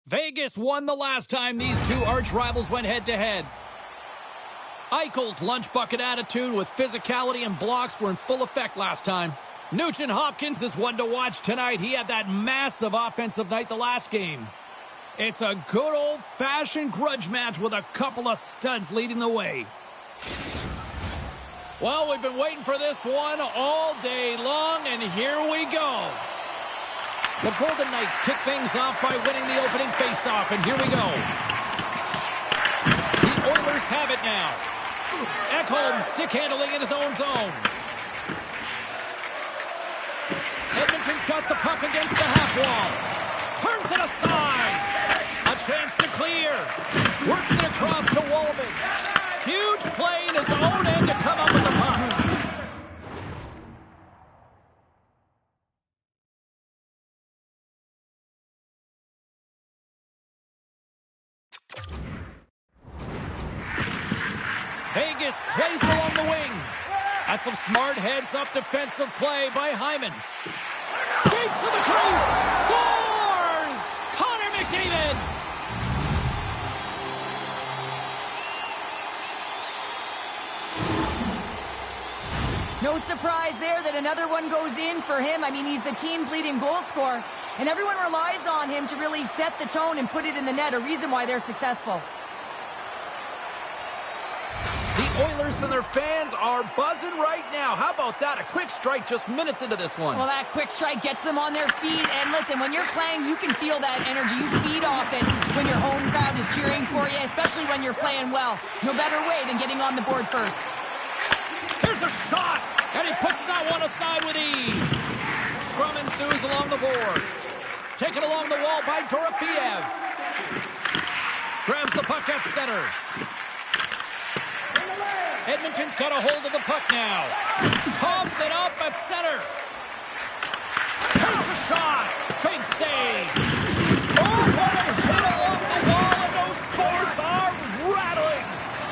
Vegas won the last time these two arch rivals went head-to-head. Eichel's lunch bucket attitude with physicality and blocks were in full effect last time. Nugent Hopkins is one to watch tonight. He had that massive offensive night the last game. It's a good old-fashioned grudge match with a couple of studs leading the way. Well, we've been waiting for this one all day long, and here we go. The Golden Knights kick things off by winning the opening faceoff, and here we go. The Oilers have it now. Ekholm stick handling in his own zone. Edmonton's got the puck against the half wall. Turns it aside. A chance to clear. Works it across to Walman. Huge play in his own end to come up with the puck. Vegas plays along the wing. That's some smart heads-up defensive play by Hyman. Skates to the crease. Scores! Connor McDavid! No surprise there that another one goes in for him. I mean, he's the team's leading goal scorer, and everyone relies on him to really set the tone and put it in the net, a reason why they're successful. The Oilers and their fans are buzzing right now. How about that? A quick strike just minutes into this one. Well, that quick strike gets them on their feet. And listen, when you're playing, you can feel that energy. You feed off it when your home crowd is cheering for you, especially when you're playing well. No better way than getting on the board first. Here's a shot, and he puts that one aside with ease. Scrum ensues along the boards. Taken along the wall by Dorofeev. Grabs the puck at center. Edmonton's got a hold of the puck now. Toss it up at center. Takes a shot. Big save. Oh, what a hit along the wall, and those boards are rattling.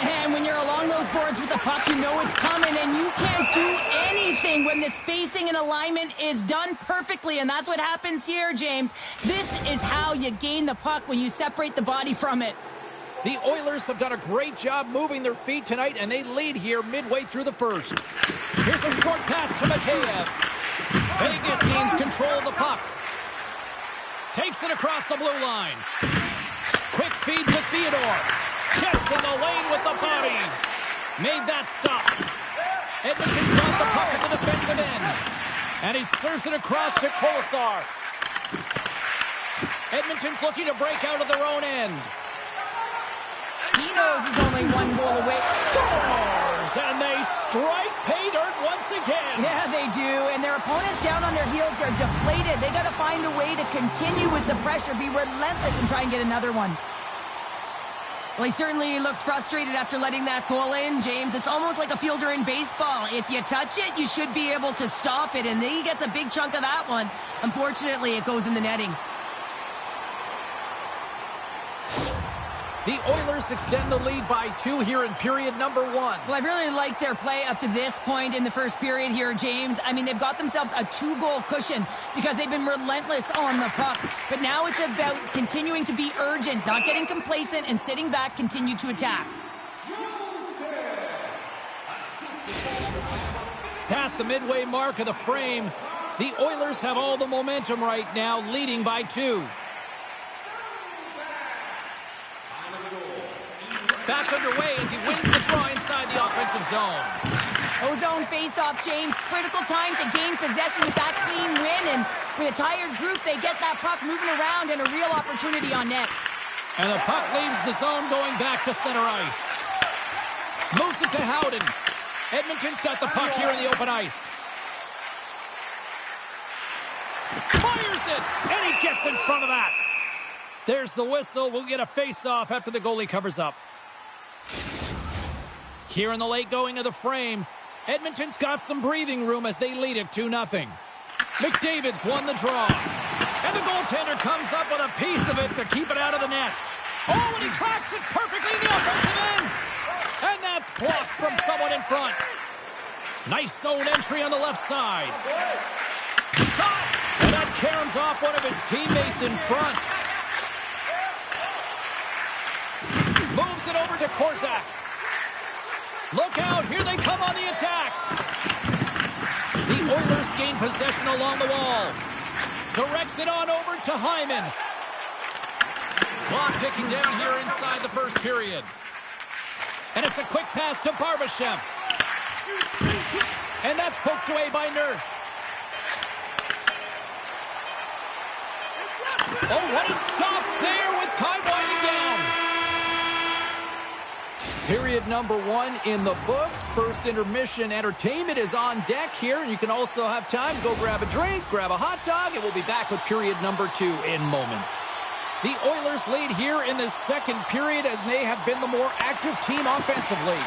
And when you're along those boards with the puck, you know it's coming, and you can't do anything when the spacing and alignment is done perfectly, and that's what happens here, James. This is how you gain the puck, when you separate the body from it. The Oilers have done a great job moving their feet tonight, and they lead here midway through the first. Here's a short pass to Mikheyev. Vegas gains control of the puck. Takes it across the blue line. Quick feed to Theodore. Gets in the lane with the body. Made that stop. Edmonton's got the puck at the defensive end. And he serves it across to Kolesar. Edmonton's looking to break out of their own end. He knows he's only one goal away. Scores! And they strike pay dirt once again. Yeah, they do. And their opponents down on their heels are deflated. They got to find a way to continue with the pressure, be relentless, and try and get another one. Well, he certainly looks frustrated after letting that goal in, James. It's almost like a fielder in baseball. If you touch it, you should be able to stop it. And he gets a big chunk of that one. Unfortunately, it goes in the netting. The Oilers extend the lead by 2 here in period number 1. Well, I really liked their play up to this point in the first period here, James. I mean, they've got themselves a 2-goal cushion because they've been relentless on the puck. But now it's about continuing to be urgent, not getting complacent, and sitting back, continue to attack. Past the midway mark of the frame, the Oilers have all the momentum right now, leading by 2. Back underway as he wins the draw inside the offensive zone. O-zone face-off, James. Critical time to gain possession with that clean win. And with a tired group, they get that puck moving around and a real opportunity on net. And the puck leaves the zone going back to center ice. Moves it to Howden. Edmonton's got the puck here in the open ice. Fires it, and he gets in front of that. There's the whistle. We'll get a face-off after the goalie covers up. Here in the late going of the frame, Edmonton's got some breathing room as they lead it 2-0. McDavid's won the draw. And the goaltender comes up with a piece of it to keep it out of the net. Oh, and he tracks it perfectly in the offensive end. And that's blocked from someone in front. Nice zone entry on the left side. Shot! And that caroms off one of his teammates in front. it over to Korzak. Look out, here they come on the attack. The Oilers gain possession along the wall. Directs it on over to Hyman. Clock ticking down here inside the first period. And it's a quick pass to Barbashev. And that's poked away by Nurse. Oh, what a stop there with time winding down. Period number 1 in the books. First intermission entertainment is on deck here. You can also have time to go grab a drink, grab a hot dog, and we'll be back with period number 2 in moments. The Oilers lead here in the second period, and they have been the more active team offensively.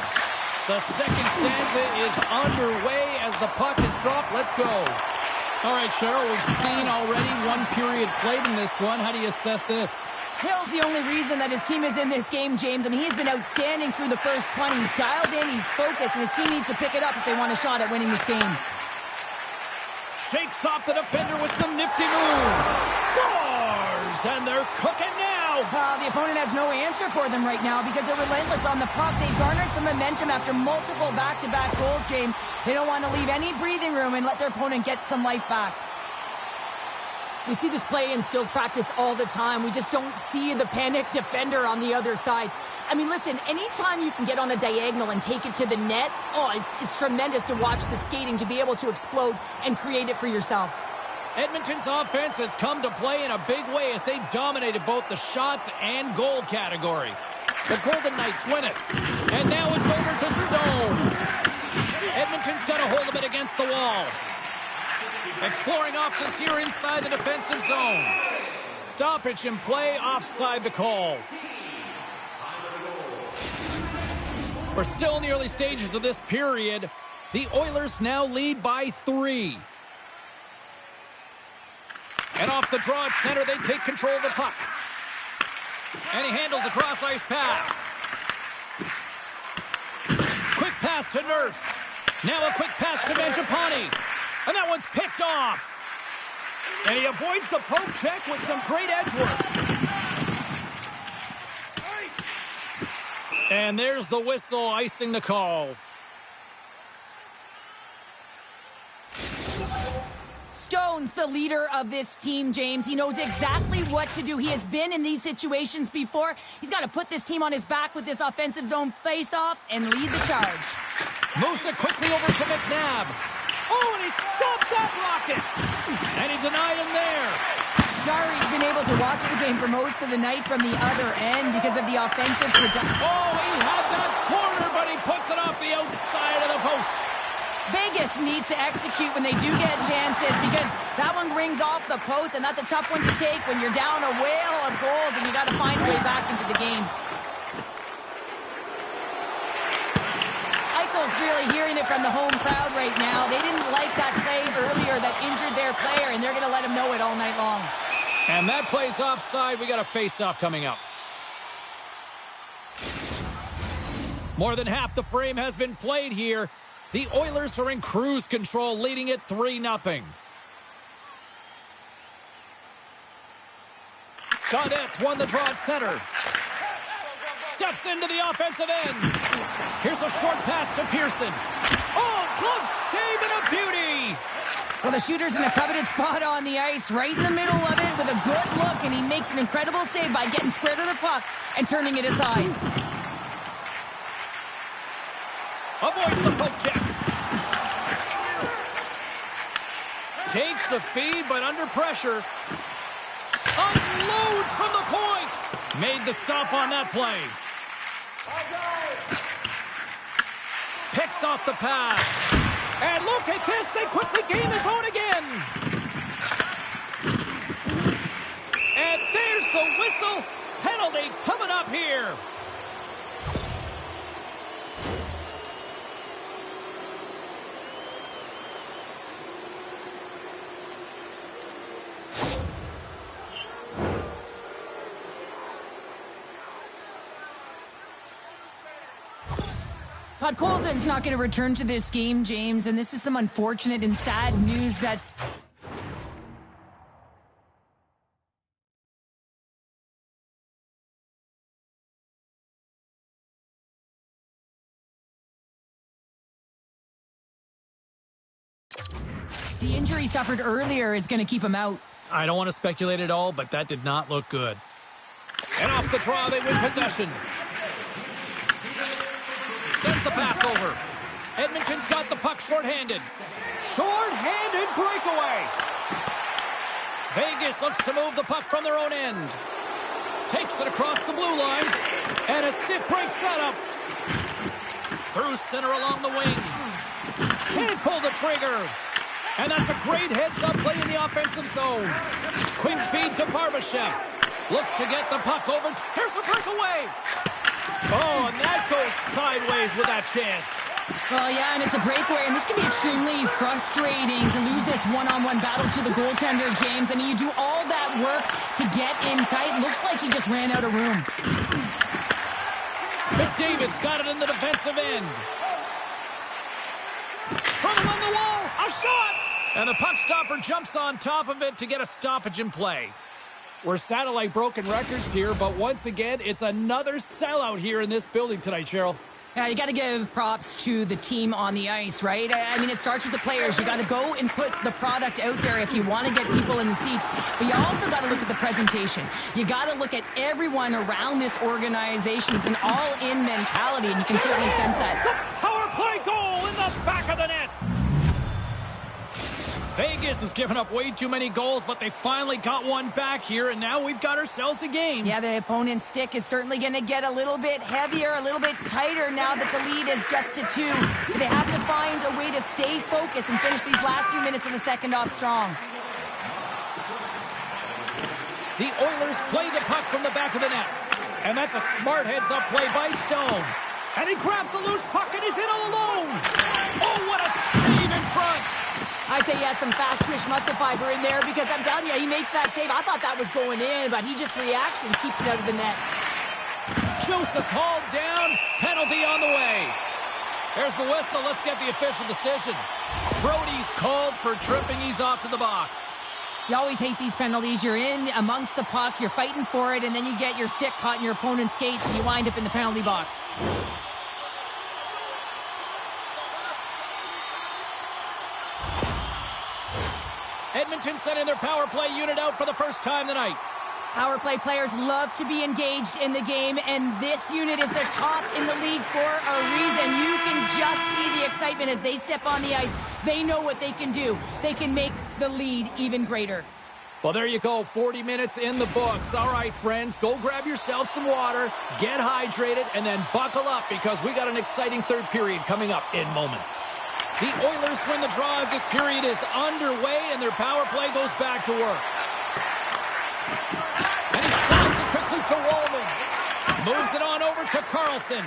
The second stanza is underway as the puck is dropped. Let's go. All right, Cheryl, we've seen already one period played in this one. How do you assess this? Hill's the only reason that his team is in this game, James. I mean, he's been outstanding through the first 20. He's dialed in, he's focused, and his team needs to pick it up if they want a shot at winning this game. Shakes off the defender with some nifty moves. Scores! And they're cooking now. The opponent has no answer for them right now because they're relentless on the puck. They garnered some momentum after multiple back-to-back goals, James. They don't want to leave any breathing room and let their opponent get some life back. We see this play in skills practice all the time. We just don't see the panic defender on the other side. I mean, listen, anytime you can get on a diagonal and take it to the net, it's tremendous to watch the skating, to be able to explode and create it for yourself. Edmonton's offense has come to play in a big way as they dominated both the shots and goal category. The Golden Knights win it. And now it's over to Stone. Edmonton's got a hold of it against the wall. Exploring options here inside the defensive zone. Stoppage in play, offside the call. We're still in the early stages of this period. The Oilers now lead by 3. And off the draw at center, they take control of the puck. And he handles the cross-ice pass. Quick pass to Nurse. Now a quick pass to Mangiapane. And that one's picked off. And he avoids the poke check with some great edge work. And there's the whistle icing the call. Stone's the leader of this team, James. He knows exactly what to do. He has been in these situations before. He's got to put this team on his back with this offensive zone face-off and lead the charge. Moves it quickly over to McNabb. Oh, and he stopped that rocket. And he denied him there. Jari's been able to watch the game for most of the night from the other end because of the offensive production. Oh, he had that corner, but he puts it off the outside of the post. Vegas needs to execute when they do get chances because that one rings off the post, and that's a tough one to take when you're down a whale of goals and you got to find a way back into the game. Eichel's really hearing it from the home crowd right now. They didn't like that play earlier that injured their player, and they're going to let him know it all night long. And that play's offside. We got a face-off coming up. More than half the frame has been played here. The Oilers are in cruise control, leading it 3-0. Gaudette's won the draw at center. Steps into the offensive end. Here's a short pass to Pearson. Oh, glove save and a beauty! Well, the shooter's in a coveted spot on the ice, right in the middle of it with a good look, and he makes an incredible save by getting square to the puck and turning it aside. Avoids the poke check. Takes the feed, but under pressure. Unloads from the point. Made the stop on that play. Picks off the pass. And look at this. They quickly gain the zone again. And there's the whistle. Penalty coming up here. Podkolzin's not going to return to this game, James, and this is some unfortunate and sad news that The injury suffered earlier is going to keep him out. I don't want to speculate at all, but that did not look good. And off the draw, they win possession. Sends the pass over. Edmonton's got the puck shorthanded. Shorthanded breakaway. Vegas looks to move the puck from their own end. Takes it across the blue line. And a stick breaks that up. Through center along the wing. Can't pull the trigger. And that's a great heads-up play in the offensive zone. Quick feed to Barbashev. Looks to get the puck over. Here's a breakaway. Oh, and that goes sideways with that chance. Well, yeah, and it's a breakaway, and this can be extremely frustrating to lose this one-on-one battle to the goaltender, James. I mean, you do all that work to get in tight. Looks like he just ran out of room. McDavid's got it in the defensive end. From along the wall, a shot! And the puck stopper jumps on top of it to get a stoppage in play. We're satellite broken records here, but once again, it's another sellout here in this building tonight, Cheryl. Yeah, you got to give props to the team on the ice, right? I mean, it starts with the players. You got to go and put the product out there if you want to get people in the seats. But you also got to look at the presentation. You got to look at everyone around this organization. It's an all-in mentality, and you can certainly sense that. The power play goal in the back of the net. Vegas has given up way too many goals, but they finally got one back here, and now we've got ourselves a game. Yeah, the opponent's stick is certainly going to get a little bit heavier, a little bit tighter now that the lead is just to 2. They have to find a way to stay focused and finish these last few minutes of the second off strong. The Oilers play the puck from the back of the net, and that's a smart heads-up play by Stone. And he grabs the loose puck, and he's in all alone. Oh, what a save in front. I'd say he has some fast twitch muscle fiber in there because I'm telling you, he makes that save. I thought that was going in, but he just reacts and keeps it out of the net. Joseph's hauled down. Penalty on the way. There's the whistle. Let's get the official decision. Brody's called for tripping. He's off to the box. You always hate these penalties. You're in amongst the puck, you're fighting for it, and then you get your stick caught in your opponent's skates, and you wind up in the penalty box. Edmonton sending their power play unit out for the first time tonight. Power play players love to be engaged in the game, and this unit is the top in the league for a reason. You can just see the excitement as they step on the ice. They know what they can do. They can make the lead even greater. Well, there you go. 40 minutes in the books. All right, friends, go grab yourself some water, get hydrated, and then buckle up because we got an exciting third period coming up in moments. The Oilers win the draw as this period is underway, and their power play goes back to work. And he sends it quickly to Wallman. Moves it on over to Carlson.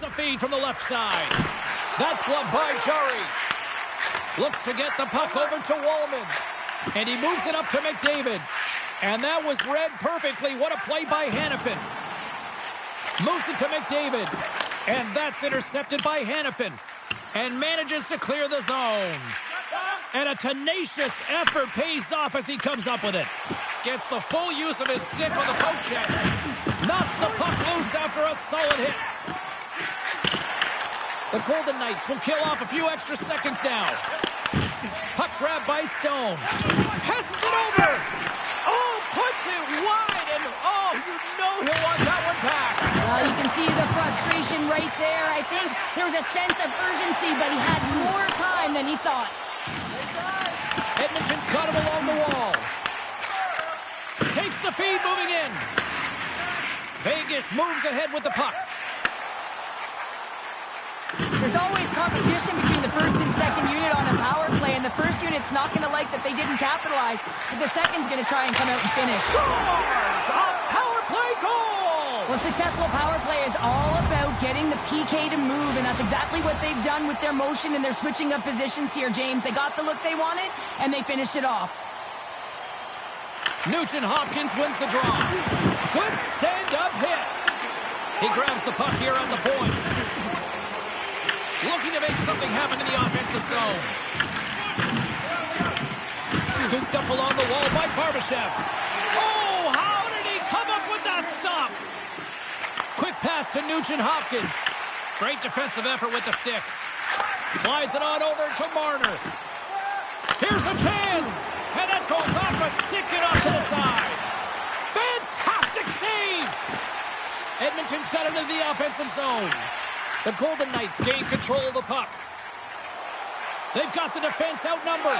The feed from the left side. That's gloved by Jari. Looks to get the puck over to Wallman. And he moves it up to McDavid. And that was read perfectly. What a play by Hannafin. Moves it to McDavid. And that's intercepted by Hannafin. And manages to clear the zone. And a tenacious effort pays off as he comes up with it. Gets the full use of his stick on the poke check. Knocks the puck loose after a solid hit. The Golden Knights will kill off a few extra seconds now. Puck grab by Stone. Passes it over. Oh, puts it wide. And, oh, you know he'll want that one back. Well, you can see the frustration right there. I think there was a sense of urgency, but he had more time than he thought. Edmonton's got him along the wall. Takes the feed moving in. Vegas moves ahead with the puck. There's always competition between the first and second unit on a power play, and the first unit's not going to like that they didn't capitalize, but the second's going to try and come out and finish. Scores! A power play goal! Well, successful power play is all about getting the PK to move, and that's exactly what they've done with their motion and their switching of positions here, James. They got the look they wanted, and they finished it off. Nugent Hopkins wins the draw. Good stand-up hit. He grabs the puck here at the point. Looking to make something happen in the offensive zone. Scooped up along the wall by Barbashev. Oh, how did he come up with that stop? Quick pass to Nugent Hopkins. Great defensive effort with the stick. Slides it on over to Marner. Here's a chance. And that goes off a stick and off to the side. Fantastic save. Edmonton's got it into the offensive zone. The Golden Knights gain control of the puck. They've got the defense outnumbered.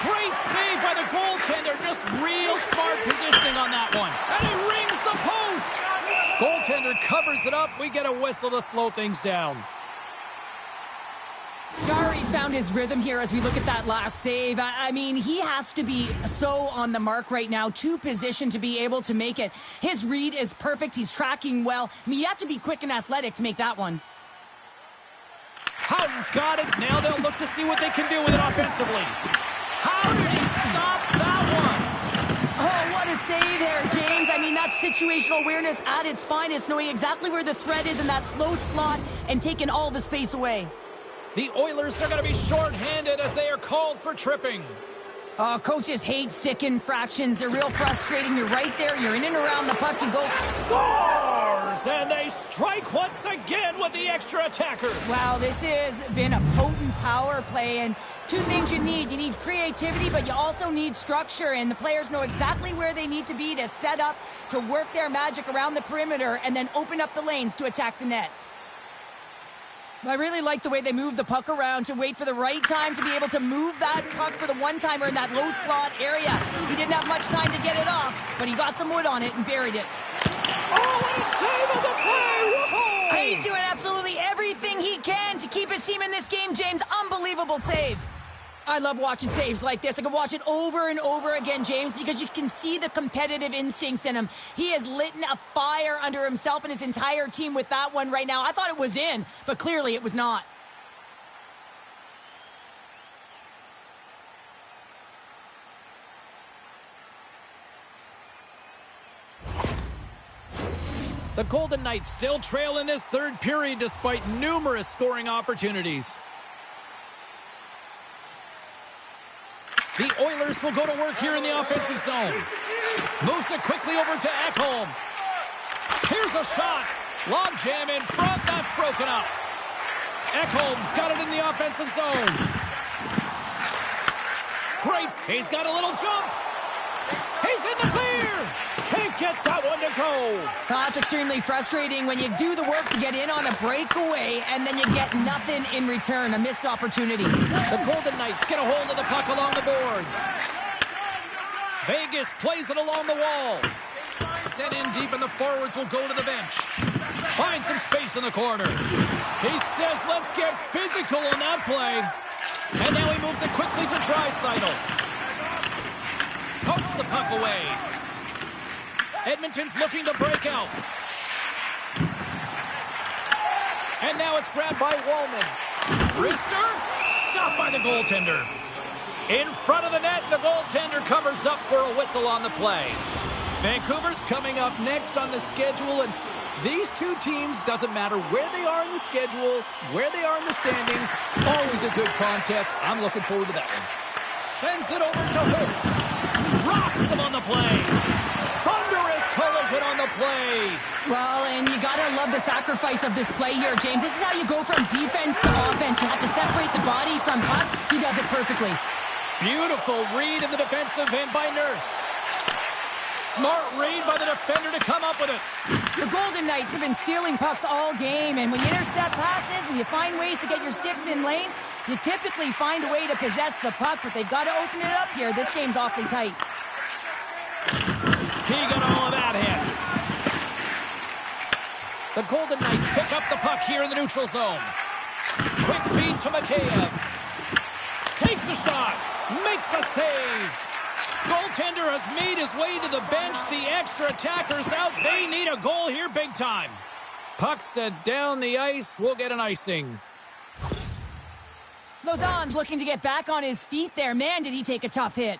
Great save by the goaltender. Just real smart positioning on that one. And he rings the post. Goaltender covers it up. We get a whistle to slow things down. Gari's found his rhythm here as we look at that last save. I mean, he has to be so on the mark right now, to position to be able to make it. His read is perfect. He's tracking well. I mean, you have to be quick and athletic to make that one. Houghton's got it. Now they'll look to see what they can do with it offensively. How did he stop that one? Oh, what a save there, James. I mean, that's situational awareness at its finest, knowing exactly where the threat is in that slow slot and taking all the space away. The Oilers are going to be shorthanded as they are called for tripping. Coaches hate stick infractions. They're real frustrating. You're right there. You're in and around the puck. You go. Scores! And they strike once again with the extra attacker. Wow, this has been a potent power play. And two things you need. You need creativity, but you also need structure. And the players know exactly where they need to be to set up, to work their magic around the perimeter, and then open up the lanes to attack the net. I really like the way they move the puck around to wait for the right time to be able to move that puck for the one-timer in that low slot area. He didn't have much time to get it off, but he got some wood on it and buried it. Oh, what a save of the play! Whoa! He's doing absolutely everything he can to keep his team in this game, James. Unbelievable save. I love watching saves like this. I can watch it over and over again, James, because you can see the competitive instincts in him. He has lit a fire under himself and his entire team with that one right now. I thought it was in, but clearly it was not. The Golden Knights still trail in this third period despite numerous scoring opportunities. The Oilers will go to work here in the offensive zone. Moves it quickly over to Ekholm. Here's a shot. Log jam in front. That's broken up. Ekholm's got it in the offensive zone. Great. He's got a little jump. He's in the clear. Can't get that one to go. That's extremely frustrating when you do the work to get in on a breakaway and then you get nothing in return, a missed opportunity. The Golden Knights get a hold of the puck along the boards. Vegas plays it along the wall. Sent in deep and the forwards will go to the bench. Find some space in the corner. He says, let's get physical on that play. And now he moves it quickly to Draisaitl. Pokes the puck away. Edmonton's looking to break out. And now it's grabbed by Wallman. Rister, stopped by the goaltender. In front of the net, the goaltender covers up for a whistle on the play. Vancouver's coming up next on the schedule, and these two teams, doesn't matter where they are in the schedule, where they are in the standings, always a good contest. I'm looking forward to that one. Sends it over to Holtz. Rocks him on the play. Thunderous collision on the play. Well, and you gotta love the sacrifice of this play here, James. This is how you go from defense to offense. You have to separate the body from puck. He does it perfectly. Beautiful read in the defensive end by Nurse. Smart read by the defender to come up with it. The Golden Knights have been stealing pucks all game, and when you intercept passes and you find ways to get your sticks in lanes, you typically find a way to possess the puck, but they've got to open it up here. This game's awfully tight. He got all of that hit. The Golden Knights pick up the puck here in the neutral zone. Quick feed to Mikheyev. Takes a shot. Makes a save. Goaltender has made his way to the bench. The extra attacker's out. They need a goal here big time. Puck set down the ice. We'll get an icing. Lausanne's looking to get back on his feet there. Man, did he take a tough hit.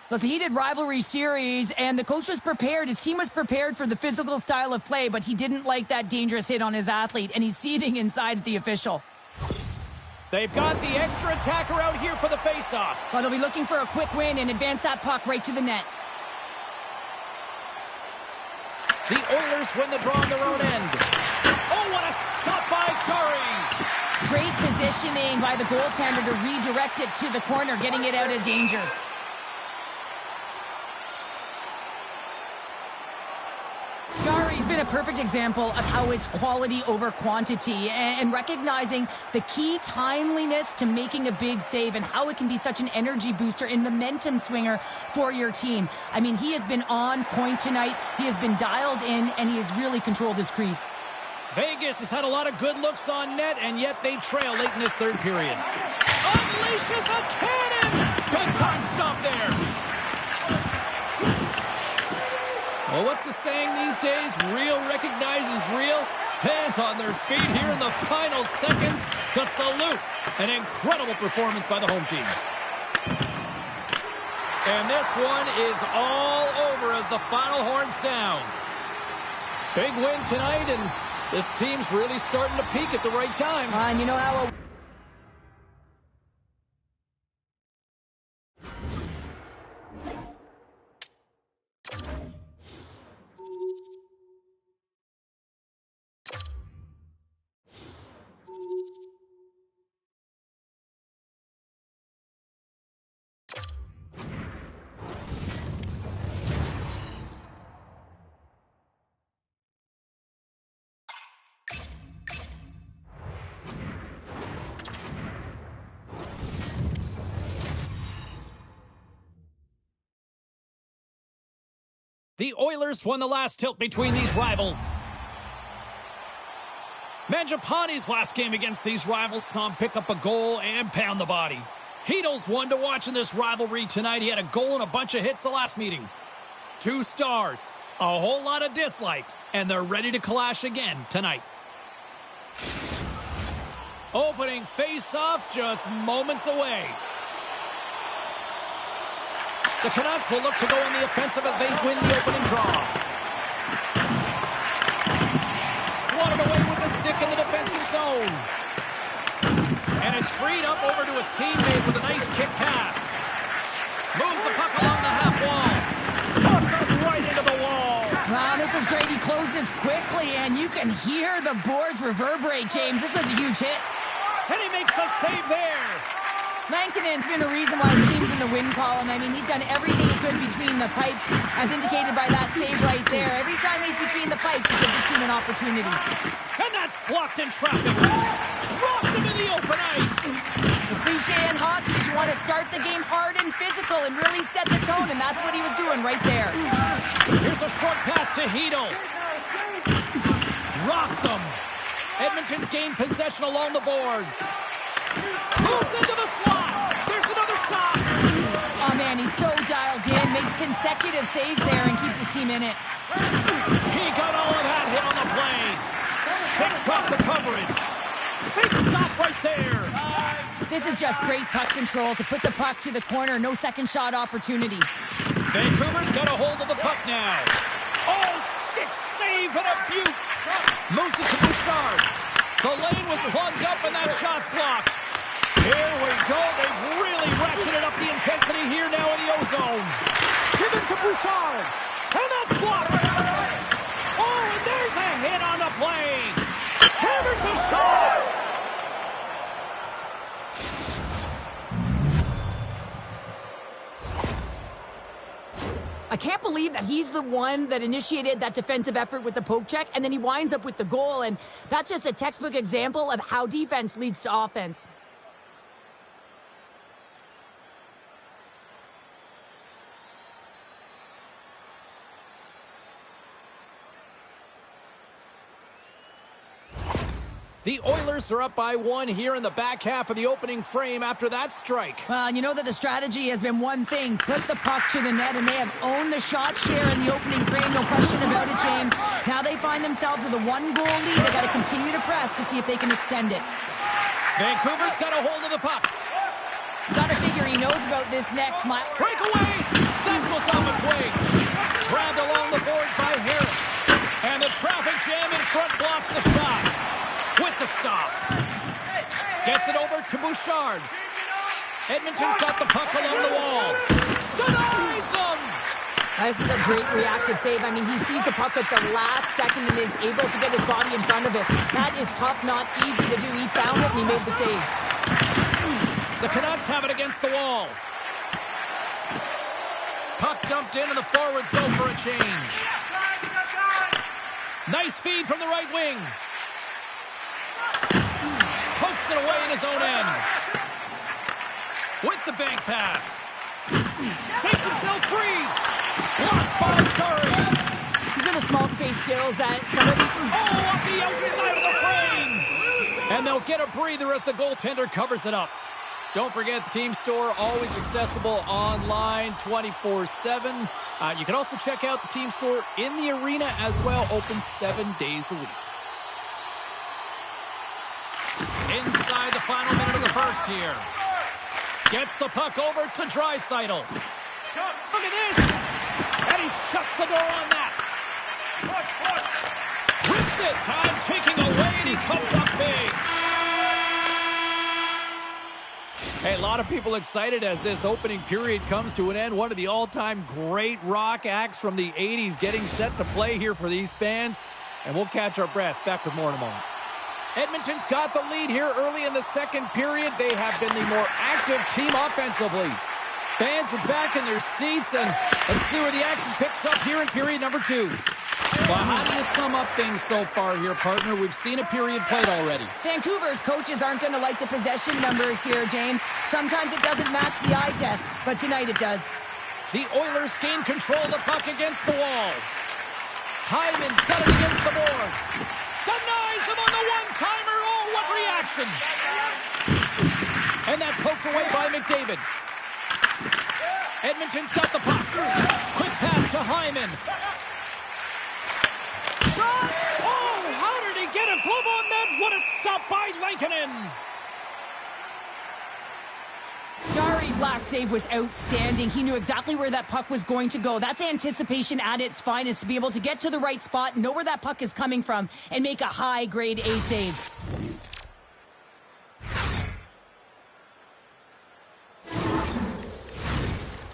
It's a heated rivalry series, and the coach was prepared. His team was prepared for the physical style of play, but he didn't like that dangerous hit on his athlete, and he's seething inside at the official. They've got the extra attacker out here for the faceoff. Well, they'll be looking for a quick win and advance that puck right to the net. The Oilers win the draw on their own end. Oh, what a stop by Chari! Great positioning by the goaltender to redirect it to the corner, getting it out of danger. Chari's been a perfect example of how it's quality over quantity and recognizing the key timeliness to making a big save and how it can be such an energy booster and momentum swinger for your team. I mean, he has been on point tonight. He has been dialed in, and he has really controlled his crease. Vegas has had a lot of good looks on net, and yet they trail late in this third period. Unleashes a cannon! Big time stop there. Well, what's the saying these days? Real recognizes real. Fans on their feet here in the final seconds to salute an incredible performance by the home team. And this one is all over as the final horn sounds. Big win tonight, and this team's really starting to peak at the right time. And you know how... The Oilers won the last tilt between these rivals. Mangiapane's last game against these rivals saw him pick up a goal and pound the body. Hedo's one to watch in this rivalry tonight. He had a goal and a bunch of hits the last meeting. 2 stars, a whole lot of dislike, and they're ready to clash again tonight. Opening face-off just moments away. The Canucks will look to go on the offensive as they win the opening draw. Swatted away with the stick in the defensive zone. And it's freed up over to his teammate with a nice kick pass. Moves the puck along the half wall. Puts it right into the wall. Wow, this is great. He closes quickly, and you can hear the boards reverberate, James. This was a huge hit. And he makes a save there. Lankinen's been a reason why his team's in the win column. I mean, he's done everything he could between the pipes, as indicated by that save right there. Every time he's between the pipes, he gives his team an opportunity. And that's blocked in traffic. Rocked him in the open ice. The cliche in hockey is you want to start the game hard and physical and really set the tone, and that's what he was doing right there. Here's a short pass to Hedo. Rocks him. Edmonton's gained possession along the boards. Moves into the slot. There's another stop. Oh, man, he's so dialed in. Makes consecutive saves there and keeps his team in it. He got all of that hit on the play. Picks up the coverage. Big stop right there. This is just great puck control to put the puck to the corner. No second shot opportunity. Vancouver's got a hold of the puck now. Oh, stick save and a beaut. Moves it to Bouchard. The lane was plugged up and that shot's blocked. Here we go. They've really ratcheted up the intensity here now in the O-zone. Given to Bouchard. And that's blocked. Oh, and there's a hit on the play. Hammers the shot. I can't believe that he's the one that initiated that defensive effort with the poke check, and then he winds up with the goal, and that's just a textbook example of how defense leads to offense. The Oilers are up by 1 here in the back half of the opening frame after that strike. Well, you know that the strategy has been one thing, put the puck to the net, and they have owned the shot share in the opening frame, no question about it, James. Now they find themselves with a 1-goal lead. They got to continue to press to see if they can extend it. Vancouver's got a hold of the puck. Got to figure he knows about this next mile. Breakaway! That goes off its way. Grabbed along the boards by Harris. And the traffic jam in front blocks the shot. With the stop. Gets it over to Bouchard. Edmonton's got the puck along the wall. Denies him! This is a great reactive save. I mean, he sees the puck at the last second and is able to get his body in front of it. That is tough, not easy to do. He found it and he made the save. The Canucks have it against the wall. Puck dumped in and the forwards go for a change. Nice feed from the right wing. Pokes it away in his own end. With the bank pass. Takes himself free. Blocked by Chari. These are the small space skills that somebody... Oh, up the outside of the frame. And they'll get a breather as the goaltender covers it up. Don't forget the team store, always accessible online 24/7. You can also check out the team store in the arena as well, open 7 days a week. Inside the final minute of the first here. Gets the puck over to Draisaitl. Look at this! And he shuts the door on that. Rips it, time ticking away, and he comes up big. Hey, a lot of people excited as this opening period comes to an end. One of the all-time great rock acts from the 80s getting set to play here for these fans. And we'll catch our breath. Back with more in a moment. Edmonton's got the lead here early in the second period. They have been the more active team offensively. Fans are back in their seats, and let's see where the action picks up here in period number 2. Well, how do you sum up things so far here, partner? We've seen a period played already. Vancouver's coaches aren't going to like the possession numbers here, James. Sometimes it doesn't match the eye test, but tonight it does. The Oilers gain control of the puck against the wall. Hyman's got it against the boards. Denies him on the one-timer. Oh, what reaction! And that's poked away by McDavid. Edmonton's got the puck. Quick pass to Hyman. Shot! Oh, how did he get a glove on that? What a stop by Lankinen! Jari's last save was outstanding. He knew exactly where that puck was going to go. That's anticipation at its finest, to be able to get to the right spot, know where that puck is coming from, and make a high-grade A save.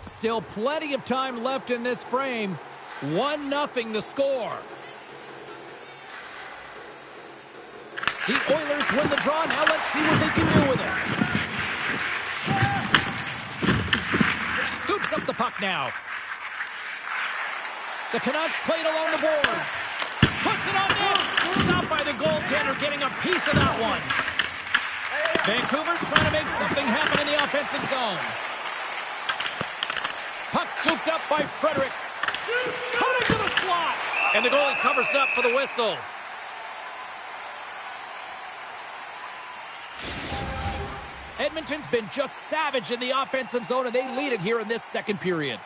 Still plenty of time left in this frame. 1-0 the score. The Oilers win the draw. Now let's see what they can do with it. Scoops up the puck now. The Canucks played along the boards. Puts it on net. Stopped by the goaltender, getting a piece of that one. Vancouver's trying to make something happen in the offensive zone. Puck scooped up by Frederick. Cutting to the slot. And the goalie covers up for the whistle. Edmonton's been just savage in the offensive zone, and they lead it here in this second period.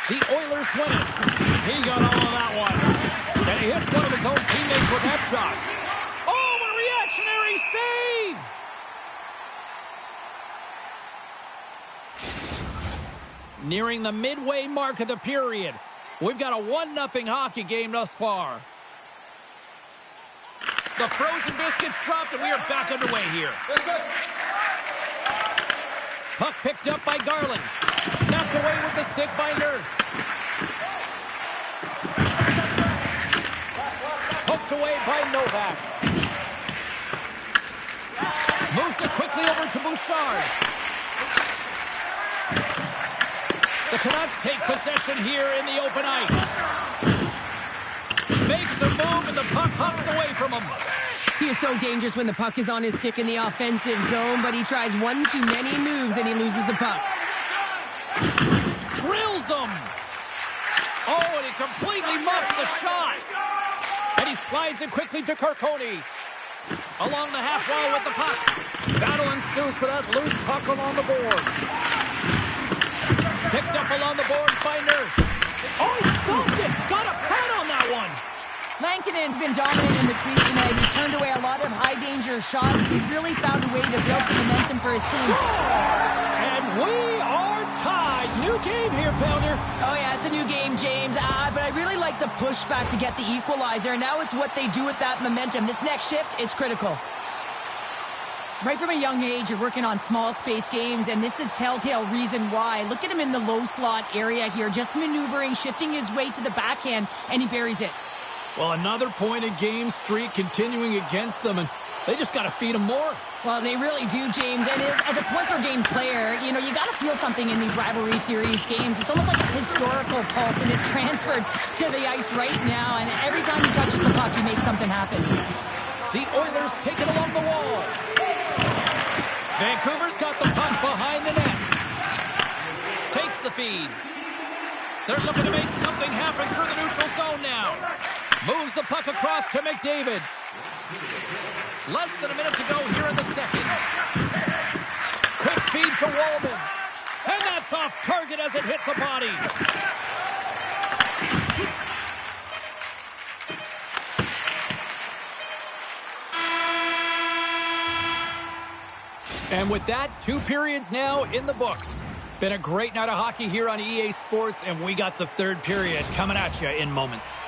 The Oilers win it. He got all of that one. And he hits one of his own teammates with that shot. Oh, a reactionary save! Nearing the midway mark of the period. We've got a 1-0 hockey game thus far. The frozen biscuits dropped, and we are back underway here. Puck picked up by Garland. Knocked away with the stick by Nurse. Poked away by Novak. Moves it quickly over to Bouchard. The Canucks take possession here in the open ice. Makes the move, and the puck hops away from him. He is so dangerous when the puck is on his stick in the offensive zone, but he tries one too many moves and he loses the puck. Drills him. Oh, and he completely muffs the shot. And he slides it quickly to Carcone. Along the half wall with the puck. Battle ensues for that loose puck along the boards. Picked up along the boards by Nurse. Oh, he stopped it. Got a pad on that one. Lankinen's been dominant in the crease tonight. He's turned away a lot of high-danger shots. He's really found a way to build some momentum for his team. And we are tied. New game here, Pounder. Oh, yeah, it's a new game, James. But I really like the pushback to get the equalizer. Now it's what they do with that momentum. This next shift, it's critical. Right from a young age, you're working on small space games, and this is telltale reason why. Look at him in the low slot area here, just maneuvering, shifting his way to the backhand, and he buries it. Well, another point-a-game streak continuing against them, and they just got to feed them more. Well, they really do, James. And as a point-per-game player, you got to feel something in these rivalry series games. It's almost like a historical pulse, and it's transferred to the ice right now, and every time he touches the puck, he makes something happen. The Oilers take it along the wall. Vancouver's got the puck behind the net. Takes the feed. They're looking to make something happen through the neutral zone now. Moves the puck across to McDavid. Less than a minute to go here in the second. Quick feed to Wallman. And that's off target as it hits a body. And with that, 2 periods now in the books. Been a great night of hockey here on EA Sports, and we got the 3rd period coming at you in moments.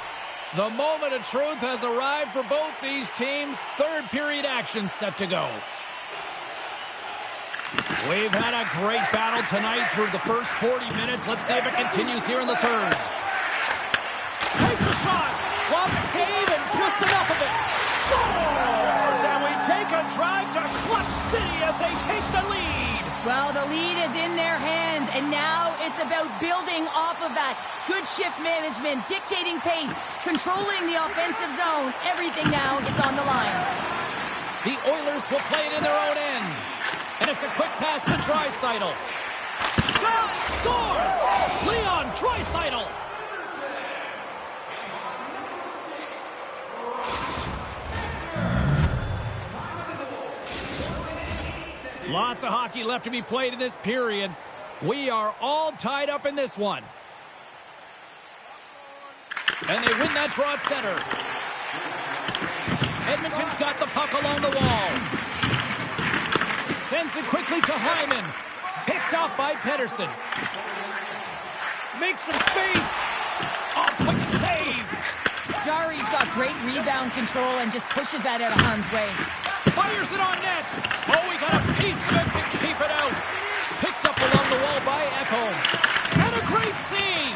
The moment of truth has arrived for both these teams. 3rd period action set to go. We've had a great battle tonight through the first 40 minutes. Let's see if it continues here in the 3rd. Takes a shot. Lob save and just enough of it. Scores! And we take a drive to Clutch City as they take the lead. Well, the lead is in their hands, and now it's about building off of that. Good shift management, dictating pace, controlling the offensive zone. Everything now is on the line. The Oilers will play it in their own end. And it's a quick pass to Draisaitl. Scores! Leon Draisaitl. Lots of hockey left to be played in this period. We are all tied up in this one. And they win that draw at center. Edmonton's got the puck along the wall. Sends it quickly to Hyman. Picked off by Pettersson. Makes some space. Oh, quick save. Jari's got great rebound control and just pushes that out of harm's way. Fires it on net. Oh, we got a piece of it to keep it out. Picked up along the wall by Ekholm. And a great save.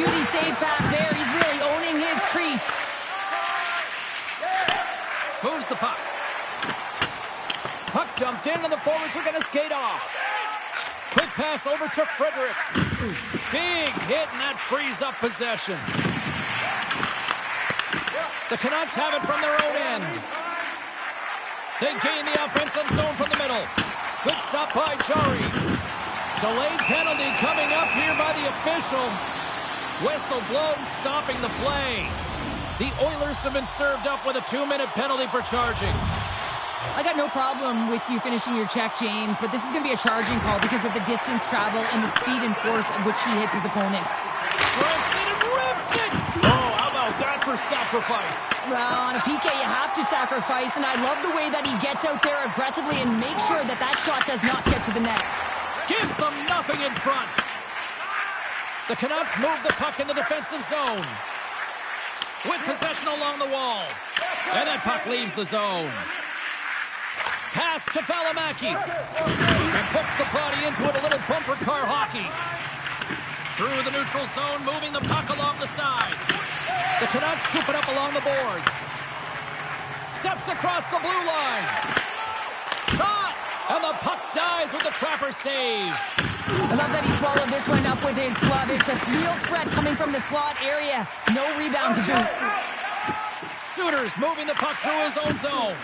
Beauty save back there. He's really owning his crease. Moves the puck. Puck dumped in, and the forwards are going to skate off. Quick pass over to Frederick. Big hit, and that frees up possession. The Canucks have it from their own end. They gain the offensive zone from the middle. Good stop by Jari. Delayed penalty coming up here by the official. Whistle blown, stopping the play. The Oilers have been served up with a 2-minute penalty for charging. I got no problem with you finishing your check, James, but this is going to be a charging call because of the distance travel and the speed and force at which he hits his opponent. Rips it and rips it! Oh, how about that for sacrifice? Well, on a PK, you have to sacrifice, and I love the way that he gets out there aggressively and makes sure that that shot does not get to the net. Gives them nothing in front. The Canucks move the puck in the defensive zone. With possession along the wall. And that puck leaves the zone. Pass to Valimaki. And puts the body into it, a little bumper car hockey. Through the neutral zone, moving the puck along the side. The Canucks scoop it up along the boards. Steps across the blue line. Shot! And the puck dies with the trapper save. I love that he swallowed this one up with his glove. It's a real threat coming from the slot area. No rebound to boot. Suter's moving the puck through his own zone.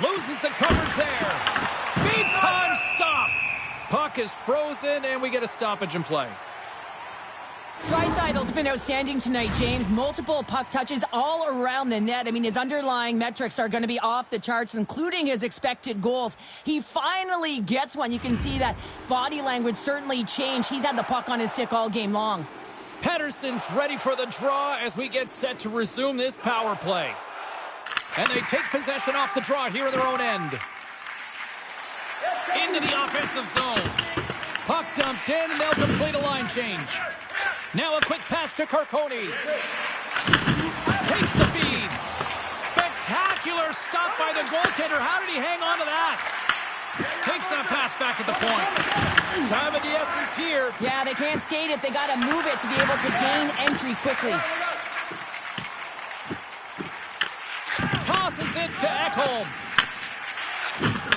Loses the coverage there. Big time stop. Puck is frozen, and we get a stoppage in play. Dreisaitl's been outstanding tonight, James. Multiple puck touches all around the net. I mean, his underlying metrics are going to be off the charts, including his expected goals. He finally gets one. You can see that body language certainly changed. He's had the puck on his stick all game long. Pettersson's ready for the draw as we get set to resume this power play. And they take possession off the draw here in their own end. Into the offensive zone. Puck dumped in, and they'll complete a line change. Now a quick pass to Carcone. Takes the feed. Spectacular stop by the goaltender. How did he hang on to that? Takes that pass back at the point. Time of the essence here. Yeah, they can't skate it. They got to move it to be able to gain entry quickly. Tosses it to Ekholm.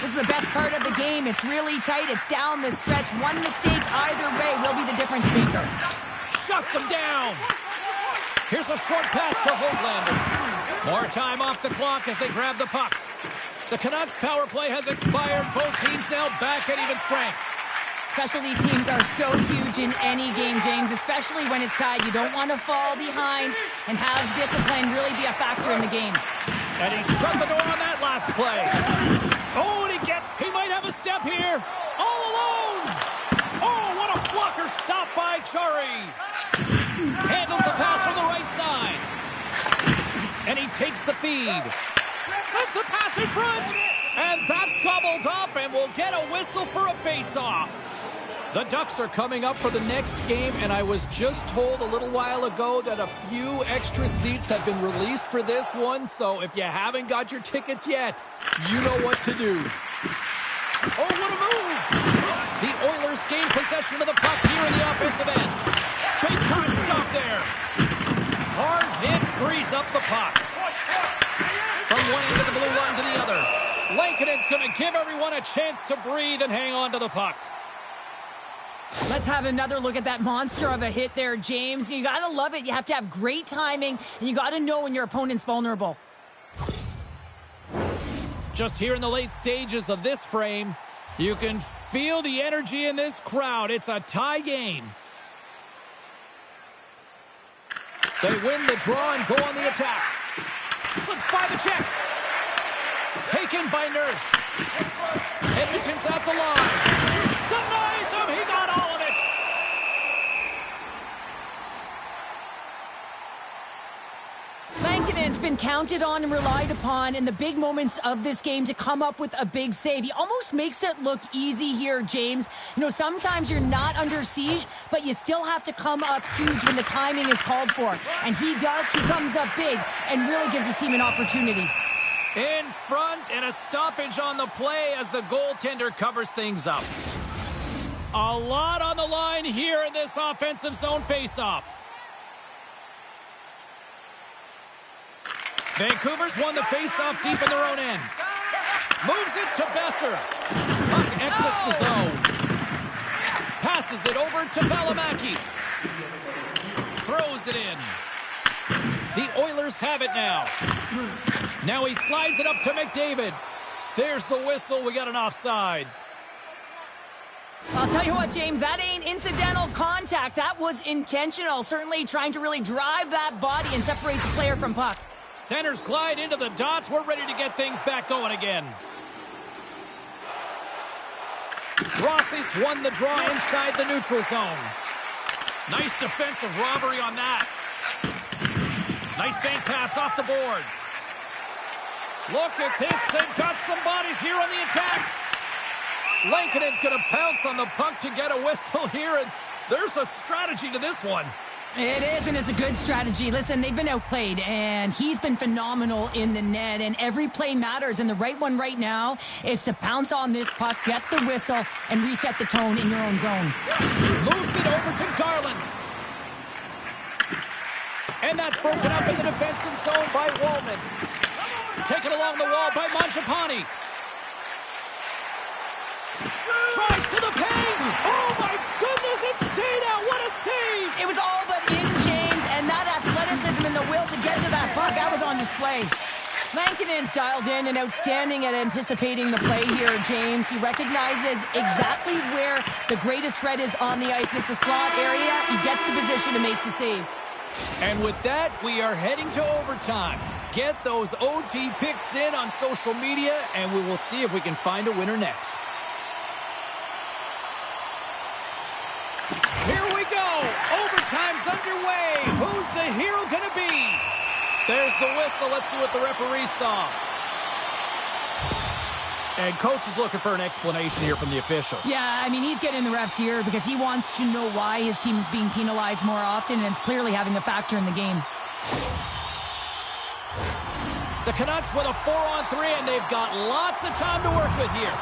This is the best part of the game. It's really tight. It's down the stretch. One mistake either way will be the difference maker. Shuts him down. Here's a short pass to Hoglander. More time off the clock as they grab the puck. The Canucks power play has expired. Both teams now back at even strength. Specialty teams are so huge in any game, James, especially when it's tied. You don't want to fall behind and have discipline really be a factor in the game. And he shut the door on that last play. Oh, and he might have a step here. All alone. Oh, what a blocker stop by Chari. Handles the pass from the right side. And he takes the feed. Sends a pass in front. And that's gobbled up, and we'll get a whistle for a face-off. The Ducks are coming up for the next game, and I was just told a little while ago that a few extra seats have been released for this one, so if you haven't got your tickets yet, you know what to do. Oh, what a move! The Oilers gain possession of the puck here in the offensive end. Big time stop there. Hard hit frees up the puck. From one end of the blue line to the other. Lankinen's going to give everyone a chance to breathe and hang on to the puck. Let's have another look at that monster of a hit there, James. You got to love it. You have to have great timing, and you got to know when your opponent's vulnerable. Just here in the late stages of this frame, you can feel the energy in this crowd. It's a tie game. They win the draw and go on the attack. Slips by the check. Taken by Nurse. Edmonton's out the line. Denies him. He got all of it. Lankinen's been counted on and relied upon in the big moments of this game to come up with a big save. He almost makes it look easy here, James. You know, sometimes you're not under siege, but you still have to come up huge when the timing is called for. And he does. He comes up big and really gives his team an opportunity. In front, and a stoppage on the play as the goaltender covers things up. A lot on the line here in this offensive zone faceoff. Vancouver's won the faceoff deep in their own end. Moves it to Besser. Puck exits the zone. Passes it over to Valimaki. Throws it in. The Oilers have it now. Now he slides it up to McDavid. There's the whistle. We got an offside. I'll tell you what, James, that ain't incidental contact. That was intentional. Certainly trying to really drive that body and separate the player from puck. Centers glide into the dots. We're ready to get things back going again. Rossi's won the draw inside the neutral zone. Nice defensive robbery on that. Nice bank pass off the boards. Look at this. They've got some bodies here on the attack. Lankinen's going to pounce on the puck to get a whistle here, and there's a strategy to this one. It is, and it's a good strategy. Listen, they've been outplayed, and he's been phenomenal in the net, and every play matters, and the right one right now is to pounce on this puck, get the whistle, and reset the tone in your own zone. Moves it over to Garland. And that's broken up in the defensive zone by Wallman. Taken along the wall by Mangiapane. Tries to the paint. Oh, my goodness, it stayed out. What a save. It was all but in, James, and that athleticism and the will to get to that puck, that was on display. Lankinen's dialed in and outstanding at anticipating the play here, James. He recognizes exactly where the greatest threat is on the ice. It's a slot area. He gets to position and makes the save. And with that, we are heading to overtime. Get those OT picks in on social media, and we will see if we can find a winner next. Here we go. Overtime's underway. Who's the hero going to be? There's the whistle. Let's see what the referee saw. And coach is looking for an explanation here from the official. Yeah, I mean, he's getting the refs here because he wants to know why his team is being penalized more often, and it's clearly having a factor in the game. The Canucks with a 4-on-3, and they've got lots of time to work with here.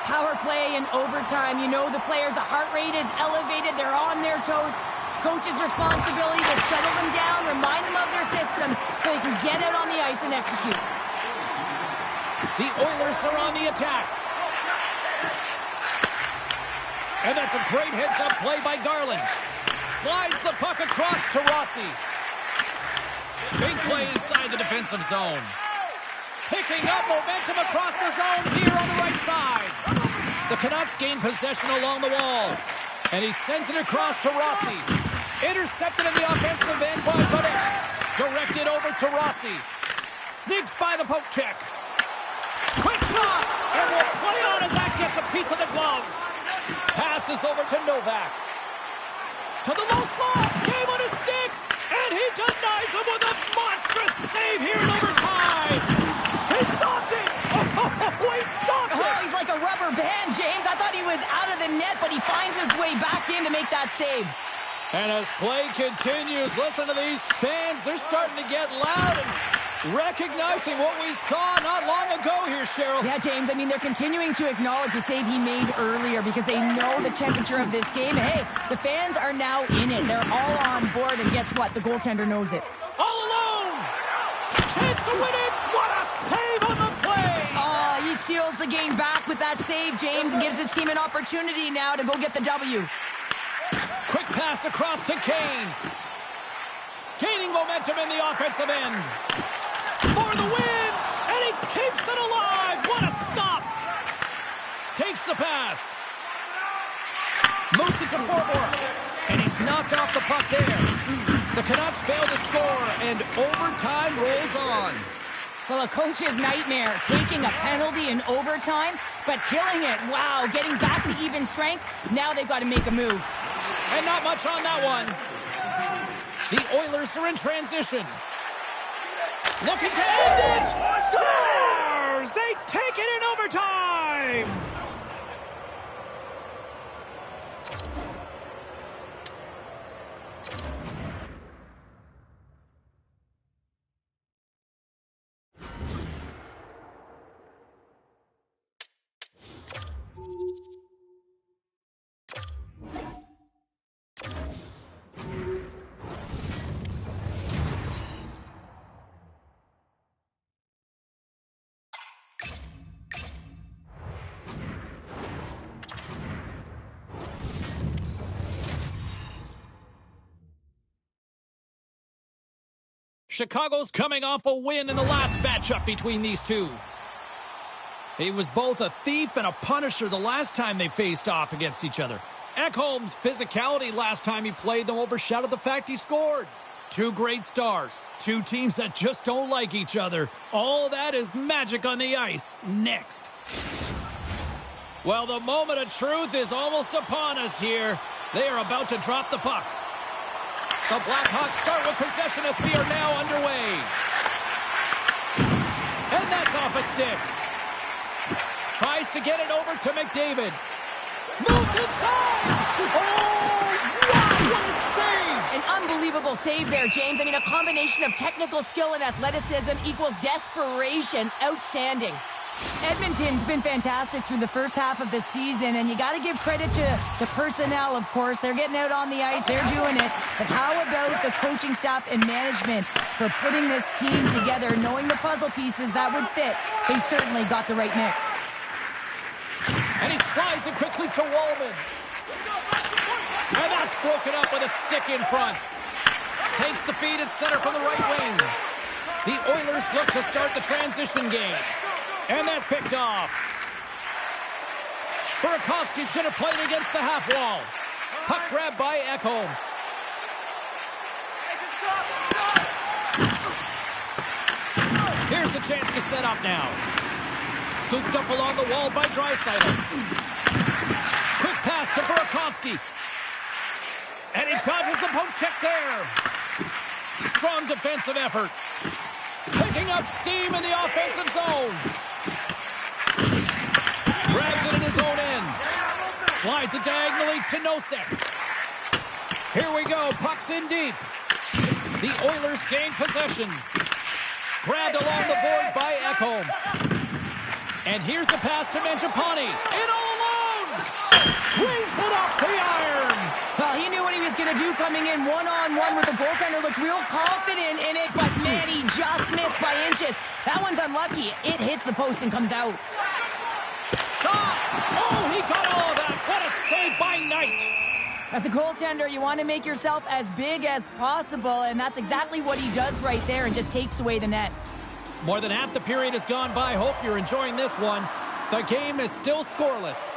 Power play in overtime. You know the players, the heart rate is elevated. They're on their toes. Coach's responsibility to settle them down, remind them of their systems so they can get out on the ice and execute. The Oilers are on the attack. And that's a great heads-up play by Garland. Slides the puck across to Rossi. Big play inside the defensive zone. Picking up momentum across the zone here on the right side. The Canucks gain possession along the wall. And he sends it across to Rossi. Intercepted in the offensive end by Budek. Directed over to Rossi. Sneaks by the poke check. Quick shot! And will play on as that gets a piece of the glove. Passes over to Novak. To the low slot. Game on his stick. And he denies him with a monstrous save here in overtime. He stopped it. Oh, he stopped it. Oh, he's like a rubber band, James. I thought he was out of the net, but he finds his way back in to make that save. And as play continues, listen to these fans. They're starting to get loud and recognizing what we saw not long ago here, Cheryl. Yeah, James, I mean, they're continuing to acknowledge the save he made earlier because they know the temperature of this game. And hey, the fans are now in it. They're all on board, and guess what? The goaltender knows it. All alone! Chance to win it! What a save on the play! Oh, he steals the game back with that save, James, and gives his team an opportunity now to go get the W. Quick pass across to Kane. Gaining momentum in the offensive end. For the win! And he keeps it alive! What a stop! Takes the pass. Moves it to Forbort. And he's knocked off the puck there. The Canucks fail to score, and overtime rolls on. Well, a coach's nightmare, taking a penalty in overtime, but killing it. Wow, getting back to even strength. Now they've got to make a move. And not much on that one. The Oilers are in transition. Looking to end it! Stars! They take it in overtime! Chicago's coming off a win in the last matchup between these two. He was both a thief and a punisher the last time they faced off against each other. Ekholm's physicality last time he played them overshadowed the fact he scored. Two great stars, two teams that just don't like each other. All that is magic on the ice. Next. Well, the moment of truth is almost upon us here. They are about to drop the puck. The Blackhawks start with possession as we are now underway. And that's off a stick. Tries to get it over to McDavid. Moves inside! Oh, wow, what a save! An unbelievable save there, James. I mean, a combination of technical skill and athleticism equals desperation. Outstanding. Edmonton's been fantastic through the first half of the season, and you got to give credit to the personnel, of course. They're getting out on the ice. They're doing it. But how about the coaching staff and management for putting this team together, knowing the puzzle pieces that would fit? They certainly got the right mix. And he slides it quickly to Wallman. And that's broken up with a stick in front. Takes the feed at center from the right wing. The Oilers look to start the transition game. And that's picked off. Burakovsky's going to play it against the half wall. Puck grab by Ekholm. Here's a chance to set up now. Scooped up along the wall by Draisaitl. Quick pass to Burakovsky. And he dodges the poke check there. Strong defensive effort. Picking up steam in the offensive zone. Grabs it in his own end. Slides it diagonally to Nosek. Here we go. Puck's in deep. The Oilers gain possession. Grabbed along the boards by Ekholm. And here's the pass to Mangiapane. In all alone! Brings it off the iron! Well, he knew what he was going to do coming in one-on-one with the goaltender. Looked real confident in it, but man, he just missed by inches. That one's unlucky. It hits the post and comes out. Shot! Oh, he got all of that. What a save by Knight. As a goaltender, you want to make yourself as big as possible, and that's exactly what he does right there and just takes away the net. More than half the period has gone by. Hope you're enjoying this one. The game is still scoreless.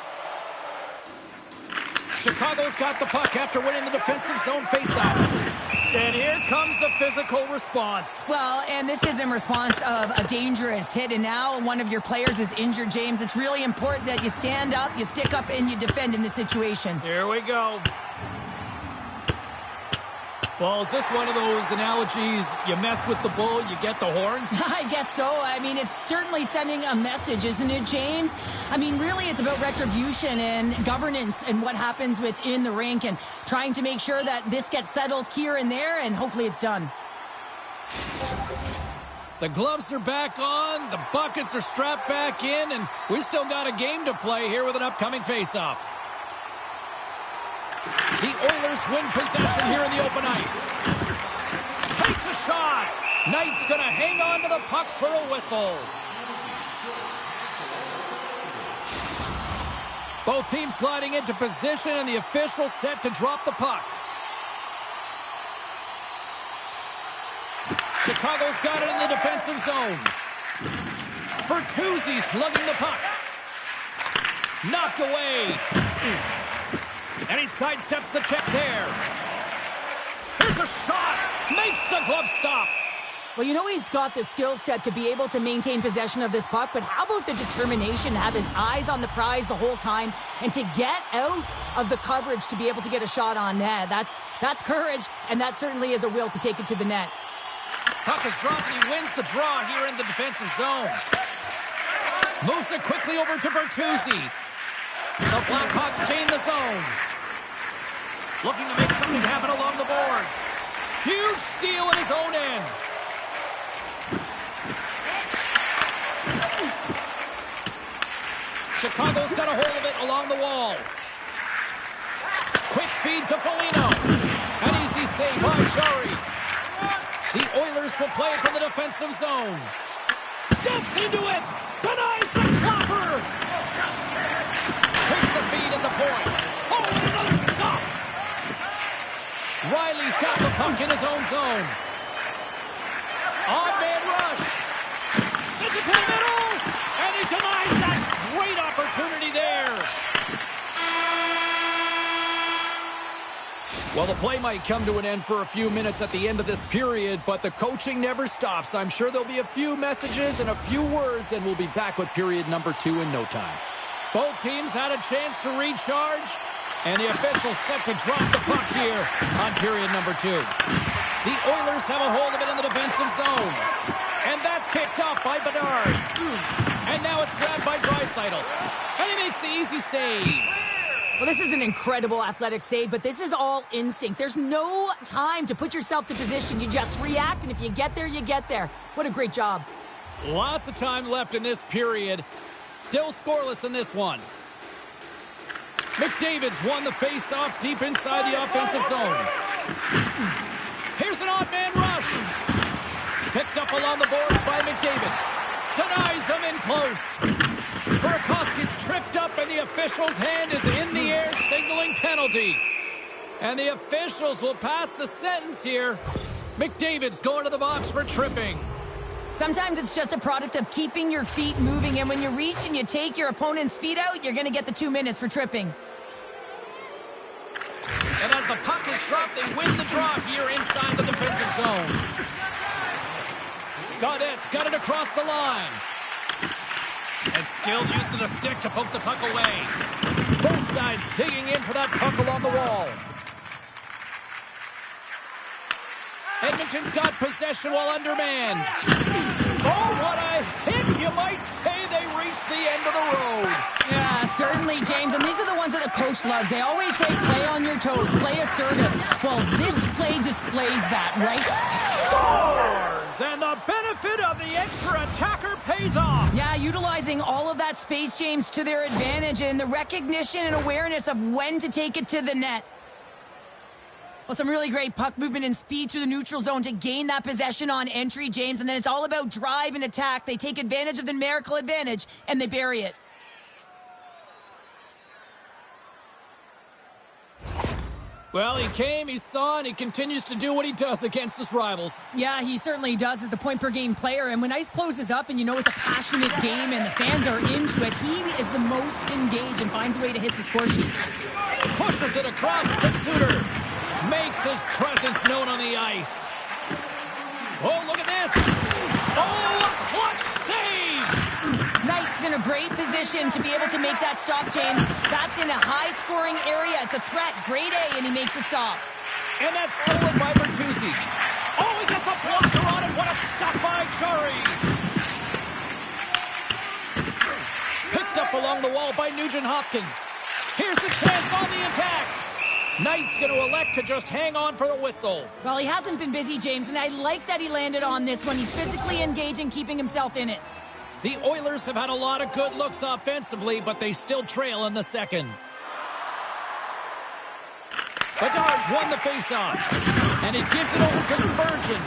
Chicago's got the puck after winning the defensive zone faceoff. And here comes the physical response. Well, and this is in response of a dangerous hit, and now one of your players is injured, James. It's really important that you stand up, you stick up, and you defend in this situation. Here we go. Well, is this one of those analogies, you mess with the bull, you get the horns? I guess so. I mean, it's certainly sending a message, isn't it, James? I mean, really, it's about retribution and governance and what happens within the rink and trying to make sure that this gets settled here and there, and hopefully it's done. The gloves are back on, the buckets are strapped back in, and we still got a game to play here with an upcoming faceoff. The Oilers win possession here in the open ice. Takes a shot. Knight's going to hang on to the puck for a whistle. Both teams gliding into position, and the official set to drop the puck. Chicago's got it in the defensive zone. Bertuzzi slugging the puck. Knocked away. And he sidesteps the check there. Here's a shot. Makes the glove stop. Well, you know he's got the skill set to be able to maintain possession of this puck, but how about the determination to have his eyes on the prize the whole time and to get out of the coverage to be able to get a shot on net? That's courage, and that certainly is a will to take it to the net. Puck is dropped, and he wins the draw here in the defensive zone. Moves it quickly over to Bertuzzi. The Blackhawks gain the zone. Looking to make something happen along the boards. Huge steal in his own end. Chicago's got a hold of it along the wall. Quick feed to Foligno. An easy save by Jari. The Oilers will play it from the defensive zone. Steps into it. Denies the clopper. Takes the feed at the point. Oh, and another stop. Riley's got the puck in his own zone. Odd man rush. Sends it to the middle. And he denies that great opportunity there. Well, the play might come to an end for a few minutes at the end of this period, but the coaching never stops. I'm sure there'll be a few messages and a few words, and we'll be back with period number 2 in no time. Both teams had a chance to recharge, and the officials set to drop the puck here on period number 2. The Oilers have a hold of it in the defensive zone, and that's picked up by Bedard. And now it's grabbed by Draisaitl, and he makes the easy save. Well, this is an incredible athletic save, but this is all instinct. There's no time to put yourself to position. You just react, and if you get there, you get there. What a great job. Lots of time left in this period. Still scoreless in this one. McDavid's won the face-off deep inside the offensive zone. Here's an odd man rush. Picked up along the boards by McDavid. Denies him in close. Burakovsky's tripped up, and the official's hand is in the air, signaling penalty. And the officials will pass the sentence here. McDavid's going to the box for tripping. Sometimes it's just a product of keeping your feet moving, and when you reach and you take your opponent's feet out, you're going to get the 2 minutes for tripping. And as the puck is dropped, they win the draw here inside the defensive zone. Gaudette's got it across the line. And skilled use of the stick to poke the puck away. Both sides digging in for that puck along the wall. Edmonton's got possession while undermanned. Oh, what a hit! You might say they reached the end of the road. Yeah, certainly, James. And these are the ones that the coach loves. They always say, play on your toes, play assertive. Well, this play displays that, right? Scores! And the benefit of the extra attacker pays off. Yeah, utilizing all of that space, James, to their advantage, and the recognition and awareness of when to take it to the net. Well, some really great puck movement and speed through the neutral zone to gain that possession on entry, James. And then it's all about drive and attack. They take advantage of the numerical advantage, and they bury it. Well, he came, he saw, and he continues to do what he does against his rivals. Yeah, he certainly does as the point-per-game player. And when ice closes up and you know it's a passionate game and the fans are into it, he is the most engaged and finds a way to hit the score sheet. Pushes it across to Suter. Makes his presence known on the ice. Oh, look at this. Oh, a clutch save. Knight's in a great position to be able to make that stop, James. That's in a high-scoring area. It's a threat. Grade A, and he makes a stop. And that's stolen by Bertuzzi. Oh, he gets a blocker on it. What a stop by Chari. Picked up along the wall by Nugent-Hopkins. Here's his chance on the attack. Knight's going to elect to just hang on for the whistle. Well, he hasn't been busy, James, and I like that he landed on this one. He's physically engaging, keeping himself in it. The Oilers have had a lot of good looks offensively, but they still trail in the second. Bedard's won the faceoff, and he gives it over to Spurgeon.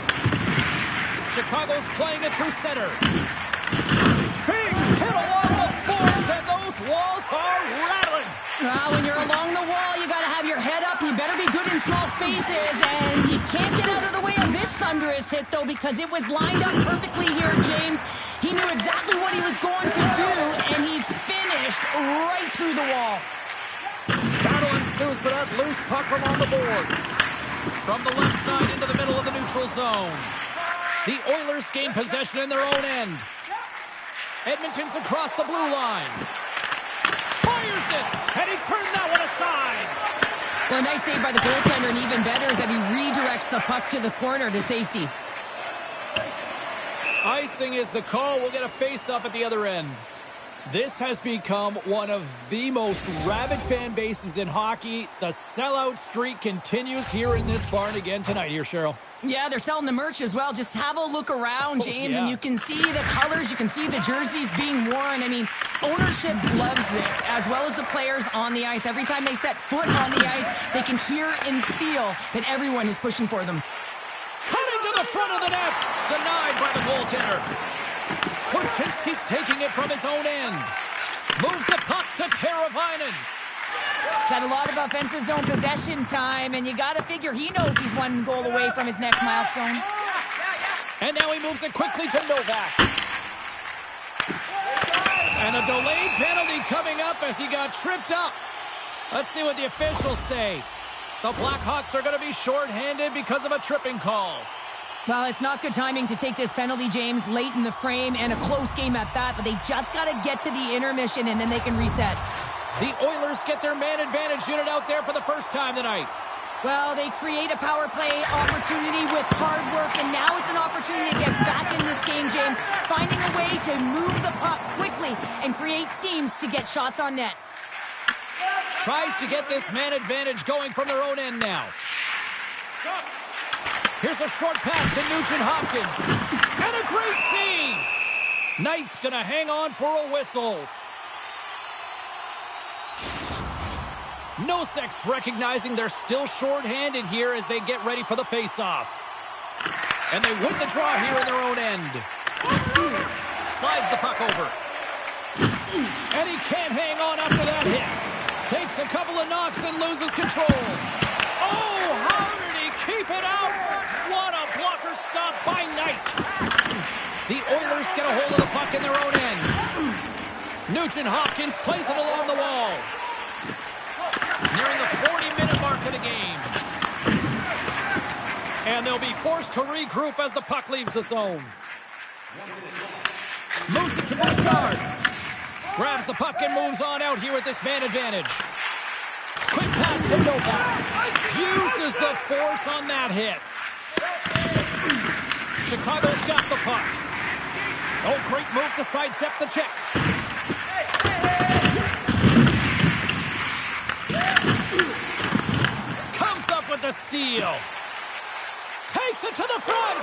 Chicago's playing it through center. Big hit along the boards, and those walls are rattling. Well, when you're along the wall, you got to have your head up. You better be good in small spaces, and you can't get out of the way of this thunderous hit, though, because it was lined up perfectly here, James. He knew exactly what he was going to do, and he finished right through the wall. Battle ensues for that loose puck along the boards. From the left side into the middle of the neutral zone. The Oilers gain possession in their own end. Edmonton's across the blue line. Fires it, and he turned that one aside. Well, a nice save by the goaltender, and even better is that he redirects the puck to the corner to safety. Icing is the call. We'll get a face-up at the other end. This has become one of the most rabid fan bases in hockey. The sellout streak continues here in this barn again tonight here, Cheryl. Yeah, they're selling the merch as well. Just have a look around, James, and you can see the colors, you can see the jerseys being worn. I mean, ownership loves this, as well as the players on the ice. Every time they set foot on the ice, they can hear and feel that everyone is pushing for them. Cutting to the front of the net, denied by the goaltender. Korchinski's taking it from his own end. Moves the puck to Teravainen. Got a lot of offensive zone possession time, and you got to figure he knows he's one goal away from his next milestone. And now he moves it quickly to Novak. And a delayed penalty coming up as he got tripped up. Let's see what the officials say. The Blackhawks are going to be shorthanded because of a tripping call. Well, it's not good timing to take this penalty, James, late in the frame, and a close game at that, but they just got to get to the intermission, and then they can reset. The Oilers get their man advantage unit out there for the first time tonight. Well, they create a power play opportunity with hard work, and now it's an opportunity to get back in this game, James, finding a way to move the puck quickly and create seams to get shots on net. Tries to get this man advantage going from their own end now. Here's a short pass to Nugent-Hopkins. And a great save! Knight's gonna hang on for a whistle. Nosek's recognizing they're still short-handed here as they get ready for the face-off. And they win the draw here in their own end. Slides the puck over. And he can't hang on after that hit. Takes a couple of knocks and loses control. Oh, how did he keep it out? What a blocker stop by Knight. The Oilers get a hold of the puck in their own end. Nugent Hopkins plays it along the wall. Nearing the 40-minute mark of the game. And they'll be forced to regroup as the puck leaves the zone. Moves it to Bouchard. Grabs the puck and moves on out here with this man advantage. Quick pass to Novak. Uses the force on that hit. Chicago's got the puck. Oh, great move to sidestep the check. Comes up with the steal. Takes it to the front.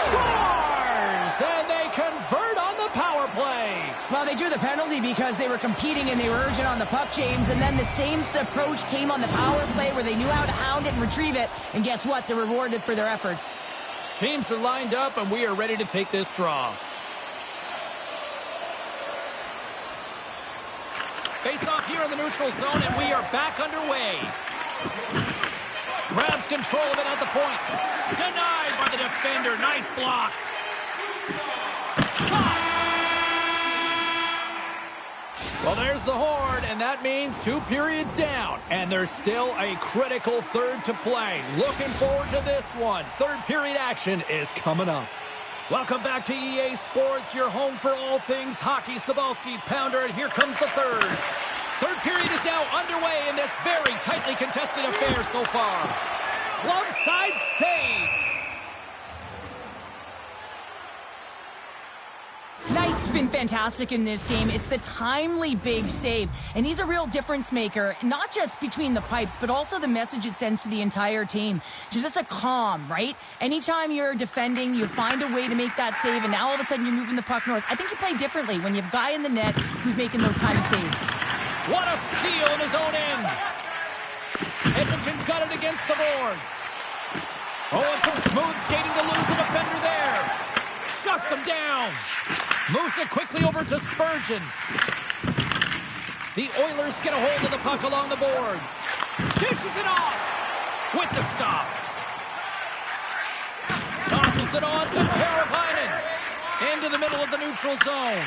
Scores! And they convert on the power play. Well, they drew the penalty because they were competing and they were urgent on the puck, James. And then the same approach came on the power play where they knew how to hound it and retrieve it. And guess what? They're rewarded for their efforts. Teams are lined up, and we are ready to take this draw. Face off here in the neutral zone, and we are back underway. Grabs control of it at the point. Denied by the defender. Nice block. Well, there's the horn, and that means 2 periods down. And there's still a critical third to play. Looking forward to this one. Third period action is coming up. Welcome back to EA Sports, your home for all things hockey. Cybulski, Pounder, and here comes the third. Third period is now underway in this very tightly contested affair so far. Glove side save. Knight's been fantastic in this game. It's the timely big save. And he's a real difference maker, not just between the pipes, but also the message it sends to the entire team. Just a calm, right? Anytime you're defending, you find a way to make that save, and now all of a sudden you're moving the puck north. I think you play differently when you have a guy in the net who's making those kind of saves. What a steal in his own end. Edmonton's got it against the boards. Oh, and some smooth skating to lose the defender there. Shuts him down. Moves it quickly over to Spurgeon. The Oilers get a hold of the puck along the boards. Dishes it off with the stop. Tosses it on to Teravainen. Into the middle of the neutral zone.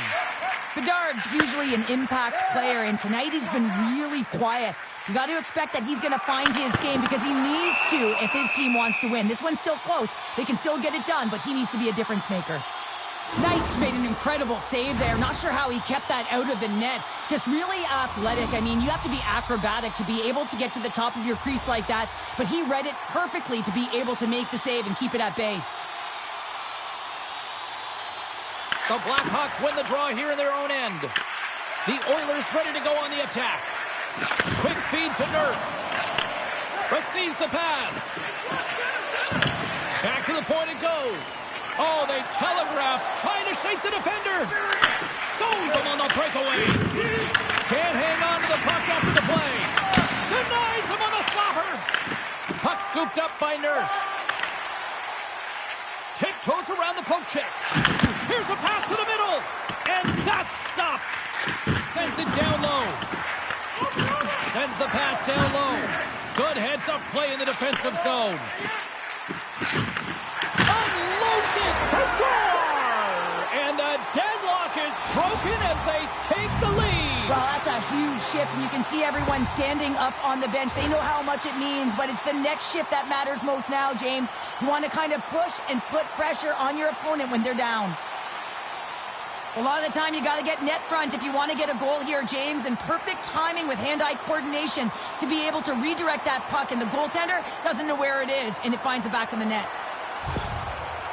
Bedard's usually an impact player, and tonight he's been really quiet. You got to expect that he's going to find his game because he needs to if his team wants to win. This one's still close. They can still get it done, but he needs to be a difference maker. Knight's made an incredible save there. Not sure how he kept that out of the net. Just really athletic. I mean, you have to be acrobatic to be able to get to the top of your crease like that, but he read it perfectly to be able to make the save and keep it at bay. The Blackhawks win the draw here in their own end. The Oilers ready to go on the attack. Quick feed to Nurse. Receives the pass. Back to the point it goes. Oh, they telegraph, trying to shake the defender. Stones him on the breakaway. Can't hang on to the puck after the play. Denies him on the slapper. Puck scooped up by Nurse. Tiptoes around the poke check. Here's a pass to the middle. And that's stopped. Sends it down low. Sends the pass down low. Good heads-up play in the defensive zone. Unloads it for score! And the deadlock is broken as they take the lead. Well, that's a huge shift, and you can see everyone standing up on the bench. They know how much it means, but it's the next shift that matters most now, James. You want to kind of push and put pressure on your opponent when they're down. A lot of the time, you got to get net front if you want to get a goal here, James, and perfect timing with hand-eye coordination to be able to redirect that puck, and the goaltender doesn't know where it is, and it finds it back in the net.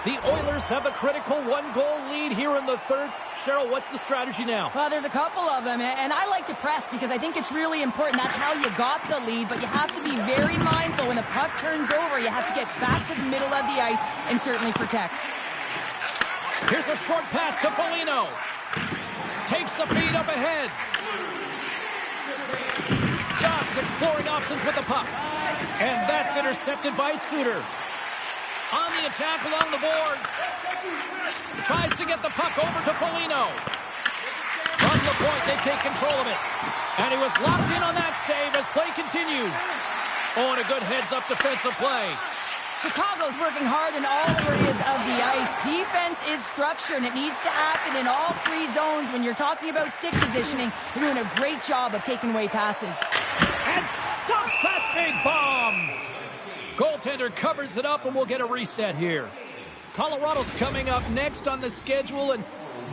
The Oilers have a critical 1-goal lead here in the third. Cheryl, what's the strategy now? Well, there's a couple of them, and I like to press because I think it's really important. That's how you got the lead, but you have to be very mindful. When the puck turns over, you have to get back to the middle of the ice and certainly protect. Here's a short pass to Foligno. Takes the feed up ahead. Docs exploring options with the puck. And that's intercepted by Suter. On the attack along the boards. Tries to get the puck over to Foligno. From the point, they take control of it. And he was locked in on that save as play continues. Oh, and a good heads-up defensive play. Chicago's working hard in all areas of the ice. Defense is structure, and it needs to happen in all three zones. When you're talking about stick positioning, they're doing a great job of taking away passes. And stops that big bomb. Goaltender covers it up, and we'll get a reset here. Colorado's coming up next on the schedule, and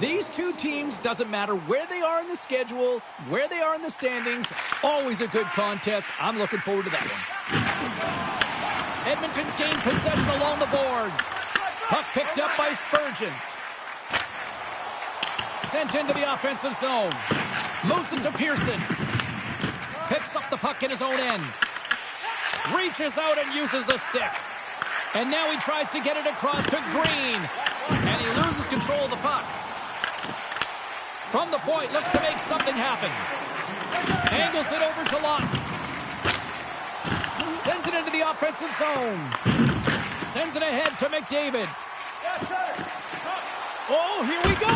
these two teams, doesn't matter where they are in the schedule, where they are in the standings, always a good contest. I'm looking forward to that one. Edmonton's gained possession along the boards. Puck picked up by Spurgeon. Sent into the offensive zone. Moves it to Pearson. Picks up the puck in his own end. Reaches out and uses the stick. And now he tries to get it across to Green. And he loses control of the puck. From the point, looks to make something happen. Angles it over to Lott. Sends it into the offensive zone. Sends it ahead to McDavid. Oh, here we go.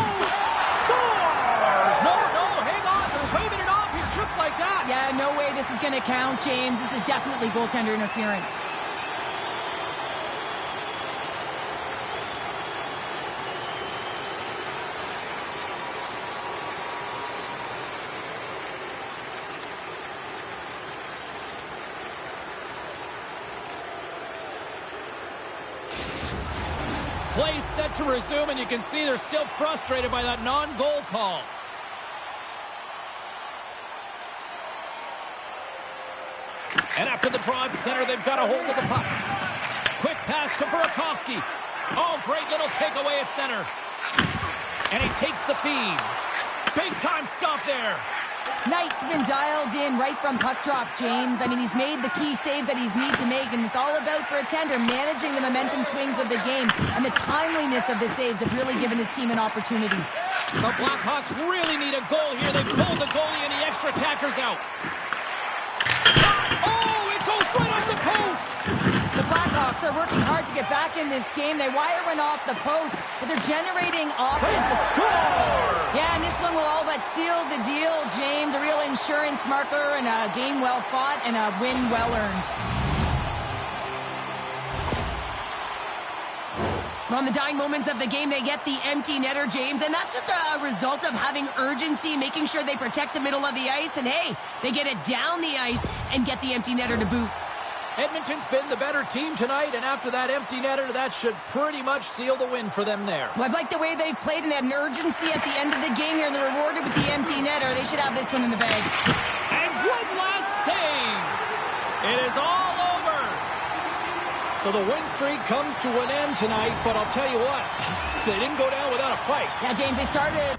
Scores! No, hang on. They're waving it off here just like that. Yeah, no way this is going to count, James. This is definitely goaltender interference. Play set to resume, and you can see they're still frustrated by that non-goal call. And after the draw at center, they've got a hold of the puck. Quick pass to Burakovsky. Oh, great little takeaway at center. And he takes the feed. Big time stop there. Knight's been dialed in right from puck drop, James. I mean, he's made the key saves that he's need to make, and it's all about for a tender managing the momentum swings of the game, and the timeliness of the saves have really given his team an opportunity. The Blackhawks really need a goal here. They pulled the goalie and the extra attacker's out. Oh, it goes right off the post. The Blackhawks are working hard to get back in this game. They wire one off the post, but they're generating offense. Score! Yeah, and this one will all but seal the deal, James. A real insurance marker and a game well fought and a win well earned. On the dying moments of the game, they get the empty netter, James, and that's just a result of having urgency, making sure they protect the middle of the ice, and hey, they get it down the ice and get the empty netter to boot. Edmonton's been the better team tonight, and after that empty netter, that should pretty much seal the win for them there. Well, I've liked the way they've played, and they had an urgency at the end of the game here, and they're rewarded with the empty netter. They should have this one in the bag. And one last save. It is all over. So the win streak comes to an end tonight, but I'll tell you what, they didn't go down without a fight. Yeah, James, they started...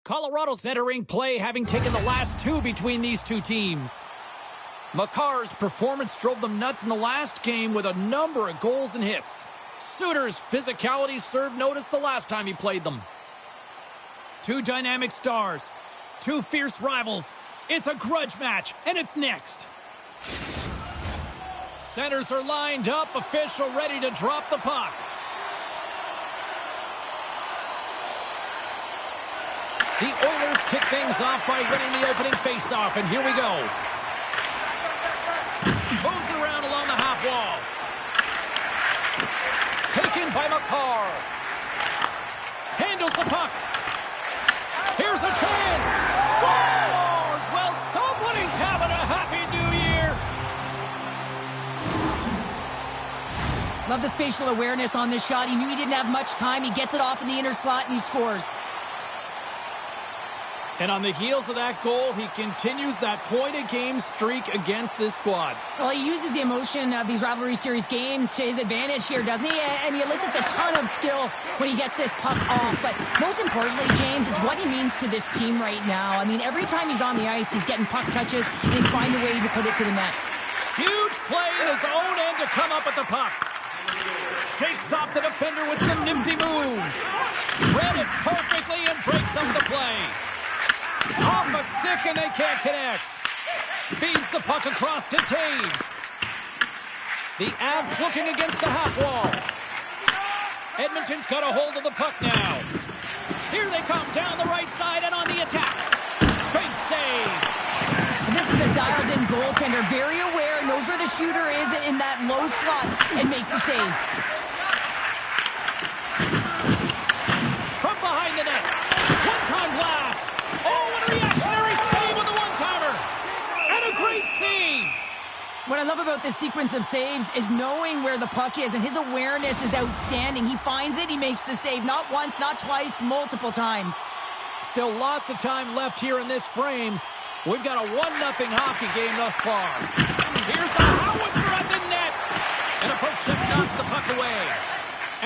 Colorado's entering play, having taken the last two between these two teams. Makar's performance drove them nuts in the last game with a number of goals and hits. Suter's physicality served notice the last time he played them. Two dynamic stars, two fierce rivals. It's a grudge match, and it's next. Centers are lined up, official ready to drop the puck. The Oilers kick things off by winning the opening faceoff, and here we go. Moves it around along the half wall. Taken by Makar. Handles the puck. Here's a chance. Scores! Well, somebody's having a happy new year. Love the spatial awareness on this shot. He knew he didn't have much time. He gets it off in the inner slot, and he scores. And on the heels of that goal, he continues that point-a-game streak against this squad. Well, he uses the emotion of these rivalry series games to his advantage here, doesn't he? And he elicits a ton of skill when he gets this puck off. But most importantly, James, is what he means to this team right now. I mean, every time he's on the ice, he's getting puck touches, and he's finding a way to put it to the net. Huge play in his own end to come up with the puck. Shakes off the defender with some nifty moves. Read it perfectly and breaks up the play. Off a stick and they can't connect. Feeds the puck across to Taves. The Avs looking against the half wall. Edmonton's got a hold of the puck now. Here they come down the right side and on the attack. Great save. And this is a dialed-in goaltender, very aware, knows where the shooter is in that low slot, and makes the save. From behind the net. One-time blast. Oh, what a reactionary save with the one-timer. And a great save. What I love about this sequence of saves is knowing where the puck is, and his awareness is outstanding. He finds it, he makes the save, not once, not twice, multiple times. Still lots of time left here in this frame. We've got a 1-0 hockey game thus far. Here's a howitzer at the net. And a poke check knocks the puck away.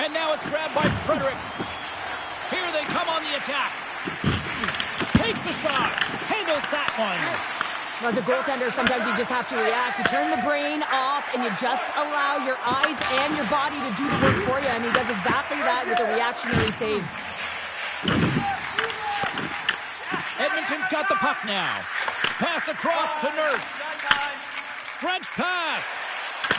And now it's grabbed by Frederick. Here they come on the attack. Takes a shot. Handles that one. As a goaltender, sometimes you just have to react. You turn the brain off, and you just allow your eyes and your body to do the work for you. And he does exactly that with a reactionary save. Edmonton's got the puck now. Pass across to Nurse. Stretch pass.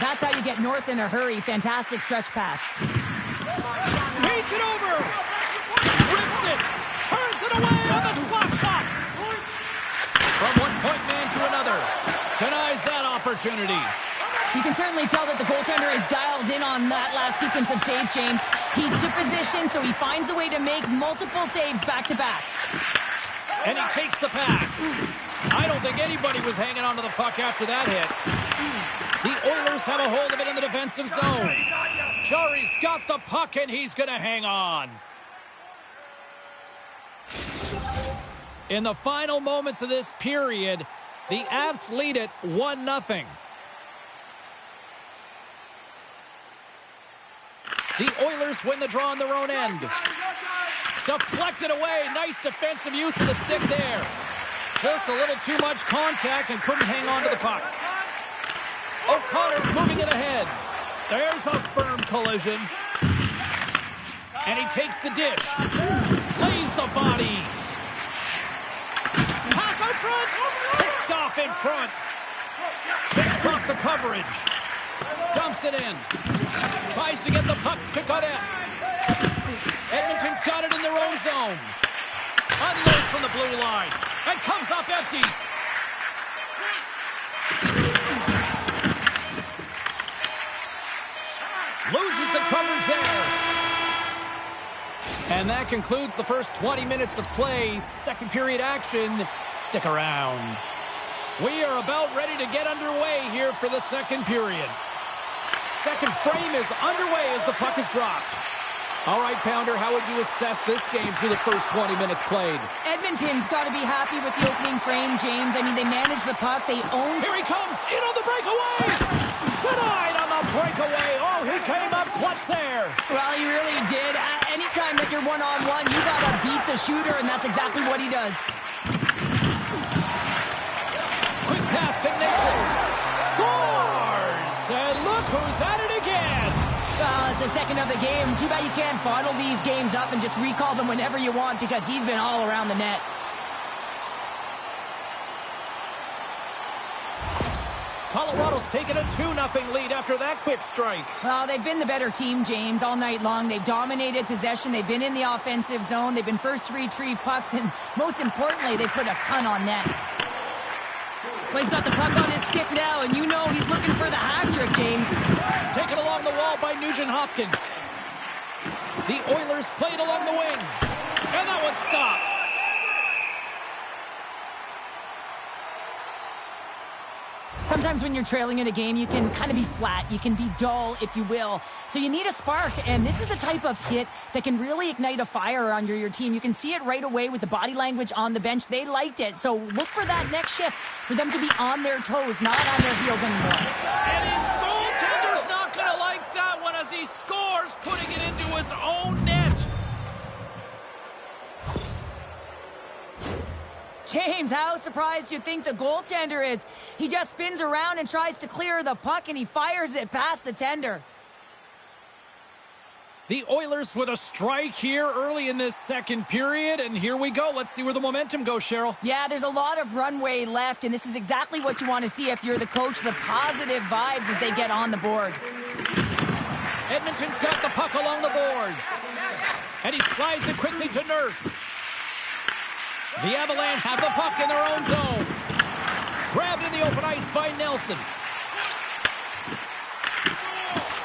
That's how you get north in a hurry. Fantastic stretch pass. Beats it over. Rips it. Turns it away on the slap shot. From one point man to another. Denies that opportunity. You can certainly tell that the goaltender is dialed in on that last sequence of saves, James. He's to position, so he finds a way to make multiple saves back-to-back. And he takes the pass. I don't think anybody was hanging onto the puck after that hit. The Oilers have a hold of it in the defensive zone. Jari's got the puck, and he's going to hang on. In the final moments of this period, the Avs lead it 1-0. The Oilers win the draw on their own end. Deflected away. Nice defensive use of the stick there. Just a little too much contact and couldn't hang on to the puck. O'Connor's moving it ahead. There's a firm collision. And he takes the dish. Lays the body. Pass out front. Picked off in front. Picks off the coverage. Dumps it in. Tries to get the puck to Godet. Edmonton's got it in their own zone. Unloads from the blue line. And comes up empty. Loses the coverage there. And that concludes the first 20 minutes of play. Second period action. Stick around. We are about ready to get underway here for the second period. Second frame is underway as the puck is dropped. All right, Pounder, how would you assess this game through the first 20 minutes played? Edmonton's got to be happy with the opening frame, James. I mean, they manage the puck. They own... Here he comes, in on the breakaway! Denied on the breakaway. Oh, he came up clutch there. Well, he really did. Anytime that you're one-on-one, you got to beat the shooter, and that's exactly what he does. Quick pass to Nixon. Scores! And look who's at it again. Well, it's the second of the game. Too bad you can't bottle these games up and just recall them whenever you want, because he's been all around the net. Colorado's taken a 2-0 lead after that quick strike. Well, they've been the better team, James, all night long. They've dominated possession. They've been in the offensive zone. They've been first to retrieve pucks, and most importantly, they put a ton on net. Well, he's got the puck on his stick now, and you know he's looking for the hat trick, James. Taken along the wall by Nugent Hopkins. The Oilers played along the wing. And that one's stopped. sometimes when you're trailing in a game, you can kind of be flat. You can be dull, if you will. So you need a spark, and this is a type of hit that can really ignite a fire under your team. You can see it right away with the body language on the bench. They liked it. So look for that next shift, for them to be on their toes, not on their heels anymore. And his goaltender's not going to like that one as he scores, putting it into his own net. James, how surprised do you think the goaltender is? He just spins around and tries to clear the puck, and he fires it past the tender. The Oilers with a strike here early in this second period, and here we go. Let's see where the momentum goes, Cheryl. Yeah, there's a lot of runway left, and this is exactly what you want to see if you're the coach, the positive vibes as they get on the board. Edmonton's got the puck along the boards, and he slides it quickly to Nurse. The Avalanche have the puck in their own zone. Grabbed in the open ice by Nelson.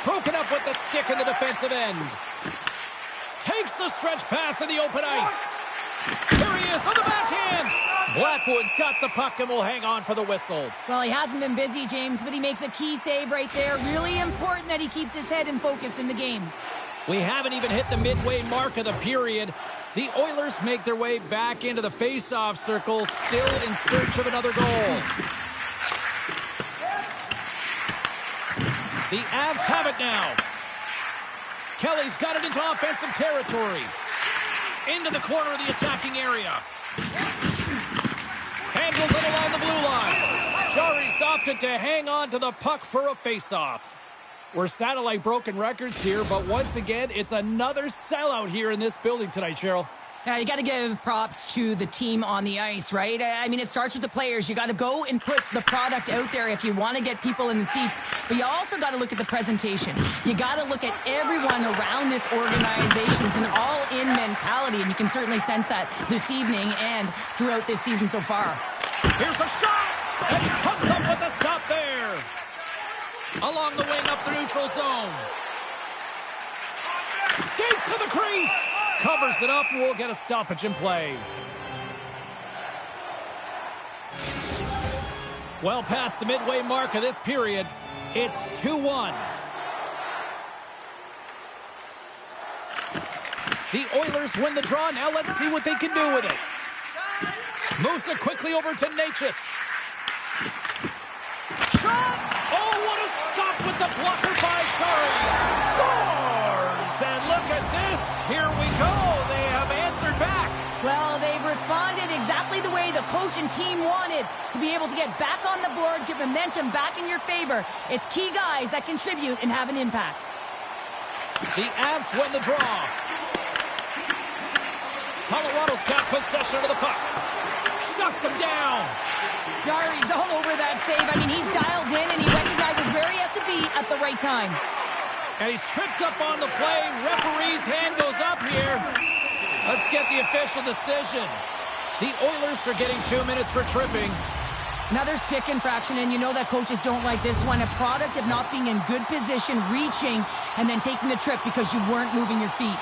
Broken up with the stick in the defensive end. Takes the stretch pass in the open ice. Here he is on the backhand. Blackwood's got the puck and will hang on for the whistle. Well, he hasn't been busy, James, but he makes a key save right there. Really important that he keeps his head in focus in the game. We haven't even hit the midway mark of the period. The Oilers make their way back into the face-off circle, still in search of another goal. The Avs have it now. Kelly's got it into offensive territory. Into the corner of the attacking area. Handles it along the blue line. Jari's opted to hang on to the puck for a face-off. We're satellite broken records here, but once again, it's another sellout here in this building tonight, Cheryl. Yeah, you got to give props to the team on the ice, right? I mean, it starts with the players. You got to go and put the product out there if you want to get people in the seats. But you also got to look at the presentation. You got to look at everyone around this organization. It's an all-in mentality, and you can certainly sense that this evening and throughout this season so far. Here's a shot, and he comes up with a stop there. Along the wing up the neutral zone. Skates to the crease. Covers it up, and we'll get a stoppage in play. Well past the midway mark of this period, it's 2-1. The Oilers win the draw. Now let's see what they can do with it. Moves it quickly over to Natchez. Shot! Oh, what a stop with the blocker by Chari. Scores! And look at this. Here we go. They have answered back. Well, they've responded exactly the way the coach and team wanted, to be able to get back on the board, get momentum back in your favor. It's key guys that contribute and have an impact. The Avs win the draw. Colorado's got possession of the puck. Shuts him down. Jari's all over that save. I mean, he's dialed in and he recognizes where he has to be at the right time. And he's tripped up on the play. Referee's hand goes up here. Let's get the official decision. The Oilers are getting 2 minutes for tripping. Another stick infraction, and you know that coaches don't like this one. A product of not being in good position, reaching, and then taking the trip because you weren't moving your feet.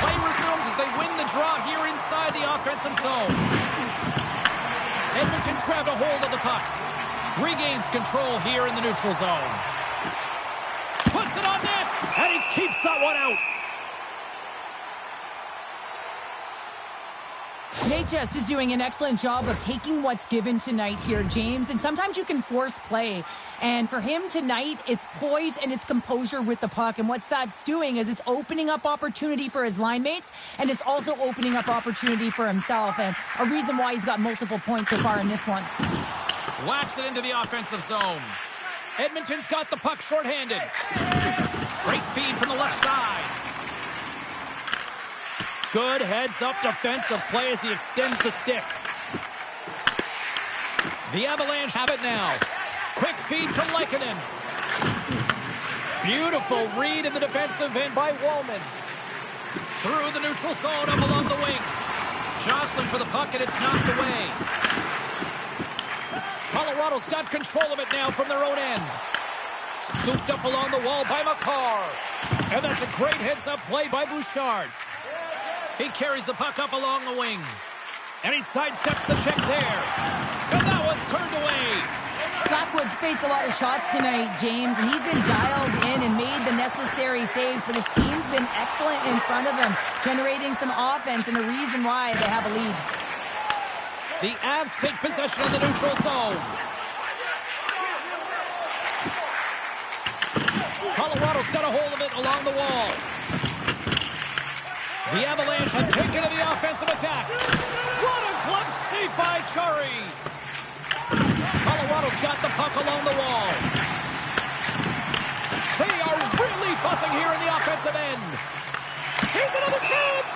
Play resumes as they win the draw here inside the offensive zone. Edmonton's grabbed a hold of the puck. Regains control here in the neutral zone. Puts it on net, and he keeps that one out. Natchez is doing an excellent job of taking what's given tonight here, James. And sometimes you can force play. And for him tonight, it's poise and it's composure with the puck. And what that's doing is it's opening up opportunity for his line mates, and it's also opening up opportunity for himself. And a reason why he's got multiple points so far in this one. Whacks it into the offensive zone. Edmonton's got the puck shorthanded. Great feed from the left side. Good heads-up defensive play as he extends the stick. The Avalanche have it now. Quick feed to Lehkonen. Beautiful read in the defensive end by Wallman. Through the neutral zone up along the wing. Jostling for the puck, and it's knocked away. Colorado's got control of it now from their own end. Scooped up along the wall by Makar. And that's a great heads-up play by Bouchard. He carries the puck up along the wing. And he sidesteps the check there. And that one's turned away. Blackwood's faced a lot of shots tonight, James, and he's been dialed in and made the necessary saves, but his team's been excellent in front of him, generating some offense, and the reason why they have a lead. The Avs take possession of the neutral zone. Colorado's got a hold of it along the wall. The Avalanche have taken to the offensive attack. What a glove save by Chari. Colorado's got the puck along the wall. They are really buzzing here in the offensive end. Here's another chance.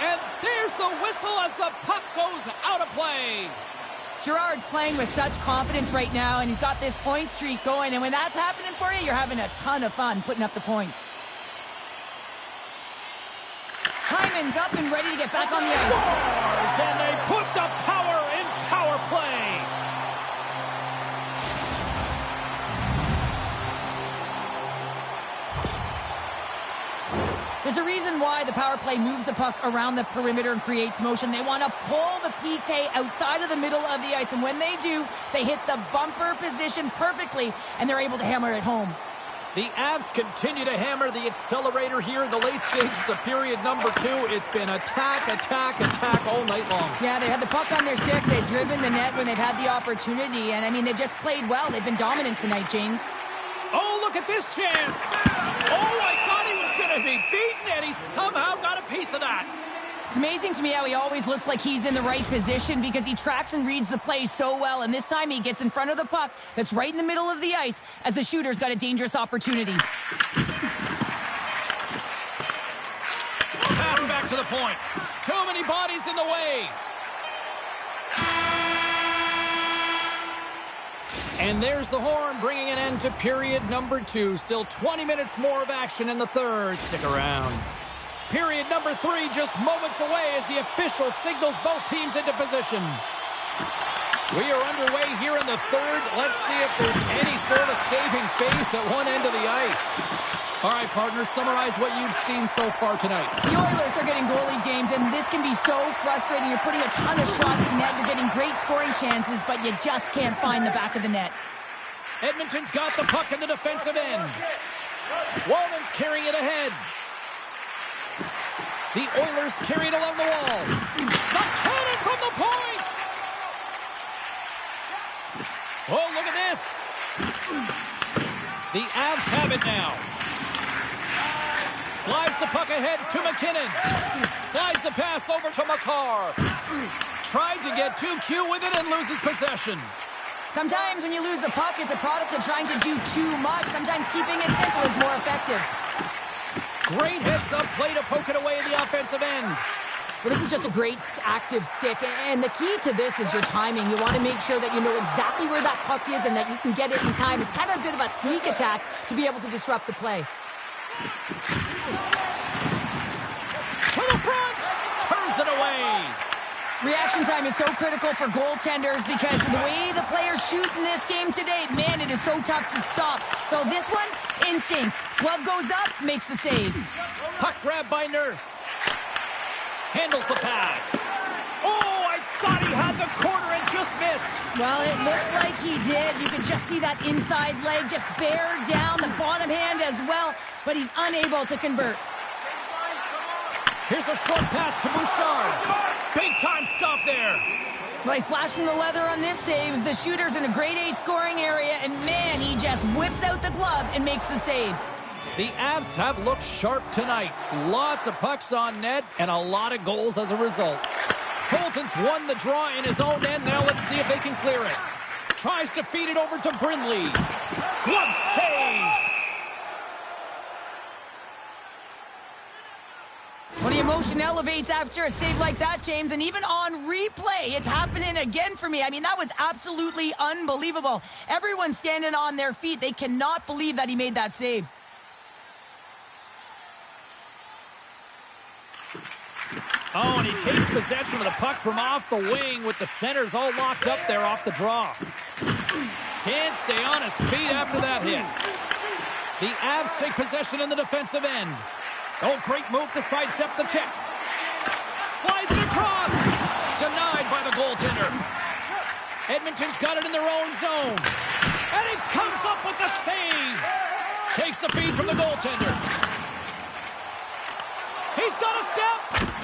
And there's the whistle as the puck goes out of play. Girard's playing with such confidence right now, and he's got this point streak going. And when that's happening for you, you're having a ton of fun putting up the points. Hyman's up and ready to get back on the ice. Scores, and they put the power in power play. There's a reason why the power play moves the puck around the perimeter and creates motion. They want to pull the PK outside of the middle of the ice, and when they do, they hit the bumper position perfectly, and they're able to hammer it home. The Avs continue to hammer the accelerator here in the late stages of period number 2. It's been attack, attack, attack all night long. Yeah, they had the puck on their stick. They've driven the net when they've had the opportunity, and I mean, they've just played well. They've been dominant tonight, James. Oh, look at this chance. Oh, I thought he was going to be beaten, and he somehow got a piece of that. It's amazing to me how he always looks like he's in the right position because he tracks and reads the play so well, and this time he gets in front of the puck that's right in the middle of the ice as the shooter's got a dangerous opportunity. Pass back to the point. Too many bodies in the way. And there's the horn, bringing an end to period number 2. Still 20 minutes more of action in the third. Stick around. Period number 3 just moments away as the official signals both teams into position. We are underway here in the third. Let's see if there's any sort of saving face at one end of the ice. All right, partners, summarize what you've seen so far tonight. The Oilers are getting goalie, James, and this can be so frustrating. You're putting a ton of shots to net. You're getting great scoring chances, but you just can't find the back of the net. Edmonton's got the puck in the defensive end. Wallman's carrying it ahead. The Oilers carry it along the wall. The cannon from the point! Oh, look at this. The Avs have it now. Slides the puck ahead to McKinnon. Slides the pass over to Makar. Tried to get too cute with it and loses possession. Sometimes when you lose the puck, it's a product of trying to do too much. Sometimes keeping it simple is more effective. Great heads-up play to poke it away in the offensive end. Well, this is just a great active stick, and the key to this is your timing. You want to make sure that you know exactly where that puck is and that you can get it in time. It's kind of a bit of a sneak attack to be able to disrupt the play. To the front! Turns it away! Reaction time is so critical for goaltenders because the way the players shoot in this game today, man, it is so tough to stop. So this one, instincts. Glove goes up, makes the save. Puck grab by Nurse. Handles the pass. Oh, I thought he had the corner and just missed. Well, it looks like he did. You can just see that inside leg just bear down, the bottom hand as well, but he's unable to convert. Here's a short pass to Bouchard. Big time stop there. Well, he's flashing the leather on this save. The shooter's in a grade A scoring area, and man, he just whips out the glove and makes the save. The Avs have looked sharp tonight. Lots of pucks on net and a lot of goals as a result. Colton's won the draw in his own end. Now let's see if they can clear it. Tries to feed it over to Brindley. Glove save. Well, the emotion elevates after a save like that, James, and even on replay, it's happening again for me. I mean, that was absolutely unbelievable. Everyone's standing on their feet. They cannot believe that he made that save. Oh, and he takes possession of the puck from off the wing with the centers all locked up there off the draw. Can't stay on his feet after that hit. The Avs take possession in the defensive end. Oh, great move to sidestep the check. Slides it across. Denied by the goaltender. Edmonton's got it in their own zone. And he comes up with the save. Takes the feed from the goaltender. He's got a step.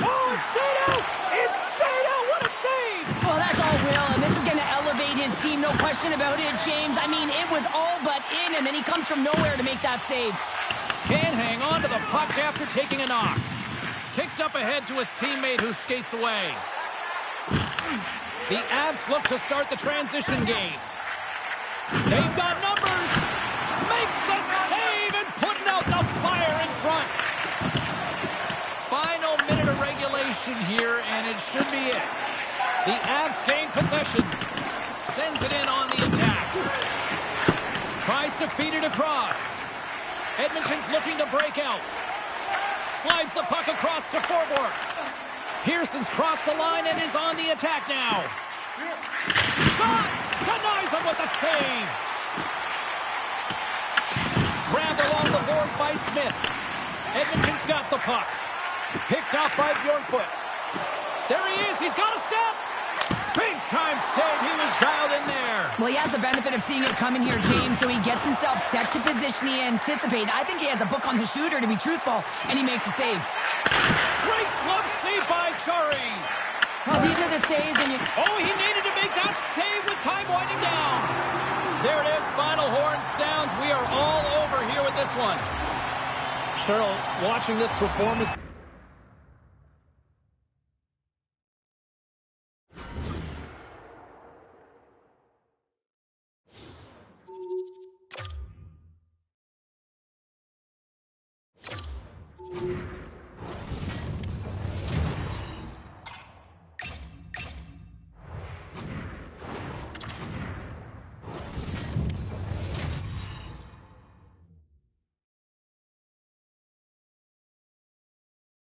Oh, it stayed out. It stayed out. What a save. Well, that's all Will, and this is going to elevate his team, no question about it, James. I mean, it was all but in, and then he comes from nowhere to make that save. Can't hang on to the puck after taking a knock. Kicked up ahead to his teammate who skates away. The Avs look to start the transition game. They've got numbers. Makes the save and putting out the fire in front. Final minute of regulation here, and it should be it. The Avs gain possession. Sends it in on the attack. Tries to feed it across. Edmonton's looking to break out. Slides the puck across to forward. Pearson's crossed the line and is on the attack now. Shot! Denies him with a save. Grabbed along the boards by Smith. Edmonton's got the puck. Picked off by Bjorkfoot. There he is. He's got a step. Big time save. He was dialed in there. Well, he has the benefit of seeing it coming here, James, so he gets himself set to position he anticipated. I think he has a book on the shooter, to be truthful, and he makes a save. Great glove save by Chari. Well, these are the saves, and you... Oh, he needed to make that save with time winding down. There it is. Final horn sounds. We are all over here with this one. Cheryl, watching this performance...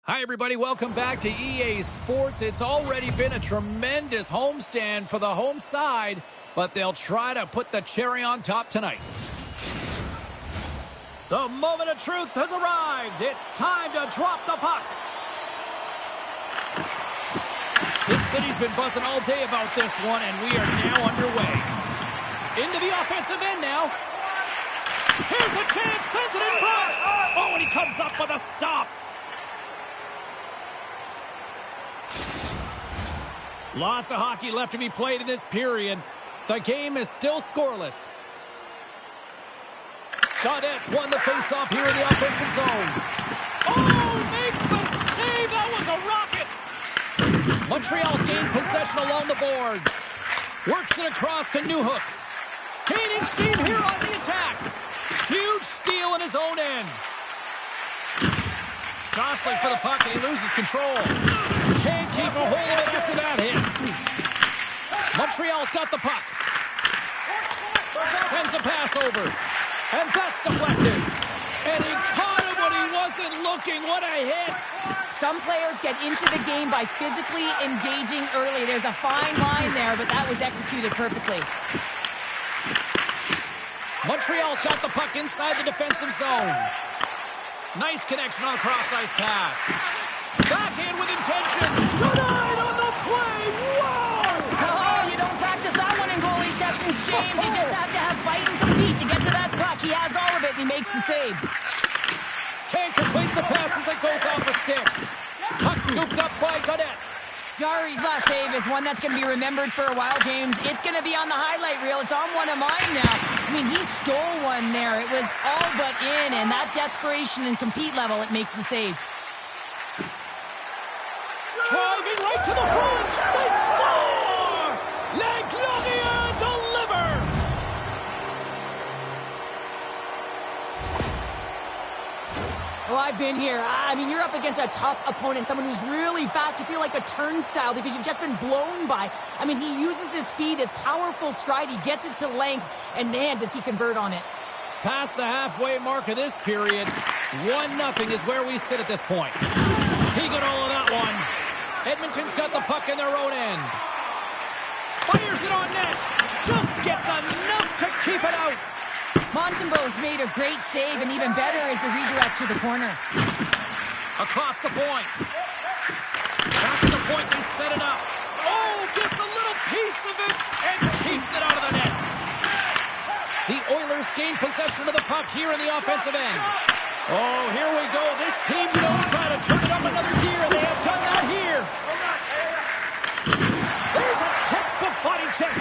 Hi, everybody. Welcome back to EA Sports. It's already been a tremendous homestand for the home side, but they'll try to put the cherry on top tonight. The moment of truth has arrived. It's time to drop the puck. This city's been buzzing all day about this one, and we are now underway. Into the offensive end now. Here's a chance. Sends it in front. Oh, and he comes up with a stop. Lots of hockey left to be played in this period. The game is still scoreless. Gaudette's won the faceoff here in the offensive zone. Oh, makes the save. That was a rocket. Montreal's gained possession along the boards. Works it across to Newhook. Gaining steam here on the attack. Huge steal in his own end. Jostling for the puck, and he loses control. Can't keep a hold of it after that hit. Montreal's got the puck. Sends a pass over. And that's deflected. And he caught him when he wasn't looking. What a hit. Some players get into the game by physically engaging early. There's a fine line there, but that was executed perfectly. Montreal's got the puck inside the defensive zone. Nice connection on a cross-ice pass. Backhand with intention. Denied on the play. Whoa! Oh, you don't practice that one in goalie sessions, James. You just have to have fight and compete to get to that puck. He has all of it, and he makes the save. Can't complete the pass as it goes off the stick. Puck scooped up by Gaudette. Jari's last save is one that's going to be remembered for a while, James. It's going to be on the highlight reel. It's on one of mine now. I mean, he stole one there. It was all but in, and that desperation and compete level, it makes the save. Driving right to the front. They score! La Gloria deliver! Oh, I've been here. I mean, you're up against a tough opponent, someone who's really fast. You feel like a turnstile because you've just been blown by. I mean, he uses his speed, his powerful stride. He gets it to length, and man, does he convert on it. Past the halfway mark of this period, 1-0 is where we sit at this point. He got all of that one. Edmonton's got the puck in their own end. Fires it on net. Just gets enough to keep it out. Montembeau's made a great save, and even better is the redirect to the corner. Across the point. Back to the point, they set it up. Oh, gets a little piece of it and keeps it out of the net. The gain possession of the puck here in the offensive end. Oh, here we go. This team knows how to turn it up another gear. They have done that here. There's a textbook body check.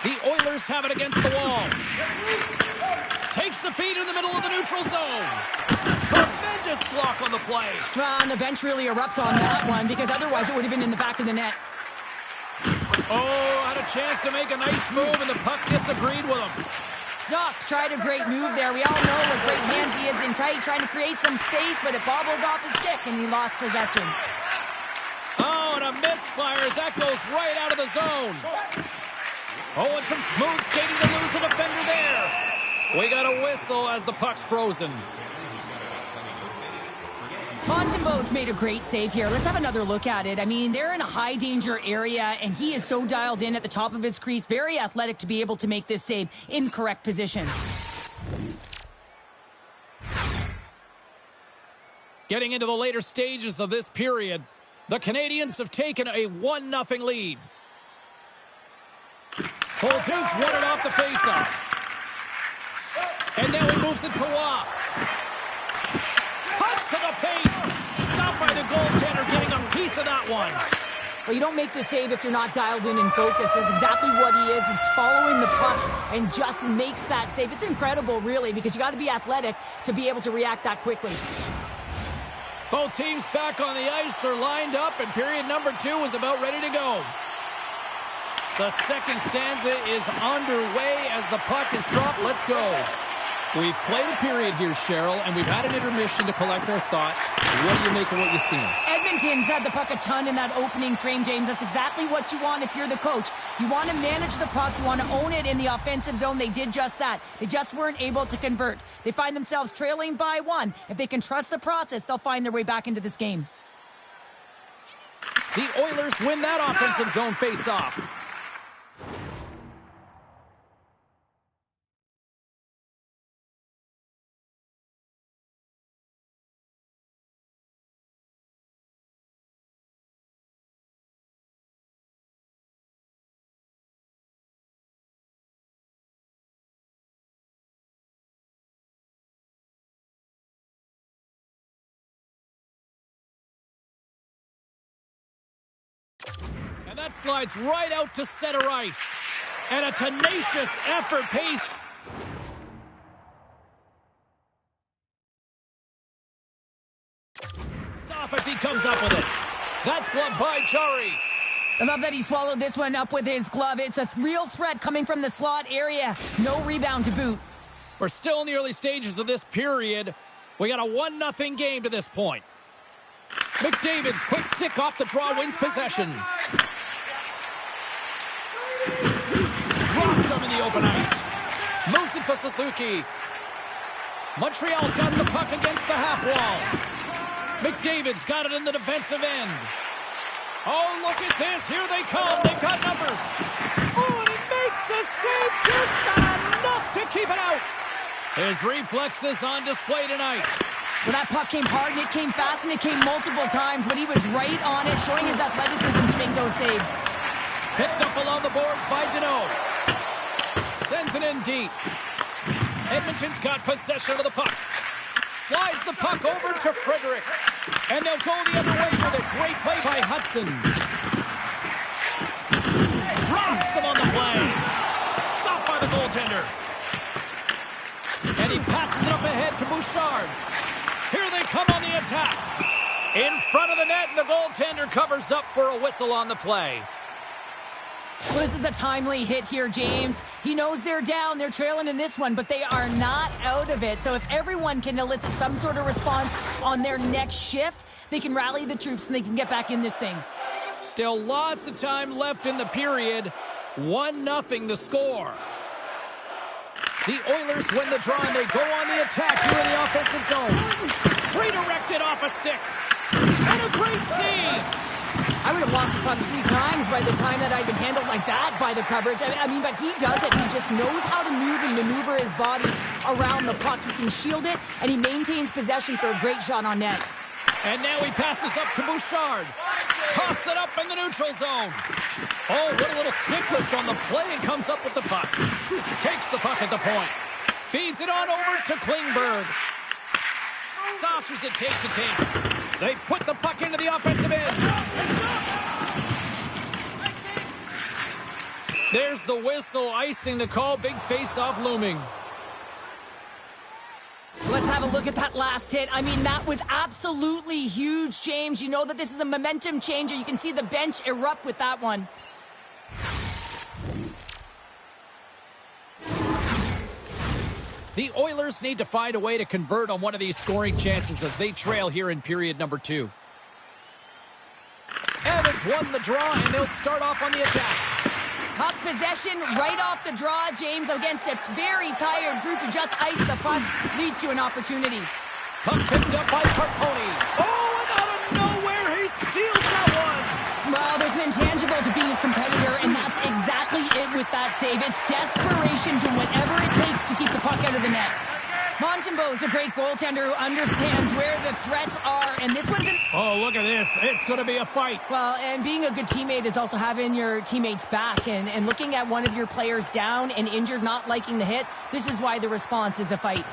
The Oilers have it against the wall. Takes the feed in the middle of the neutral zone. Tremendous block on the play. And the bench really erupts on that one because otherwise it would have been in the back of the net. Oh, had a chance to make a nice move, and the puck disagreed with him. Docs tried a great move there. We all know what great hands he is in tight, trying to create some space, but it bobbles off his stick, and he lost possession. Oh, and a misfire as that goes right out of the zone. Oh, and some smooth skating to lose the defender there. We got a whistle as the puck's frozen. Montembeault's made a great save here. Let's have another look at it. I mean, they're in a high-danger area, and he is so dialed in at the top of his crease. Very athletic to be able to make this save in correct position. Getting into the later stages of this period, the Canadians have taken a 1-0 lead. Duke's won it off the faceoff. And now he moves it to Waugh. Cuts to the paint. Stopped by the goaltender, getting a piece of that one. Well, you don't make the save if you're not dialed in and focused. That's exactly what he is. He's following the puck and just makes that save. It's incredible, really, because you got to be athletic to be able to react that quickly. Both teams back on the ice. They're lined up, and period number 2 is about ready to go. The second stanza is underway as the puck is dropped. Let's go. We've played a period here, Cheryl, and we've had an intermission to collect our thoughts. What do you make of what you've seen? Edmonton's had the puck a ton in that opening frame, James. That's exactly what you want if you're the coach. You want to manage the puck. You want to own it in the offensive zone. They did just that. They just weren't able to convert. They find themselves trailing by 1. If they can trust the process, they'll find their way back into this game. The Oilers win that offensive zone face-off. And that slides right out to center ice. And a tenacious effort pays. Off as he comes up with it. That's gloved by Chari. I love that he swallowed this one up with his glove. It's a real threat coming from the slot area. No rebound to boot. We're still in the early stages of this period. We got a 1-0 game to this point. McDavid's quick stick off the draw wins possession. Drops him in the open ice. Moves it to Suzuki. Montreal's got the puck against the half wall. McDavid's got it in the defensive end. Oh, look at this. Here they come. They've got numbers. Oh, and he makes the save. Just not enough to keep it out. His reflexes on display tonight. Well, that puck came hard, and it came fast, and it came multiple times, but he was right on it, showing his athleticism to make those saves. Picked up along the boards by Deneau. Sends it in deep. Edmonton's got possession of the puck. Slides the puck over to Frederick. And they'll go the other way with a great play by Hudson. Drops him on the play. Stopped by the goaltender. And he passes it up ahead to Bouchard. Here they come on the attack. In front of the net, and the goaltender covers up for a whistle on the play. Well, this is a timely hit here, James. He knows they're down. They're trailing in this one, but they are not out of it. So if everyone can elicit some sort of response on their next shift, they can rally the troops and they can get back in this thing. Still lots of time left in the period. 1-0 the score. The Oilers win the draw, and they go on the attack here in the offensive zone. Redirected off a stick. And a great save. I would have lost the puck 3 times by the time that I'd been handled like that by the coverage. I mean, but he does it. He just knows how to move and maneuver his body around the puck. He can shield it, and he maintains possession for a great shot on net. And now he passes up to Bouchard. Toss it up in the neutral zone. Oh, what a little stick lift on the play and comes up with the puck. Takes the puck at the point. Feeds it on over to Klingberg. Saucers it tape to tape. They put the puck into the offensive end. There's the whistle, icing the call. Big face-off looming. Let's have a look at that last hit. I mean, that was absolutely huge, James. You know that this is a momentum changer. You can see the bench erupt with that one. The Oilers need to find a way to convert on one of these scoring chances as they trail here in period number 2. Evans won the draw, and they'll start off on the attack. Puck possession right off the draw, James, against a very tired group who just iced the puck, leads to an opportunity. Puck picked up by Carponi. Oh, and out of nowhere, he steals that one. Well, there's an intangible to being a competitor, and that's exactly it with that save. It's desperation to whatever it takes to keep the puck out of the net. Montembeault's a great goaltender who understands where the threats are, and this one's Oh, look at this. It's going to be a fight. Well, and being a good teammate is also having your teammates back, and looking at one of your players down and injured, not liking the hit. This is why the response is a fight.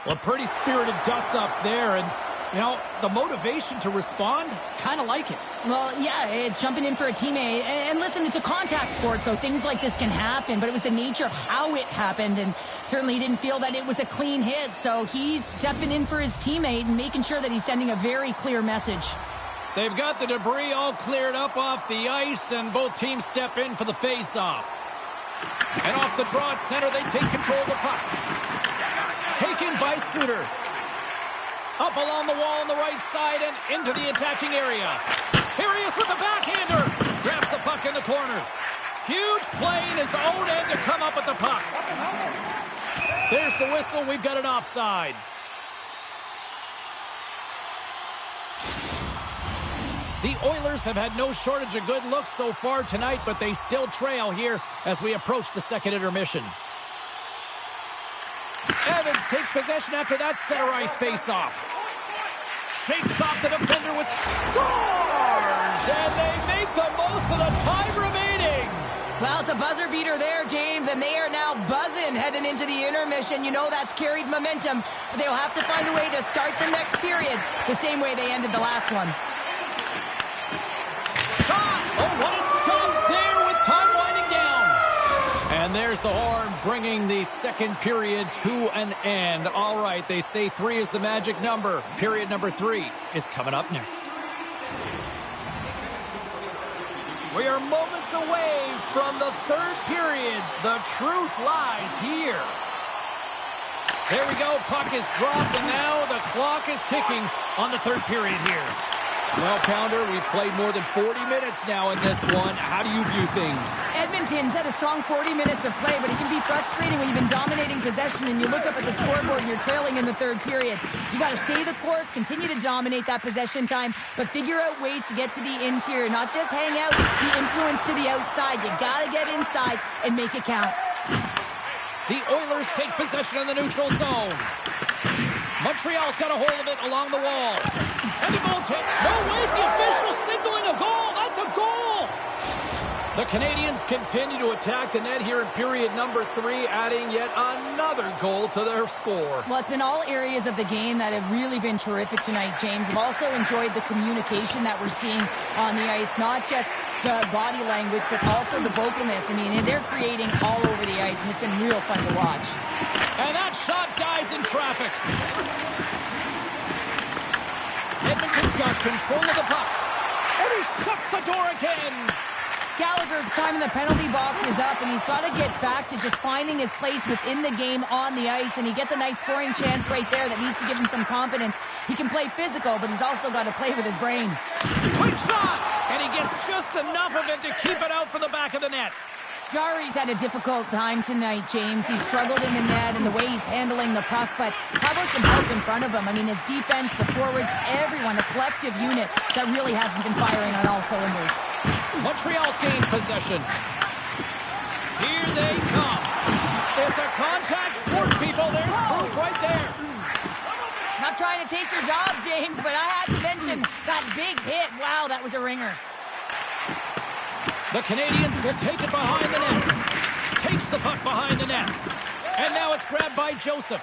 Well, pretty spirited dust-up there, and, you know, the motivation to respond, kind of like it. Well, yeah, it's jumping in for a teammate. And listen, it's a contact sport, so things like this can happen, but it was the nature of how it happened, and certainly he didn't feel that it was a clean hit, so he's stepping in for his teammate and making sure that he's sending a very clear message. They've got the debris all cleared up off the ice, and both teams step in for the face-off. And off the draw at center, they take control of the puck. Taken by Suter. Up along the wall on the right side and into the attacking area. Here he is with the backhander. Grabs the puck in the corner. Huge play in his own end to come up with the puck. There's the whistle. We've got an offside. The Oilers have had no shortage of good looks so far tonight, but they still trail here as we approach the second intermission. Evans takes possession after that center ice face-off. Shakes off the defender with scores! And they make the most of the time remaining. Well, it's a buzzer beater there, James, and they are now buzzing heading into the intermission. You know that's carried momentum, but they'll have to find a way to start the next period the same way they ended the last one. Shot! Oh, what a stop there with time winding down. And there's the horn bringing the second period to an end. All right, they say 3 is the magic number. Period number 3 is coming up next. We are moments away from the third period. The truth lies here. There we go. Puck is dropped, and now the clock is ticking on the third period here. Well, Pounder, we've played more than 40 minutes now in this one. How do you view things? Edmonton's had a strong 40 minutes of play, but it can be frustrating when you've been dominating possession and you look up at the scoreboard and you're trailing in the third period. You got to stay the course, continue to dominate that possession time, but figure out ways to get to the interior, not just hang out, be influenced to the outside. You got to get inside and make it count. The Oilers take possession in the neutral zone. Montreal's got a hold of it along the wall. And the goaltender. No, wait, the official signaling a goal. That's a goal. The Canadians continue to attack the net here in period number 3, adding yet another goal to their score. Well, it's been all areas of the game that have really been terrific tonight, James. I've also enjoyed the communication that we're seeing on the ice, not just the body language, but also the vocalness. I mean, they're creating all over the ice, and it's been real fun to watch. And that shot dies in traffic. Edmonton's got control of the puck. And he shuts the door again. Gallagher's time in the penalty box is up, and he's got to get back to just finding his place within the game on the ice, and he gets a nice scoring chance right there that needs to give him some confidence. He can play physical, but he's also got to play with his brain. Quick shot! And he gets just enough of it to keep it out for the back of the net. Jari's had a difficult time tonight, James. He's struggled in the net and the way he's handling the puck, but how about some help in front of him? I mean, his defense, the forwards, everyone, a collective unit that really hasn't been firing on all cylinders. Montreal's gained possession. they come. It's a contact sport, people. There's proof right there. Not trying to take your job, James, but I had to mention that big hit. Wow, that was a ringer. The Canadians will take it behind the net. Takes the puck behind the net. And now it's grabbed by Joseph.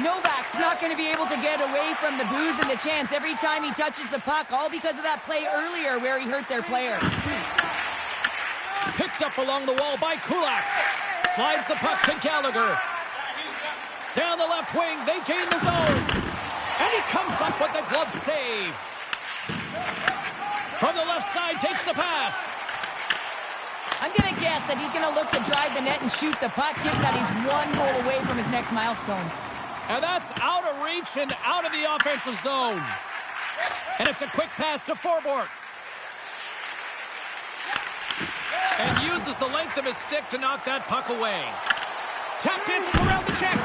Novak's not going to be able to get away from the boos and the chance every time he touches the puck, all because of that play earlier where he hurt their player. Picked up along the wall by Kulak. Slides the puck to Gallagher. Down the left wing, they gain the zone. And he comes up with the glove save. From the left side, takes the pass. I'm going to guess that he's going to look to drive the net and shoot the puck, given that he's one goal away from his next milestone. And that's out of reach and out of the offensive zone. And it's a quick pass to Forbort. And uses the length of his stick to knock that puck away. Tap dances around the check.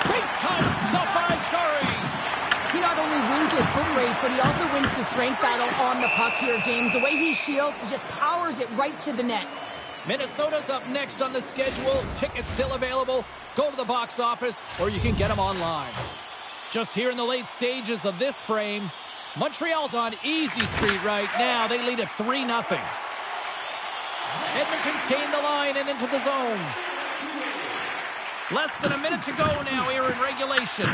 Big time stuff by Chari. He not only wins his foot race, but he also wins the strength battle on the puck here, James. The way he shields, he just powers it right to the net. Minnesota's up next on the schedule. Tickets still available. Go to the box office, or you can get them online. Just here in the late stages of this frame, Montreal's on easy street right now. They lead at 3-0. Edmonton's gained the line and into the zone. Less than a minute to go now here in regulation.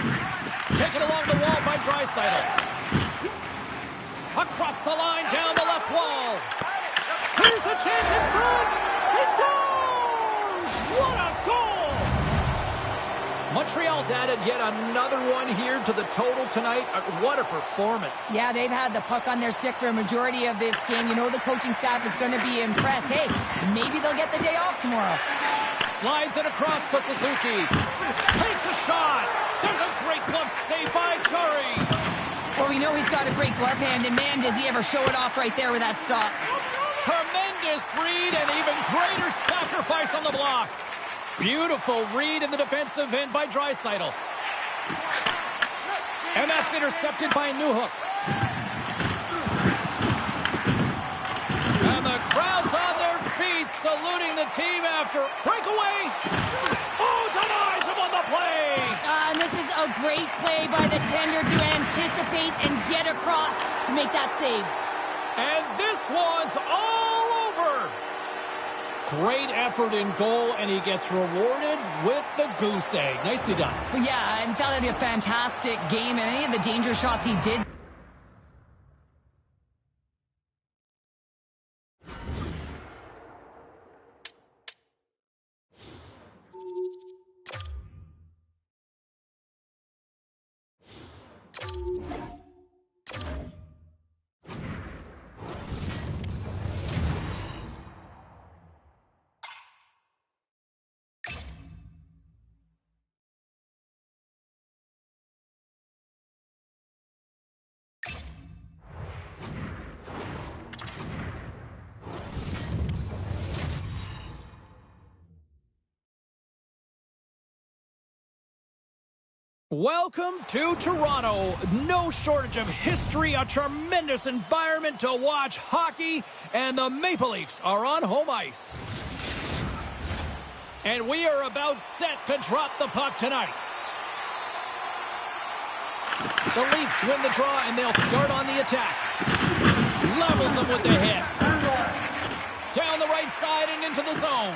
Taken along the wall by Draisaitl. Across the line, down the left wall. Here's a chance in front. He scores! What a goal! Montreal's added yet another one here to the total tonight. What a performance. Yeah, they've had the puck on their stick for a majority of this game. You know the coaching staff is going to be impressed. Hey, maybe they'll get the day off tomorrow. Slides it across to Suzuki. Takes a shot. There's a great glove save by Chari. Well, we know he's got a great glove hand, and man, does he ever show it off right there with that stop. Tremendous read and even greater sacrifice on the block. Beautiful read in the defensive end by Draisaitl. And that's intercepted by Newhook. And the crowd's on their feet, saluting the team after breakaway. Oh, denies him on the play. And this is a great play by the tender to anticipate and get across to make that save. And this one's all over. Great effort in goal, and he gets rewarded with the goose egg. Nicely done. Well, yeah, and thought it'd be a fantastic game, and any of the danger shots he did. Welcome to Toronto. No shortage of history, a tremendous environment to watch hockey, and the Maple Leafs are on home ice. And we are about set to drop the puck tonight. The Leafs win the draw, and they'll start on the attack. Levels them with the hit. Down the right side and into the zone.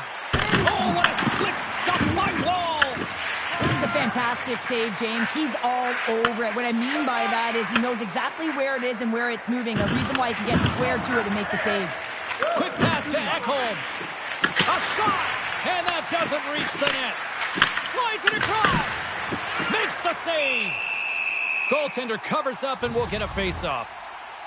Oh, what a slick stuff by Wall. This is a fantastic save, James. He's all over it. What I mean by that is he knows exactly where it is and where it's moving. A reason why he can get square to it and make the save. Quick pass to Ekholm. A shot, and that doesn't reach the net. Slides it across. Makes the save. Goaltender covers up and will get a face-off.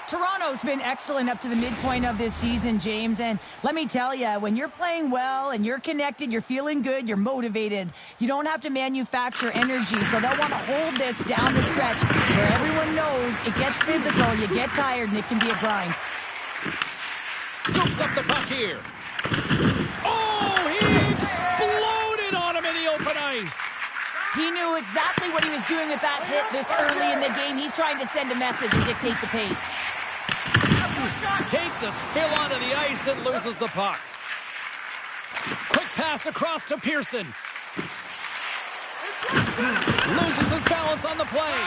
Toronto's been excellent up to the midpoint of this season, James, and let me tell you, when you're playing well and you're connected, you're feeling good, you're motivated, you don't have to manufacture energy, so they'll want to hold this down the stretch where everyone knows it gets physical, you get tired, and it can be a grind. Scoops up the puck here. Oh, he exploded on him in the open ice. He knew exactly what he was doing with that hit this early in the game. He's trying to send a message and dictate the pace. Takes to spill onto the ice and loses the puck. Quick pass across to Pearson. Loses his balance on the play.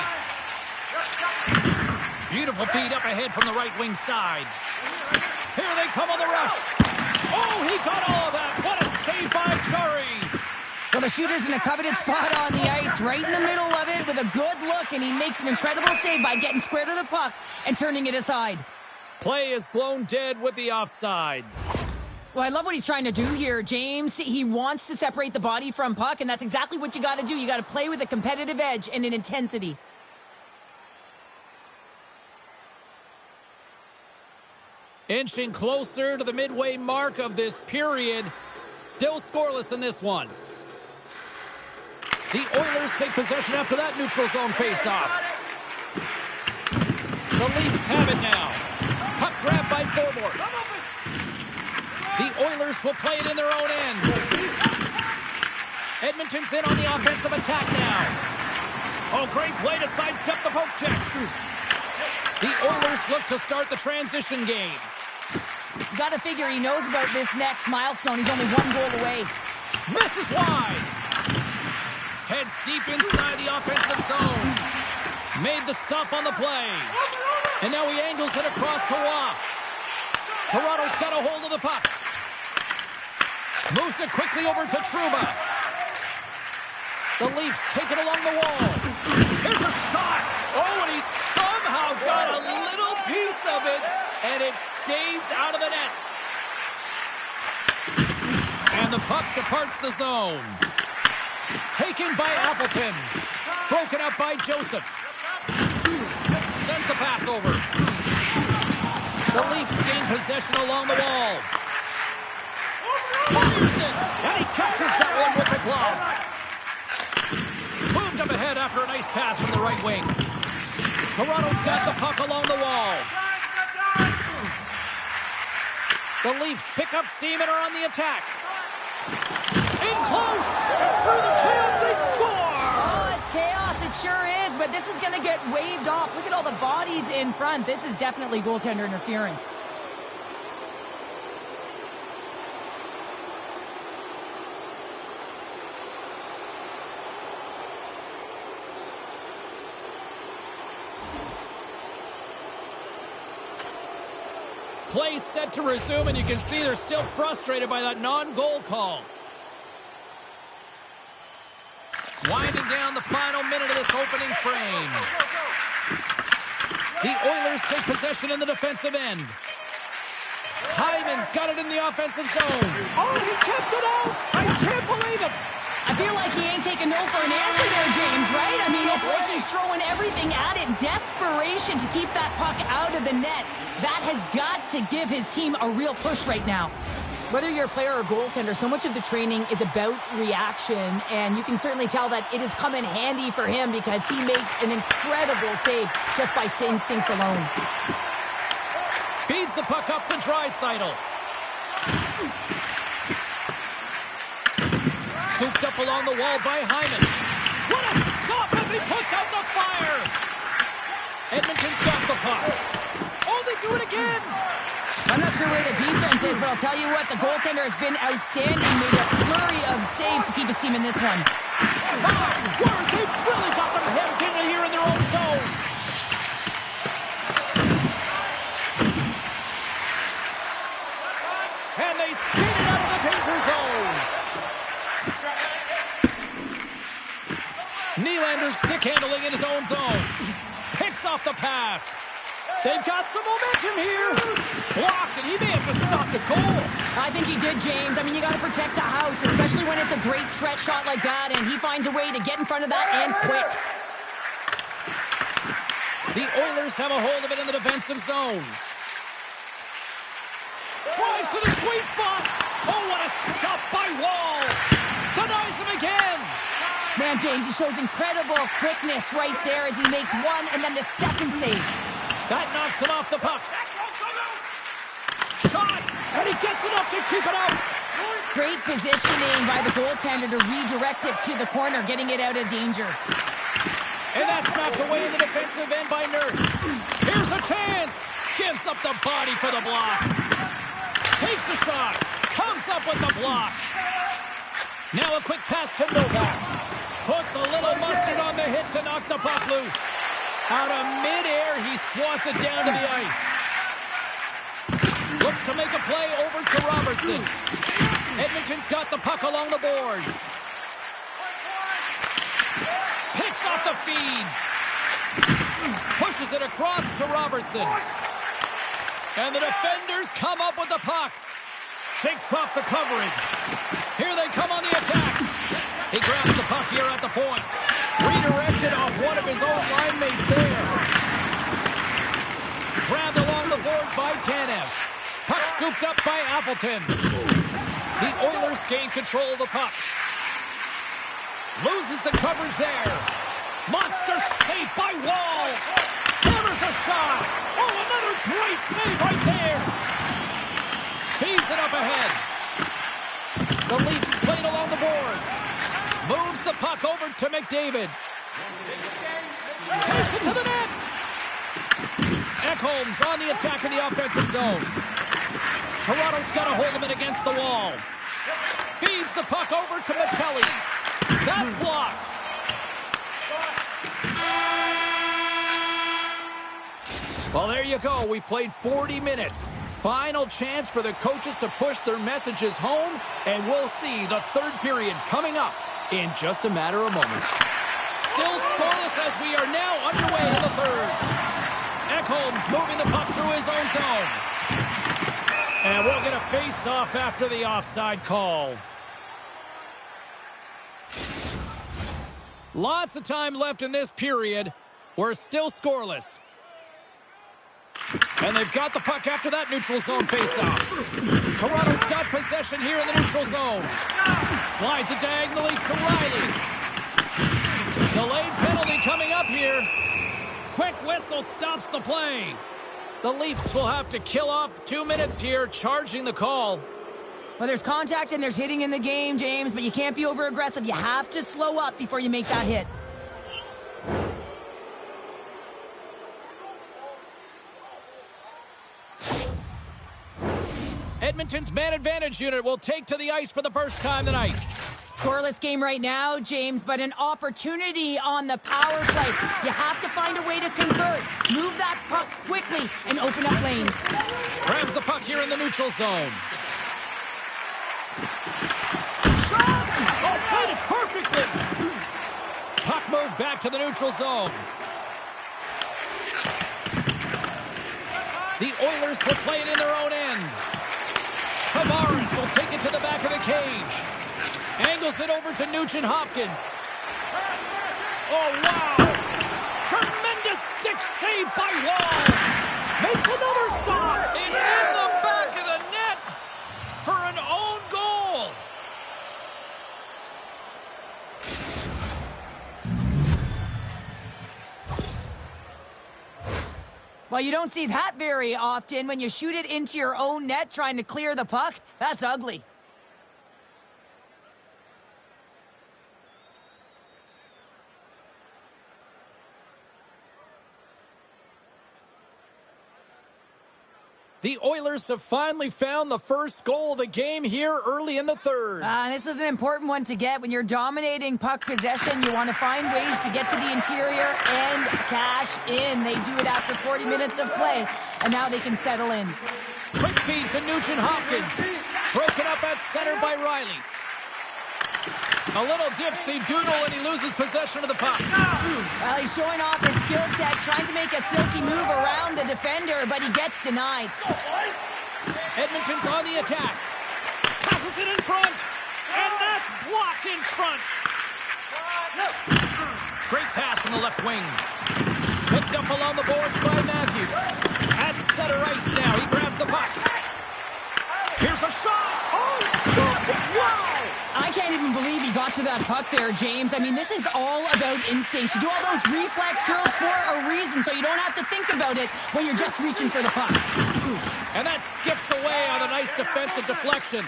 Beautiful feed up ahead from the right wing side. Here they come on the rush. Oh, he got all of that. What a save by Chari. Well, the shooter's in a coveted spot on the ice, right in the middle of it with a good look, and he makes an incredible save by getting square to the puck and turning it aside. Play is blown dead with the offside. Well, I love what he's trying to do here, James. He wants to separate the body from puck, and that's exactly what you got to do. You got to play with a competitive edge and an intensity. Inching closer to the midway mark of this period. Still scoreless in this one. The Oilers take possession after that neutral zone faceoff. The Leafs have it now. Puck grab by Thorborg. The Oilers will play it in their own end. Edmonton's in on the offensive attack now. Oh, great play to sidestep the poke check. The Oilers look to start the transition game. You got to figure he knows about this next milestone. He's only one goal away. Misses wide. Heads deep inside the offensive zone. Made the stop on the play. And now he angles it across to Roy. Toronto's got a hold of the puck. Moves it quickly over to Trouba. The Leafs take it along the wall. Here's a shot. Oh, and he somehow got a little piece of it, and it stays out of the net. And the puck departs the zone. Taken by Appleton. Broken up by Joseph. Sends the pass over. The Leafs gain possession along the wall. Fires it, and he catches that one with the glove. Moved up ahead after a nice pass from the right wing. Toronto's got the puck along the wall. The Leafs pick up steam and are on the attack. In close! Through the chaos, they score! Oh, it's chaos. It sure is, but this is going to get waved off. Look at all the bodies in front. This is definitely goaltender interference. Play set to resume, and you can see they're still frustrated by that non-goal call. Winding down the final minute of this opening frame. The Oilers take possession in the defensive end. Hyman's got it in the offensive zone. Oh, he kept it out! I can't believe it! I feel like he ain't taking no for an answer there, James, right? I mean, it's like he's throwing everything at it. Desperation to keep that puck out of the net. That has got to give his team a real push right now. Whether you're a player or goaltender, so much of the training is about reaction, and you can certainly tell that it has come in handy for him because he makes an incredible save just by instincts alone. Feeds the puck up to Draisaitl. Scooped up along the wall by Hyman. What a stop as he puts out the fire! Edmonton's got the puck. Oh, they do it again! I'm not sure where the defense is, but I'll tell you what, the goaltender has been outstanding. Made a flurry of saves to keep his team in this one. My word, they've really got them hemmed in here in their own zone. And they skate it out of the danger zone. Nylander's stick handling in his own zone. Picks off the pass. They've got some momentum here. Blocked, and he may have just stopped a goal. I think he did, James. I mean, you got to protect the house, especially when it's a great threat shot like that, and he finds a way to get in front of that and quick. The Oilers have a hold of it in the defensive zone. Drives to the sweet spot. Oh, what a stop by Wall. Denies him again. Man, James, he shows incredible quickness right there as he makes one and then the second save. That knocks him off the puck. Shot, and he gets enough to keep it out. Great positioning by the goaltender to redirect it to the corner, getting it out of danger. And that's knocked away in the defensive end by Nurse. Here's a chance. Gives up the body for the block. Takes a shot. Comes up with the block. Now a quick pass to Novak. Puts a little mustard on the hit to knock the puck loose. Out of midair, he swats it down to the ice. Looks to make a play over to Robertson. Edmonton's got the puck along the boards. Picks off the feed. Pushes it across to Robertson. And the defenders come up with the puck. Shakes off the coverage. Here they come on the attack. He grabs the puck here at the point. Redirected off one of his own line mates there. Grabbed along the boards by Tanev. Puck scooped up by Appleton. The Oilers gain control of the puck. Loses the coverage there. Monster save by Wall. Hammers a shot. Oh, another great save right there. Feeds it up ahead. The Leafs played along the boards. Moves the puck over to McDavid. Takes it to the net. Ekholm's on the attack in the offensive zone. Toronto's got to hold him in against the wall. Feeds the puck over to Machelli. That's blocked. Well, there you go. We've played 40 minutes. Final chance for the coaches to push their messages home, and we'll see the third period coming up in just a matter of moments. Still scoreless as we are now underway in the third. Ekholm's moving the puck through his own zone. And we'll get a face-off after the offside call. Lots of time left in this period. We're still scoreless. And they've got the puck after that neutral zone face-off. Toronto's got possession here in the neutral zone. Slides it diagonally to Riley. Delayed penalty coming up here. Quick whistle stops the play. The Leafs will have to kill off 2 minutes here, charging the call. Well, there's contact and there's hitting in the game, James, but you can't be over-aggressive. You have to slow up before you make that hit. Edmonton's man advantage unit will take to the ice for the first time tonight. Scoreless game right now, James, but an opportunity on the power play. You have to find a way to convert. Move that puck quickly and open up lanes. Grabs the puck here in the neutral zone. Shot! Oh, played it perfectly! Puck moved back to the neutral zone. The Oilers will play it in their own end. Tavares will take it to the back of the cage. Angles it over to Nugent-Hopkins. Oh, wow! Tremendous stick save by Wall. Makes another stop. It's in the back of the net for an own goal. Well, you don't see that very often when you shoot it into your own net trying to clear the puck. That's ugly. The Oilers have finally found the first goal of the game here early in the third. This was an important one to get. When you're dominating puck possession, you want to find ways to get to the interior and cash in. They do it after 40 minutes of play, and now they can settle in. Quick feed to Nugent-Hopkins. Broken up at center by Riley. A little dipsy doodle, and he loses possession of the puck. Well, he's showing off his skill set, trying to make a silky move around the defender, but he gets denied. Edmonton's on the attack. Passes it in front, and that's blocked in front. Great pass from the left wing. Picked up along the boards by Matthews. At center ice now, he grabs the puck. Here's a shot. Oh, stopped it. Wow. I can't even believe he got to that puck there, James. I mean, this is all about instinct. You do all those reflex drills for a reason, so you don't have to think about it when you're just reaching for the puck. And that skips away on a nice defensive deflection.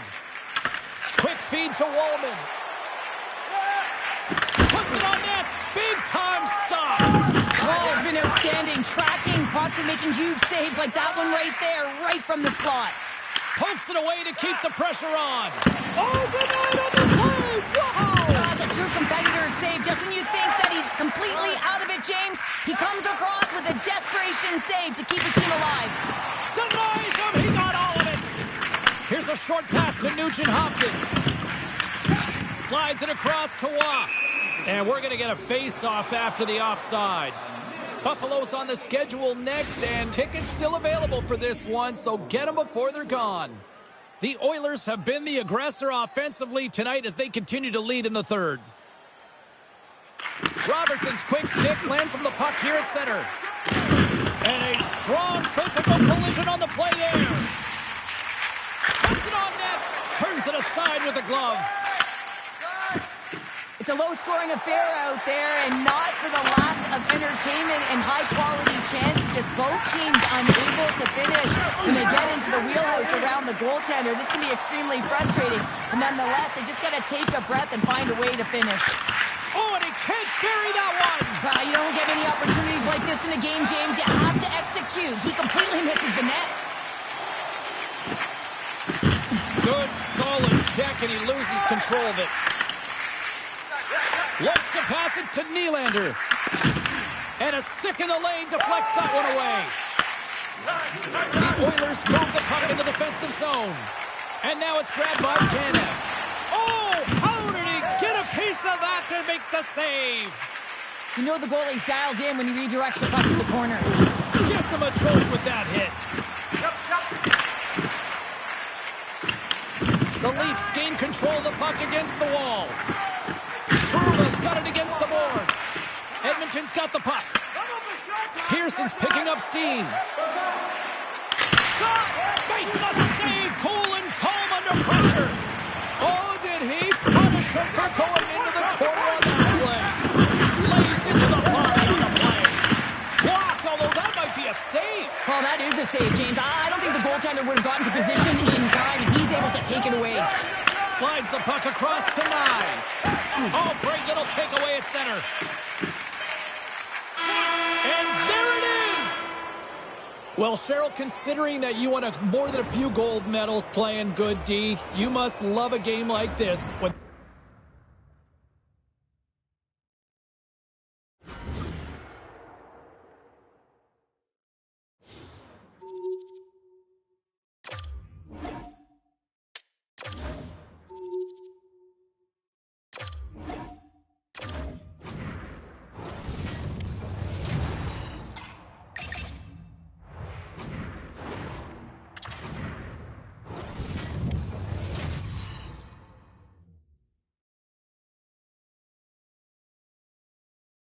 Quick feed to Wallman. Puts it on net. Big time stop. Wall's been outstanding, tracking pucks and making huge saves like that one right there, right from the slot. Pokes it away to keep the pressure on. Oh, denied on the play! Wow! That's a true competitor's save. Just when you think that he's completely out of it, James, he comes across with a desperation save to keep his team alive. Denies him! He got all of it! Here's a short pass to Nugent-Hopkins. Slides it across to Waugh. And we're going to get a face-off after the offside. Buffalo's on the schedule next, and tickets still available for this one, so get them before they're gone. The Oilers have been the aggressor offensively tonight as they continue to lead in the third. Robertson's quick stick lands from the puck here at center. And a strong physical collision on the play there. Puts it on net, turns it aside with a glove. It's a low-scoring affair out there, and not for the lack of entertainment and high-quality chances. Just both teams unable to finish when they get into the wheelhouse around the goaltender. This can be extremely frustrating, but nonetheless, they just got to take a breath and find a way to finish. Oh, and he can't bury that one! You don't get many opportunities like this in a game, James. You have to execute. He completely misses the net. Good, solid check, and he loses control of it. Looks to pass it to Nylander. And a stick in the lane deflects that one away. The Oilers move the puck into the defensive zone. And now it's grabbed by Tanev. Oh, how did he get a piece of that to make the save? You know the goalie's dialed in when he redirects the puck to the corner. Gives him a jolt with that hit. The Leafs gain control of the puck against the wall. Bruva's got it against the boards. Edmonton's got the puck. Pearson's picking up steam. Shot! Makes a save! Cool and calm under pressure. Oh, did he punish him for going into the corner on that play? Lays into the body on the play. Blocked, although that might be a save. Well, that is a save, James. I don't think the goaltender would have gotten to position in time, and he's able to take it away. Slides the puck across to Nyes. Oh, great little takeaway at center. And there it is! Well, Cheryl, considering that you won more than a few gold medals playing good D, you must love a game like this.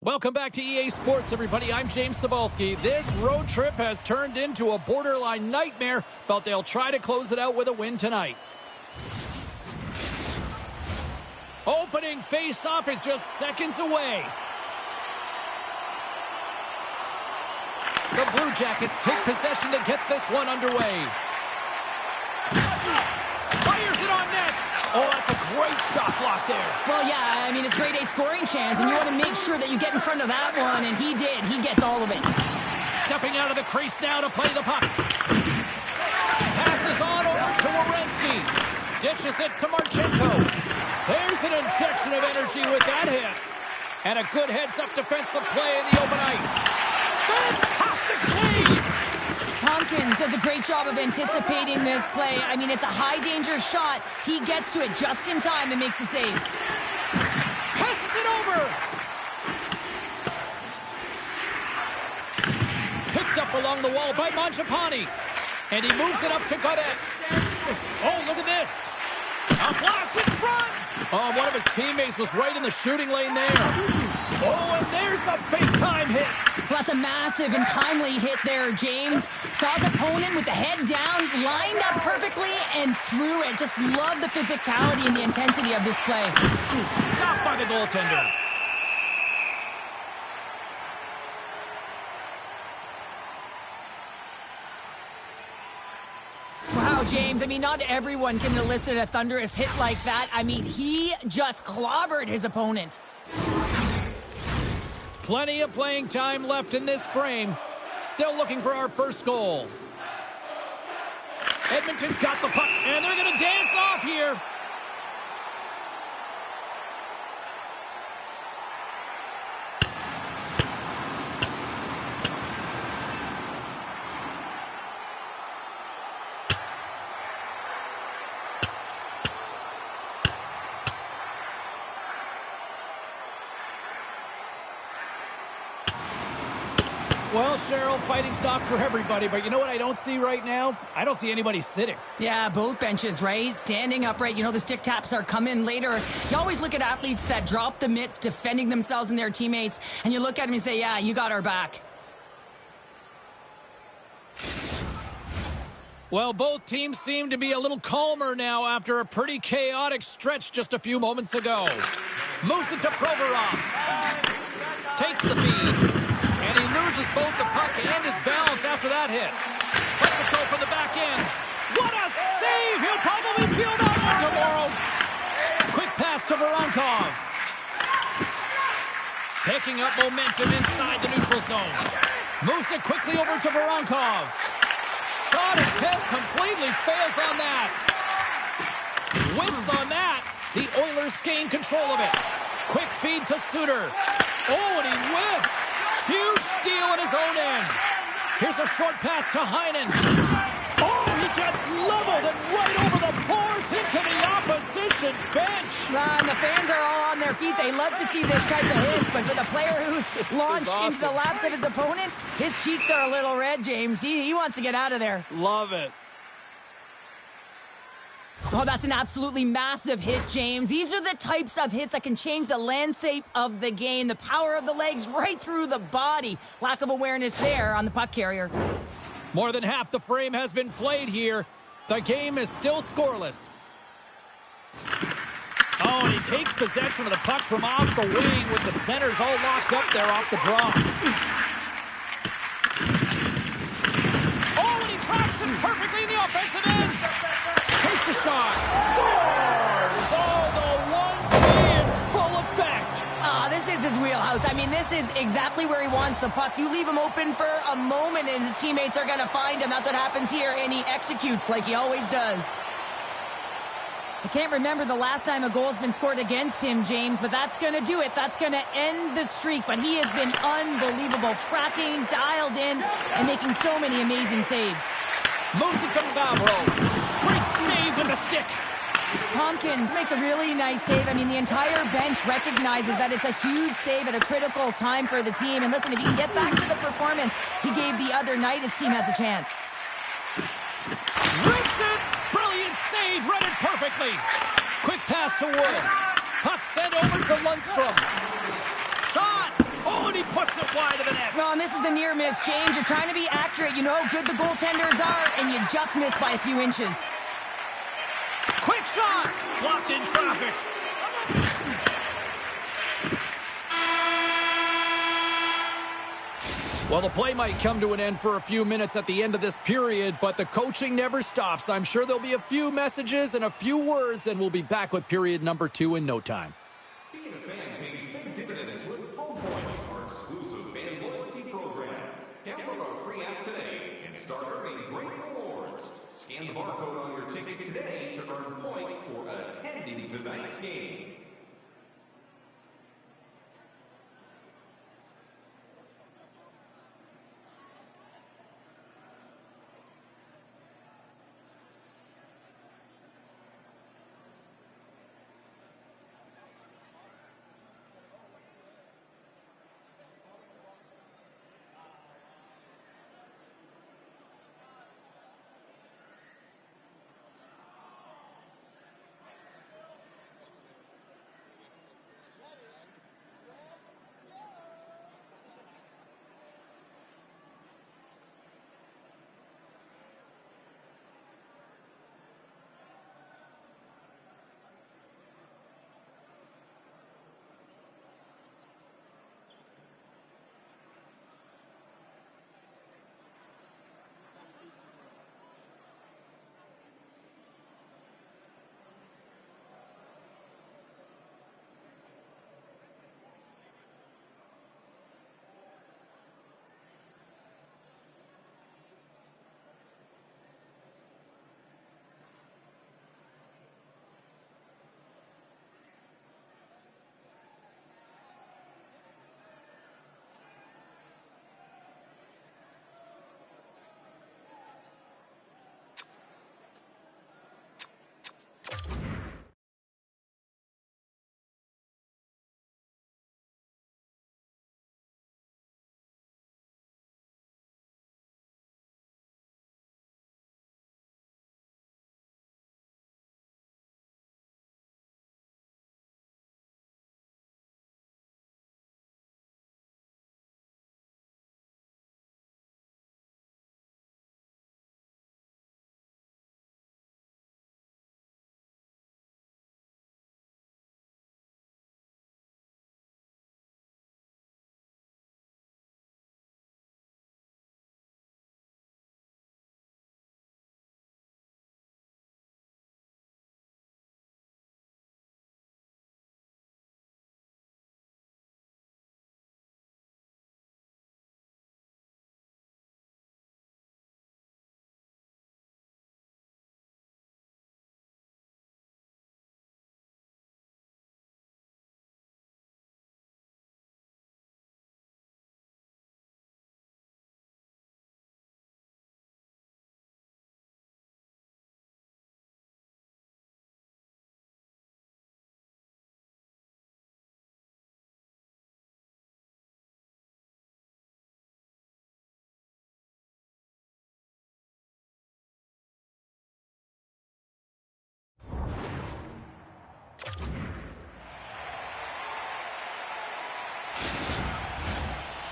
Welcome back to EA Sports, everybody. I'm James Cebulski. This road trip has turned into a borderline nightmare, but they'll try to close it out with a win tonight. Opening face-off is just seconds away. The Blue Jackets take possession to get this one underway. Fires it on net. Oh, that's a great shot block there. Well, yeah, I mean, it's grade A scoring chance, and you want to make sure that you get in front of that one, and he did. He gets all of it. Stepping out of the crease now to play the puck. Passes on over to Werenski. Dishes it to Marchenko. There's an injection of energy with that hit. And a good heads-up defensive play in the open ice. Fantastic save! Tompkins does a great job of anticipating this play. I mean, it's a high-danger shot. He gets to it just in time and makes the save. Passes it over! Picked up along the wall by Mangiapane. And he moves it up to Gaudette. Oh, look at this. A blast in front! Oh, one of his teammates was right in the shooting lane there. Oh, and there's a big-time hit. Well, that's a massive and timely hit there, James. Saw his opponent with the head down, lined up perfectly, and threw it. Just love the physicality and the intensity of this play. Stopped by the goaltender. Wow, James, I mean, not everyone can elicit a thunderous hit like that. I mean, he just clobbered his opponent. Plenty of playing time left in this frame. still looking for our first goal. Edmonton's got the puck, and they're going to dance off here. Well, Cheryl, fighting's not for everybody, but you know what I don't see right now? I don't see anybody sitting. Yeah, both benches, right? Standing upright. You know, the stick taps are coming later. You always look at athletes that drop the mitts, defending themselves and their teammates, and you look at them and say, yeah, you got our back. Well, both teams seem to be a little calmer now after a pretty chaotic stretch just a few moments ago. Moves it to Provorov. Takes the feed. And he loses both the puck and his balance after that hit. Lets it go from the back end. What a save! He'll probably feel that one tomorrow. Quick pass to Voronkov. Picking up momentum inside the neutral zone. Moves it quickly over to Voronkov. Shot attempt completely fails on that. Whiffs on that. The Oilers gain control of it. Quick feed to Suter. Oh, and he whiffs. Huge steal at his own end. Here's a short pass to Heinen. Oh, he gets leveled and right over the boards into the opposition bench. And the fans are all on their feet. They love to see this type of hits, but for the player who's launched into the laps of his opponent, his cheeks are a little red, James. He wants to get out of there. Love it. Oh, that's an absolutely massive hit, James. These are the types of hits that can change the landscape of the game. The power of the legs right through the body. Lack of awareness there on the puck carrier. More than half the frame has been played here. The game is still scoreless. Oh, and he takes possession of the puck from off the wing with the centers all locked up there off the draw. Oh, and he tracks it perfectly in the offensive end. Takes a shot. Scores! Oh, the 1P in full effect. This is his wheelhouse. I mean, this is exactly where he wants the puck. You leave him open for a moment and his teammates are going to find him. That's what happens here, and he executes like he always does. I can't remember the last time a goal's been scored against him, James, but that's going to do it. That's going to end the streak, but he has been unbelievable, tracking, dialed in, and making so many amazing saves. Moves it to Favreau. Great save with the stick. Tompkins makes a really nice save. I mean, the entire bench recognizes that it's a huge save at a critical time for the team. And listen, if he can get back to the performance he gave the other night, his team has a chance. Rips it! Brilliant save, read it perfectly. Quick pass to Wood. Puck sent over to Lundstrom. Shot! Oh, and he puts it wide of the net. Well, and this is a near miss, James. You're trying to be accurate. You know how good the goaltenders are, and you just miss by a few inches. Quick shot! Blocked in traffic. Well, the play might come to an end for a few minutes at the end of this period, but the coaching never stops. I'm sure there'll be a few messages and a few words, and we'll be back with period number 2 in no time. Being a fan pays big dividends with Home Points, our exclusive fan loyalty program. Download our free app today and start earning great rewards. Scan the barcode on your ticket today to earn points for attending tonight's game.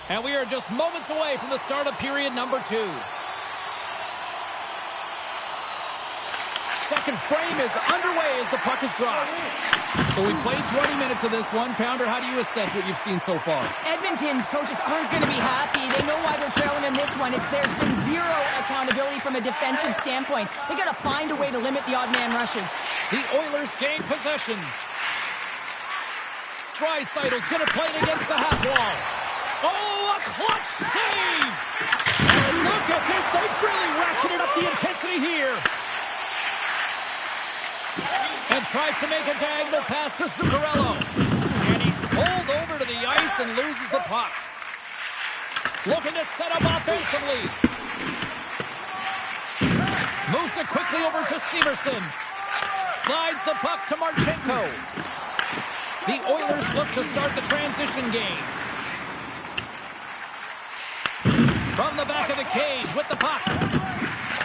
And we are just moments away from the start of period number 2. Second frame is underway as the puck is dropped. So we played 20 minutes of this one. Pounder, how do you assess what you've seen so far? Edmonton's coaches aren't going to be happy. They know why they're trailing in this one. There's been zero accountability from a defensive standpoint. They got to find a way to limit the odd man rushes. The Oilers gain possession. Draisaitl's going to play it against the half wall. Oh, a clutch save! And look at this. They've really ratcheted up the intensity here. And tries to make a diagonal pass to Zuccarello. And he's pulled over to the ice and loses the puck. Looking to set up offensively. Moves it quickly over to Severson. Slides the puck to Marchenko. The Oilers look to start the transition game. From the back of the cage with the puck.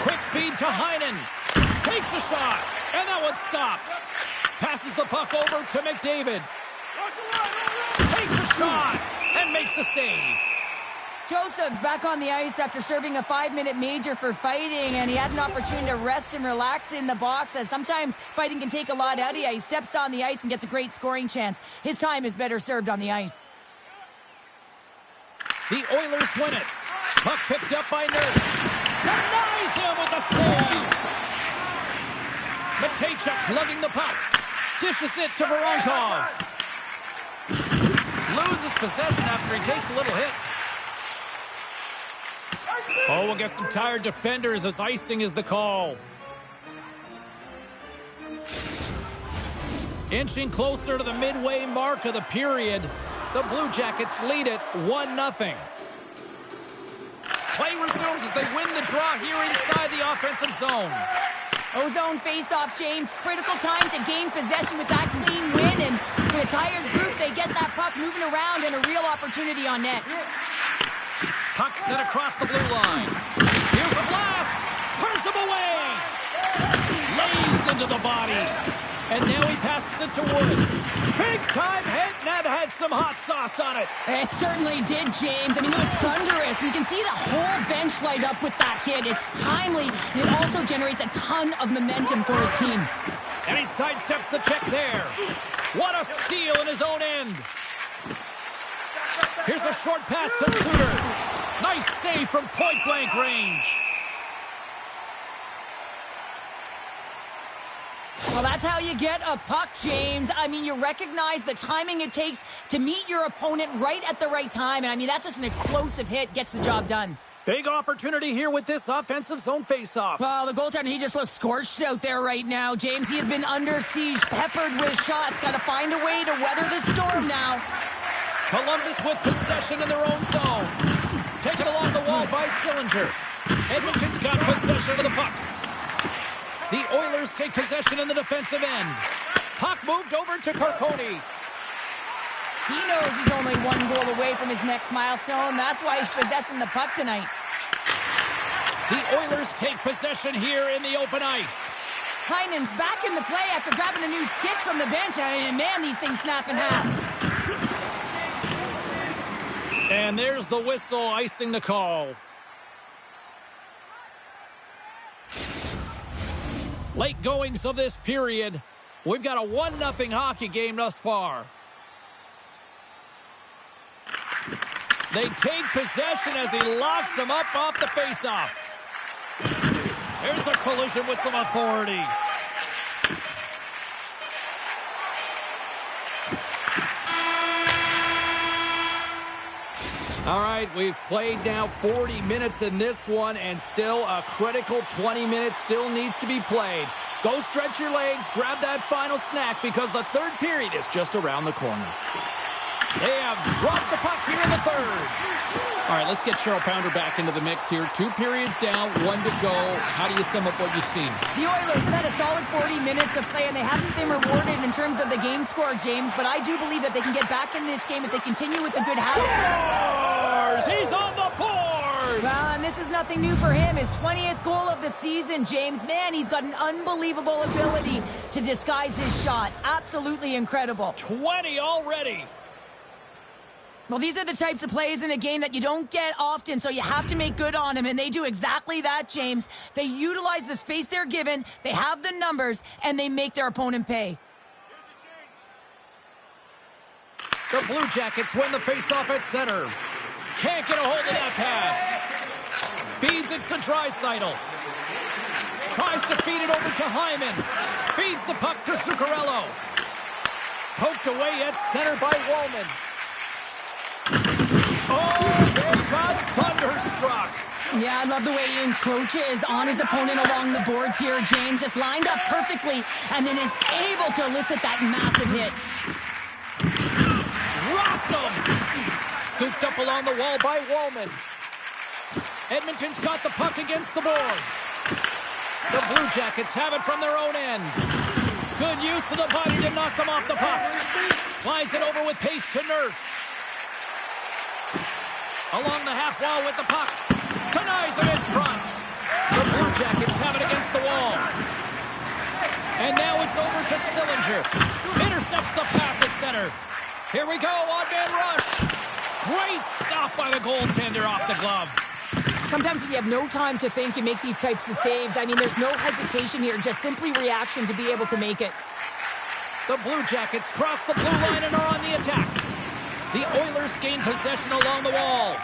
Quick feed to Heinen. Takes a shot. And that one's stopped. Passes the puck over to McDavid. Takes a shot and makes the save. Joseph's back on the ice after serving a 5-minute major for fighting, and he had an opportunity to rest and relax in the box, as sometimes fighting can take a lot out of you. He steps on the ice and gets a great scoring chance. His time is better served on the ice. The Oilers win it. Puck picked up by Nurse. Denies him with the save. Matejchuk's lugging the puck. Dishes it to Voronkov. Loses possession after he takes a little hit. Oh, we'll get some tired defenders as icing is the call. Inching closer to the midway mark of the period. The Blue Jackets lead it 1-0. Play resumes as they win the draw here inside the offensive zone. Ozone face-off, James. Critical time to gain possession with that clean win. And with a tired group, they get that puck moving around and a real opportunity on net. Puck set across the blue line. Here's a blast. Turns him away. Lays into the body. And now he passes it to Wood. Big-time hit, and that had some hot sauce on it. It certainly did, James. I mean, it was thunderous. You can see the whole bench light up with that hit. It's timely, and it also generates a ton of momentum for his team. And he sidesteps the check there. What a steal in his own end. Here's a short pass to Suter. Nice save from point-blank range. Well, that's how you get a puck, James. I mean, you recognize the timing it takes to meet your opponent right at the right time. And I mean, that's just an explosive hit, gets the job done. Big opportunity here with this offensive zone faceoff. Well, the goaltender, he just looks scorched out there right now, James. He has been under siege, peppered with shots. Got to find a way to weather the storm now. Columbus with possession in their own zone. Taken along the wall by Sillinger. Edmonton's got possession of the puck. The Oilers take possession in the defensive end. Puck moved over to Carcone. He knows he's only one goal away from his next milestone. That's why he's possessing the puck tonight. The Oilers take possession here in the open ice. Heinen's back in the play after grabbing a new stick from the bench. And man, these things snap in half. And there's the whistle icing the call. Late goings of this period. We've got a 1-0 hockey game thus far. They take possession as he locks him up off the faceoff. There's a collision with some authority. All right, we've played now 40 minutes in this one, and still a critical 20 minutes still needs to be played. Go stretch your legs, grab that final snack, because the third period is just around the corner. They have dropped the puck here in the third. All right, let's get Cheryl Pounder back into the mix here. 2 periods down, 1 to go. How do you sum up what you've seen? The Oilers have had a solid 40 minutes of play, and they haven't been rewarded in terms of the game score, James. But I do believe that they can get back in this game if they continue with the good habits. He's on the board! Well, and this is nothing new for him. His 20th goal of the season, James. Man, he's got an unbelievable ability to disguise his shot. Absolutely incredible. 20 already. Well, these are the types of plays in a game that you don't get often, so you have to make good on them, and they do exactly that, James. They utilize the space they're given, they have the numbers, and they make their opponent pay. The Blue Jackets win the faceoff at center. Can't get a hold of that pass. Feeds it to Draisaitl. Tries to feed it over to Hyman. Feeds the puck to Zuccarello. Poked away at center by Wallman. Oh, they got thunderstruck. Yeah, I love the way he encroaches on his opponent along the boards here, James. Just lined up perfectly and then is able to elicit that massive hit. Rocked him. Scooped up along the wall by Wallman. Edmonton's got the puck against the boards. The Blue Jackets have it from their own end. Good use of the body to knock them off the puck. Slides it over with pace to Nurse. Along the half wall with the puck. Denies him in front. The Blue Jackets have it against the wall. And now it's over to Sillinger. Intercepts the pass at center. Here we go, odd-man rush. Great stop by the goaltender off the glove. Sometimes when you have no time to think, you make these types of saves. I mean, there's no hesitation here, just simply reaction to be able to make it. The Blue Jackets cross the blue line and are on the attack. The Oilers gain possession along the wall.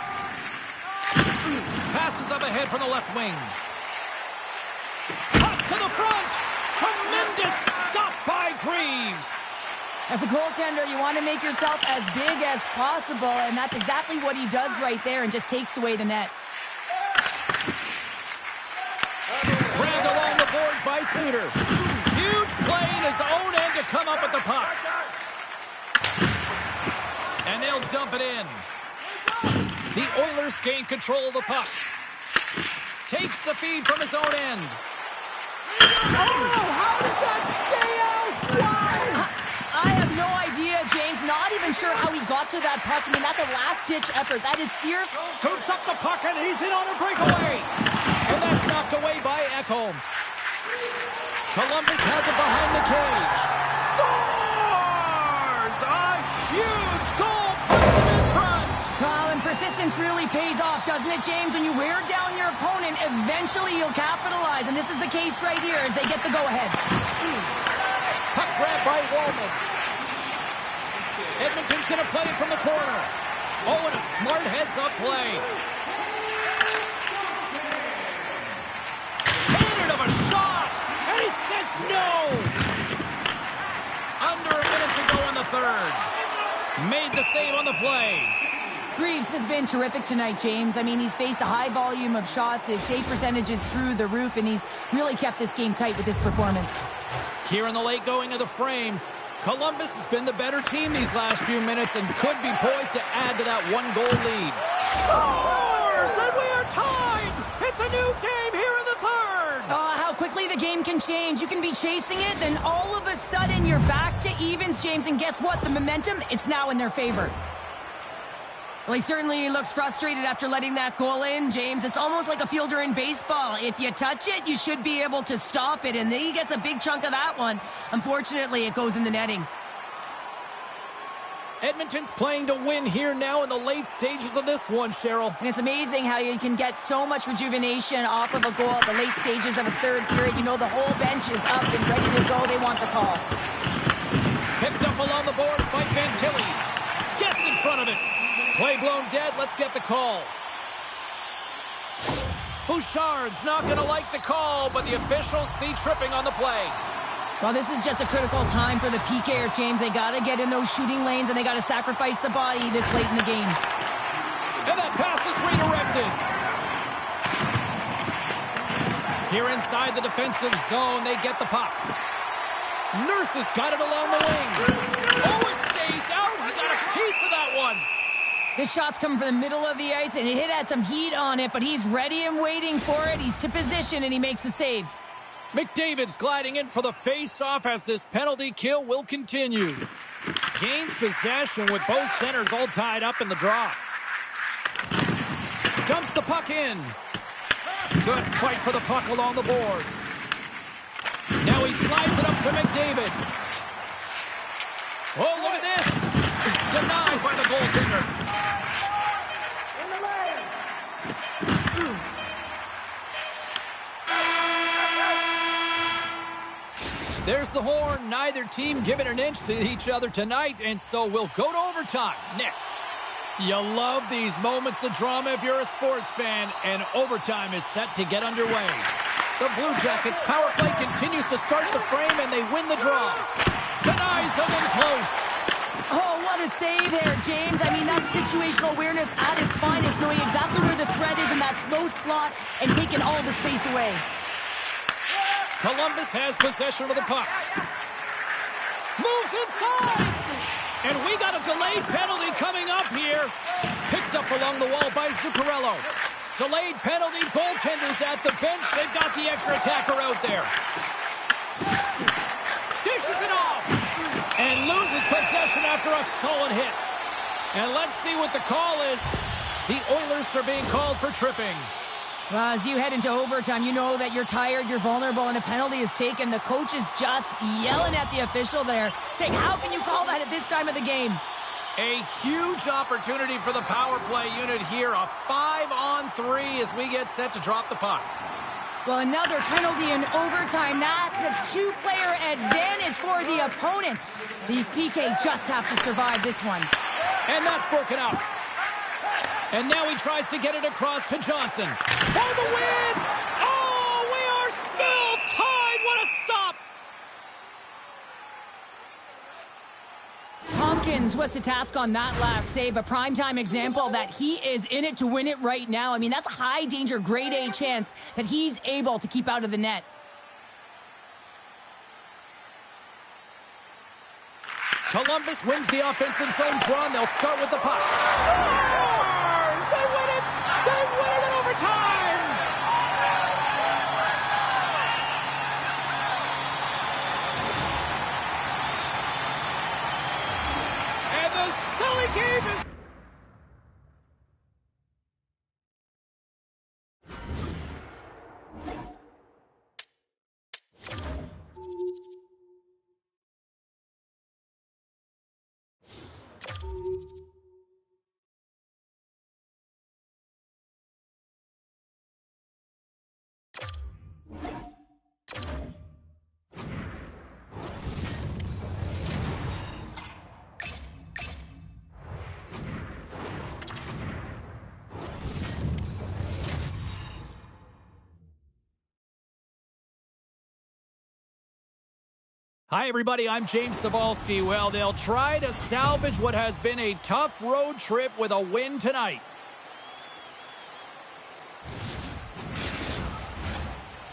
Passes up ahead from the left wing. Toss to the front. Tremendous stop by Greaves. As a goaltender, you want to make yourself as big as possible, and that's exactly what he does right there and just takes away the net. Grabbed along the boards by Suter. Huge play in his own end to come up with the puck. And they'll dump it in. The Oilers gain control of the puck. Takes the feed from his own end. Oh, how did that stay out? Wow! I have no idea, James. Not even sure how he got to that puck. I mean, that's a last-ditch effort. That is fierce. Scoops up the puck, and he's in on a breakaway. And that's knocked away by Ekholm. Columbus has it behind the cage. Scores! A huge goal puts him in front. Well, and persistence really pays off, doesn't it, James? When you wear down your opponent, eventually you'll capitalize. And this is the case right here as they get the go-ahead. Puck grab by Wallman. Edmonton's going to play it from the corner. Oh, and a smart heads-up play. Cannon of a shot, and he says no. Under a minute to go in the third. Made the save on the play. Greaves has been terrific tonight, James. I mean, he's faced a high volume of shots. His save percentage is through the roof, and he's really kept this game tight with his performance. Here in the late going of the frame, Columbus has been the better team these last few minutes and could be poised to add to that one-goal lead. Scores! And we are tied! It's a new game here in the third! How quickly the game can change. You can be chasing it, then all of a sudden you're back to evens, James, and guess what? The momentum, it's now in their favor. Well, he certainly looks frustrated after letting that goal in, James. It's almost like a fielder in baseball. If you touch it, you should be able to stop it, and he gets a big chunk of that one. Unfortunately, it goes in the netting. Edmonton's playing to win here now in the late stages of this one, Cheryl. And it's amazing how you can get so much rejuvenation off of a goal at the late stages of a third period. You know the whole bench is up and ready to go. They want the call. Picked up along the boards by Fantilli. Gets in front of it. Play blown dead. Let's get the call. Bouchard's not going to like the call, but the officials see tripping on the play. Well, this is just a critical time for the PKers, James. They got to get in those shooting lanes, and they got to sacrifice the body this late in the game. And that pass is redirected. Here inside the defensive zone, they get the puck. Nurse has got it along the wing. Oh, it stays out. He got a piece of that one. This shot's coming from the middle of the ice, and it has some heat on it, but he's ready and waiting for it. He's to position, and he makes the save. McDavid's gliding in for the face-off as this penalty kill will continue. Gains possession with both centers all tied up in the draw. Dumps the puck in. Good fight for the puck along the boards. Now he slides it up to McDavid. Oh, look at this. Denied by the goaltender. There's the horn. Neither team giving an inch to each other tonight, and so we'll go to overtime next. You love these moments of drama if you're a sports fan, and overtime is set to get underway. The Blue Jackets' power play continues to start the frame, and they win the draw. Denies them in close. Oh, what a save there, James. I mean, that's situational awareness at its finest, knowing exactly where the threat is in that slow slot and taking all the space away. Columbus has possession of the puck. Moves inside. And we got a delayed penalty coming up here. Picked up along the wall by Zuccarello. Delayed penalty. Goaltenders at the bench. They've got the extra attacker out there. Dishes it off. And loses possession after a solid hit. And let's see what the call is. The Oilers are being called for tripping. Well, as you head into overtime, you know that you're tired, you're vulnerable, and a penalty is taken. The coach is just yelling at the official there, saying, how can you call that at this time of the game? A huge opportunity for the power play unit here. A 5-on-3 as we get set to drop the puck. Well, another penalty in overtime. That's a two-player advantage for the opponent. The PK just have to survive this one. And that's broken out. And now he tries to get it across to Johnson. For the win! Oh, we are still tied! What a stop! Tompkins was the task on that last save. A primetime example that he is in it to win it right now. I mean, that's a high-danger, grade-A chance that he's able to keep out of the net. Columbus wins the offensive zone draw, and they'll start with the puck. Stars! They win it! They win it in overtime! And the silly game is... Hi, everybody. I'm James Cybulski. Well, they'll try to salvage what has been a tough road trip with a win tonight.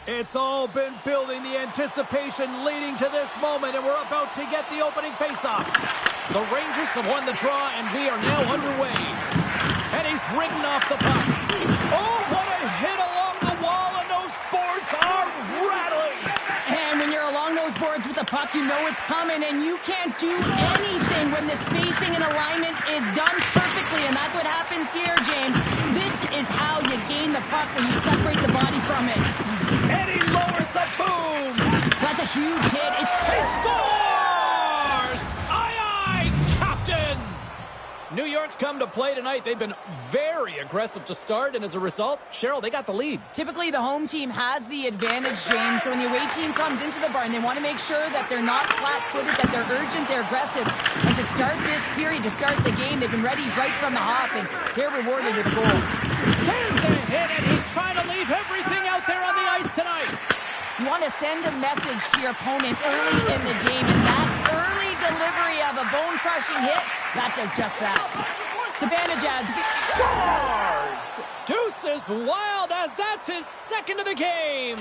It's all been building, the anticipation leading to this moment, and we're about to get the opening faceoff. The Rangers have won the draw, and we are now underway. And he's ridden off the puck. Oh, what a hit along the wall, and those boards are rattling. And when you're along those boards with the puck, you know it's coming, and you can't do anything when the spacing and alignment is done perfectly, and that's what happens here, James. This is how you gain the puck when you separate the body from it. And he lowers the boom. That's a huge hit. He scores! Aye, aye, Captain! New York's come to play tonight. They've been very aggressive to start, and as a result, Cheryl, they got the lead. Typically, the home team has the advantage, James. So when the away team comes into the barn, they want to make sure that they're not flat-footed, that they're urgent, they're aggressive. And to start this period, to start the game, they've been ready right from the hop, and they're rewarded with a goal. There's a hit, and he's trying to leave everything out there on the ice tonight. You want to send a message to your opponent early in the game, and that early delivery of a bone-crushing hit, that does just that. Sabanajad scores! Deuces Wild, as that's his second of the game.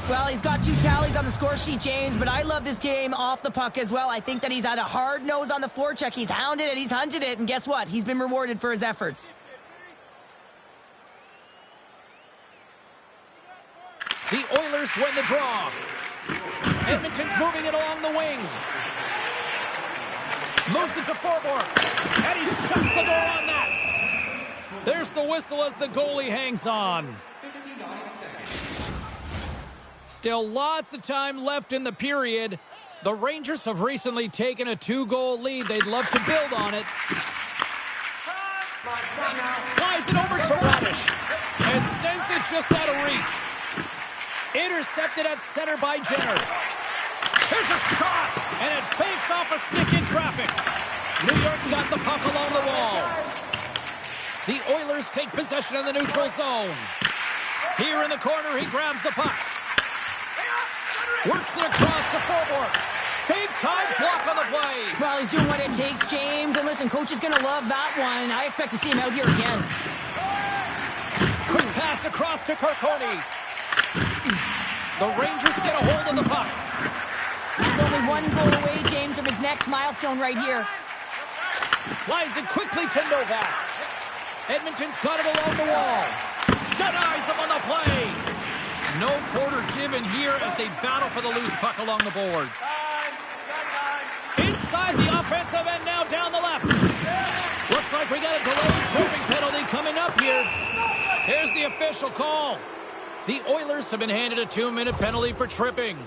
Well, he's got 2 tallies on the score sheet, James, but I love this game off the puck as well. I think that he's had a hard nose on the forecheck. He's hounded it, he's hunted it, and guess what? He's been rewarded for his efforts. The Oilers win the draw. Edmonton's moving it along the wing. Moves it to Forborg. And he shuts the door on that. There's the whistle as the goalie hangs on. Still lots of time left in the period. The Rangers have recently taken a 2-goal lead. They'd love to build on it. Slides it over to Radish. And says it's just out of reach. Intercepted at center by Jenner. Here's a shot, and it banks off a stick in traffic. New York's got the puck along the wall. The Oilers take possession in the neutral zone. Here in the corner, he grabs the puck. Works it across to forward. Big-time block on the play. Well, he's doing what it takes, James. And listen, coach is going to love that one. I expect to see him out here again. Quick pass across to Carcone. The Rangers get a hold of the puck. He's only one goal away, James, from his next milestone right here. Slides it quickly to Novak. Edmonton's got it along the wall. Denies him on the play. No quarter given here as they battle for the loose puck along the boards. Inside the offensive end now down the left. Looks like we got a delayed tripping penalty coming up here. Here's the official call. The Oilers have been handed a 2-minute penalty for tripping.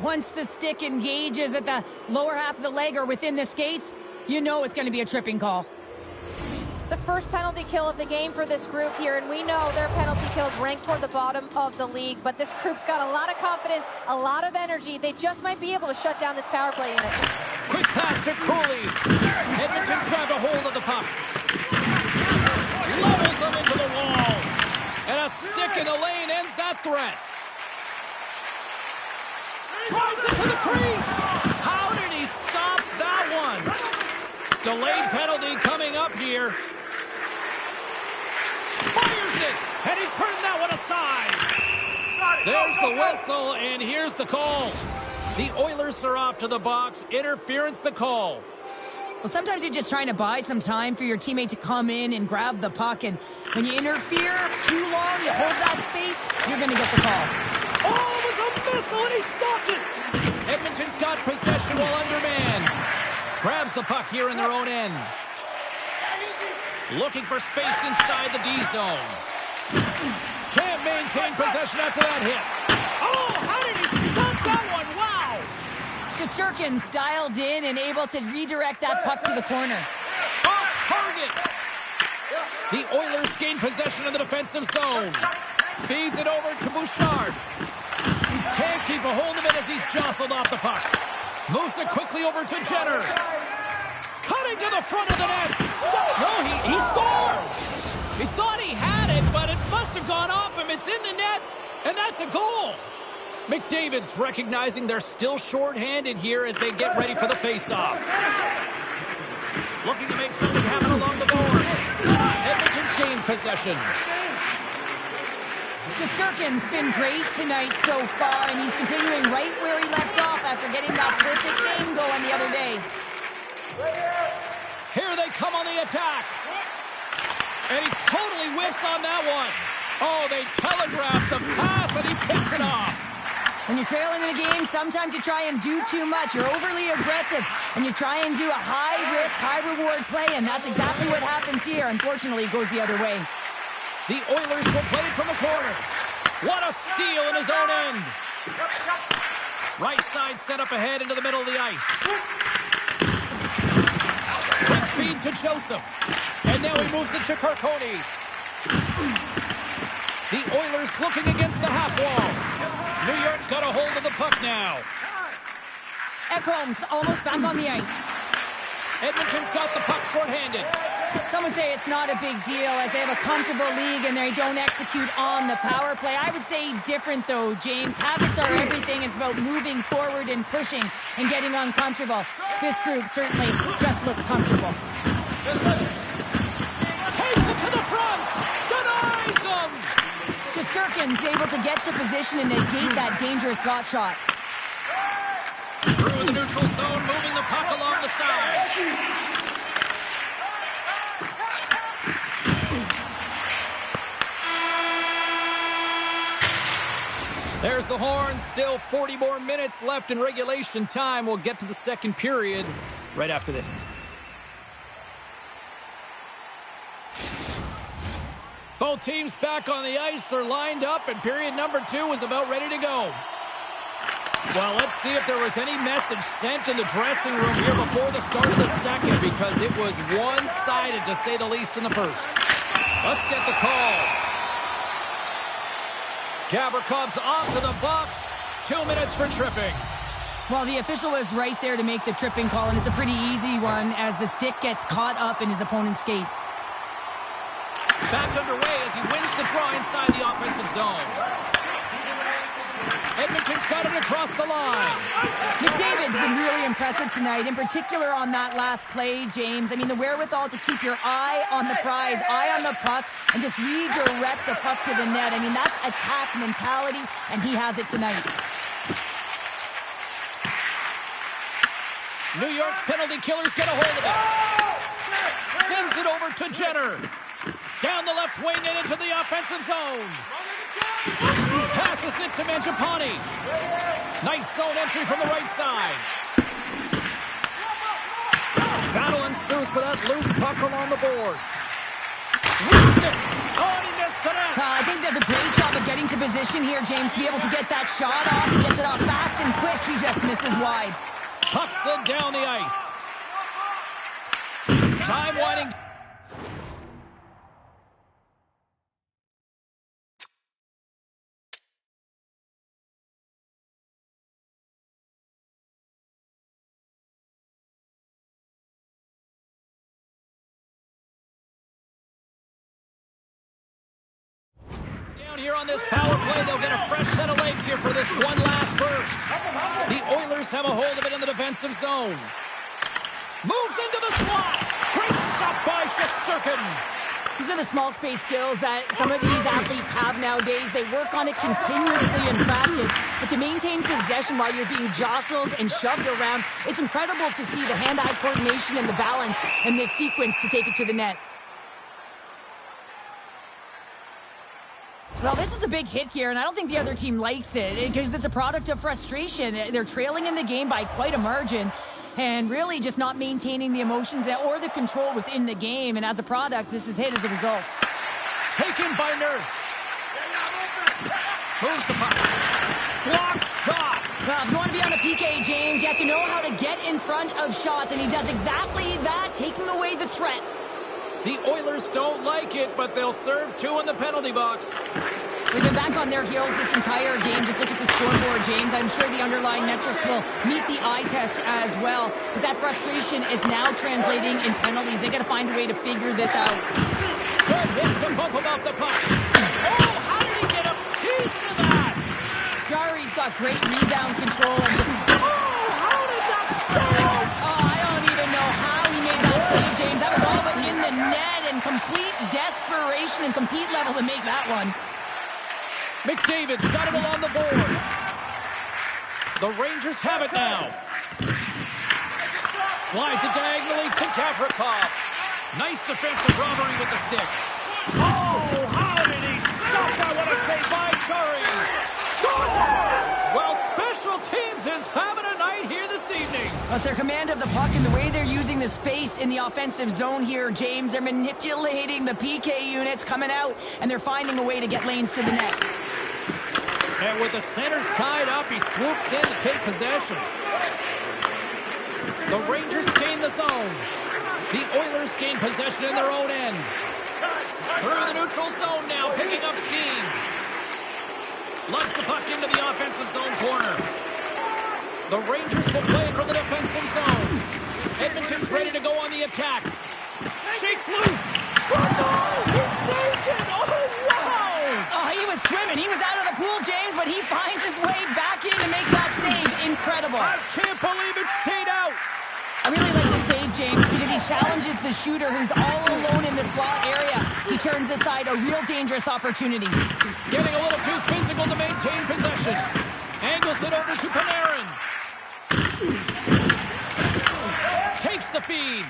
Once the stick engages at the lower half of the leg or within the skates, you know it's going to be a tripping call. The first penalty kill of the game for this group here, and we know their penalty kills rank toward the bottom of the league, but this group's got a lot of confidence, a lot of energy. They just might be able to shut down this power play unit. Quick pass to Cooley. Edmonton's grabbed a hold of the puck. Levels him into the wall. And a stick in the lane ends that threat. Drives it to the crease. How did he stop that one? Delayed penalty coming up here. Fires it, and he turned that one aside. There's the whistle, and here's the call. The Oilers are off to the box. Interference the call. Well, sometimes you're just trying to buy some time for your teammate to come in and grab the puck, and when you interfere too long, you hold that space, you're going to get the call. Oh, it was a missile, and he stopped it. Edmonton's got possession while undermanned. Grabs the puck here in their own end. Looking for space inside the D zone. Can't maintain possession after that hit. Oh, how did he stop that one? Wow! Shesterkin's dialed in and able to redirect that puck to the corner. Off target! The Oilers gain possession in the defensive zone. Feeds it over to Bouchard. Can't keep a hold of it as he's jostled off the puck. Moves it quickly over to Jenner. Cutting to the front of the net. No, he scores. He thought he had it, but it must have gone off him. It's in the net, and that's a goal. McDavid's recognizing they're still short-handed here as they get ready for the face-off. Looking to make something happen along the boards. Edmonton's gained possession. Shesterkin's been great tonight so far, and he's continuing right where he left off after getting that perfect game going the other day. Here they come on the attack. And he totally whiffs on that one. Oh, they telegraphed the pass, and he picks it off. When you're trailing in a game, sometimes you try and do too much. You're overly aggressive, and you try and do a high-risk, high-reward play, and that's exactly what happens here. Unfortunately, it goes the other way. The Oilers will play it from the corner. What a steal in his own end. Right side set up ahead into the middle of the ice. Quick feed to Joseph. And now he moves it to Carcone. The Oilers looking against the half wall. New York's got a hold of the puck now. Ekholm's almost back on the ice. Edmonton's got the puck shorthanded. Some would say it's not a big deal as they have a comfortable league and they don't execute on the power play. I would say different though, James. Habits are everything. It's about moving forward and pushing and getting uncomfortable. This group certainly just looked comfortable. Takes it to the front. Denies him. Shesterkin's able to get to position and negate that dangerous slot shot. Through the neutral zone, moving the puck along the side. There's the horn. Still 40 more minutes left in regulation time. We'll get to the second period right after this. Both teams back on the ice. They're lined up, and period number 2 is about ready to go. Well, let's see if there was any message sent in the dressing room here before the start of the second, because it was one-sided, to say the least, in the first. Let's get the call. Gavrikoff's off to the box. 2 minutes for tripping. Well, the official was right there to make the tripping call, and it's a pretty easy one as the stick gets caught up in his opponent's skates. Back underway as he wins the draw inside the offensive zone. Edmonton's got it across the line. McDavid's been really impressive tonight, in particular on that last play, James. I mean, the wherewithal to keep your eye on the prize, eye on the puck, and just redirect the puck to the net. I mean, that's attack mentality, and he has it tonight. New York's penalty killers get a hold of it. Sends it over to Jenner. Down the left wing and into the offensive zone. Passes it to Mangiapane. Nice zone entry from the right side. Battle ensues for that loose puck along the boards. Whips it. Oh, he missed the net. I think he does a great job of getting to position here, James. Be able to get that shot off. He gets it off fast and quick. He just misses wide. Puck slid down the ice. Time winding. Here on this power play, they'll get a fresh set of legs here for this one last burst. The Oilers have a hold of it in the defensive zone. Moves into the slot. Great stop by Shesterkin. These are the small space skills that some of these athletes have nowadays. They work on it continuously in practice, but to maintain possession while you're being jostled and shoved around, it's incredible to see the hand-eye coordination and the balance in this sequence to take it to the net. Well, this is a big hit here, and I don't think the other team likes it because it's a product of frustration. They're trailing in the game by quite a margin and really just not maintaining the emotions or the control within the game. And as a product, this is hit as a result. Taken by Nurse. Moves the puck. Block shot. Well, if you want to be on the PK, James, you have to know how to get in front of shots, and he does exactly that, taking away the threat. The Oilers don't like it, but they'll serve two in the penalty box. They've been back on their heels this entire game. Just look at the scoreboard, James. I'm sure the underlying metrics will meet the eye test as well. But that frustration is now translating in penalties. They got to find a way to figure this out. Good hit to bump about the puck. Oh, how did he get a piece of that? Jari's got great rebound control. And just, how did that start? I don't even know how he made that save, James. That was all but in the net and complete desperation and complete level to make that one. McDavid's got it along the boards. The Rangers have it now. Slides it diagonally to Gavrikov. Nice defensive robbery with the stick. Oh, how did he stop that? What a save by Chari. Scores! Well, special teams is having a night here this evening. But their command of the puck and the way they're using the space in the offensive zone here, James, they're manipulating the PK units coming out, and they're finding a way to get lanes to the net. And with the centers tied up, he swoops in to take possession. The Rangers gain the zone. The Oilers gain possession in their own end. Through the neutral zone now, picking up steam. Lugs the puck into the offensive zone corner. The Rangers will play it from the defensive zone. Edmonton's ready to go on the attack. Shakes loose. Scored goal! He saved it! Oh, wow! Oh, he was swimming. He was out of the pool, James, but he finds his way back in to make that save. Incredible. I can't believe it stayed out. I really like the save, James, because he challenges the shooter who's all alone in the slot area. He turns aside a real dangerous opportunity. Getting a little too physical to maintain possession. Angles it over to Panarin. Takes the feed.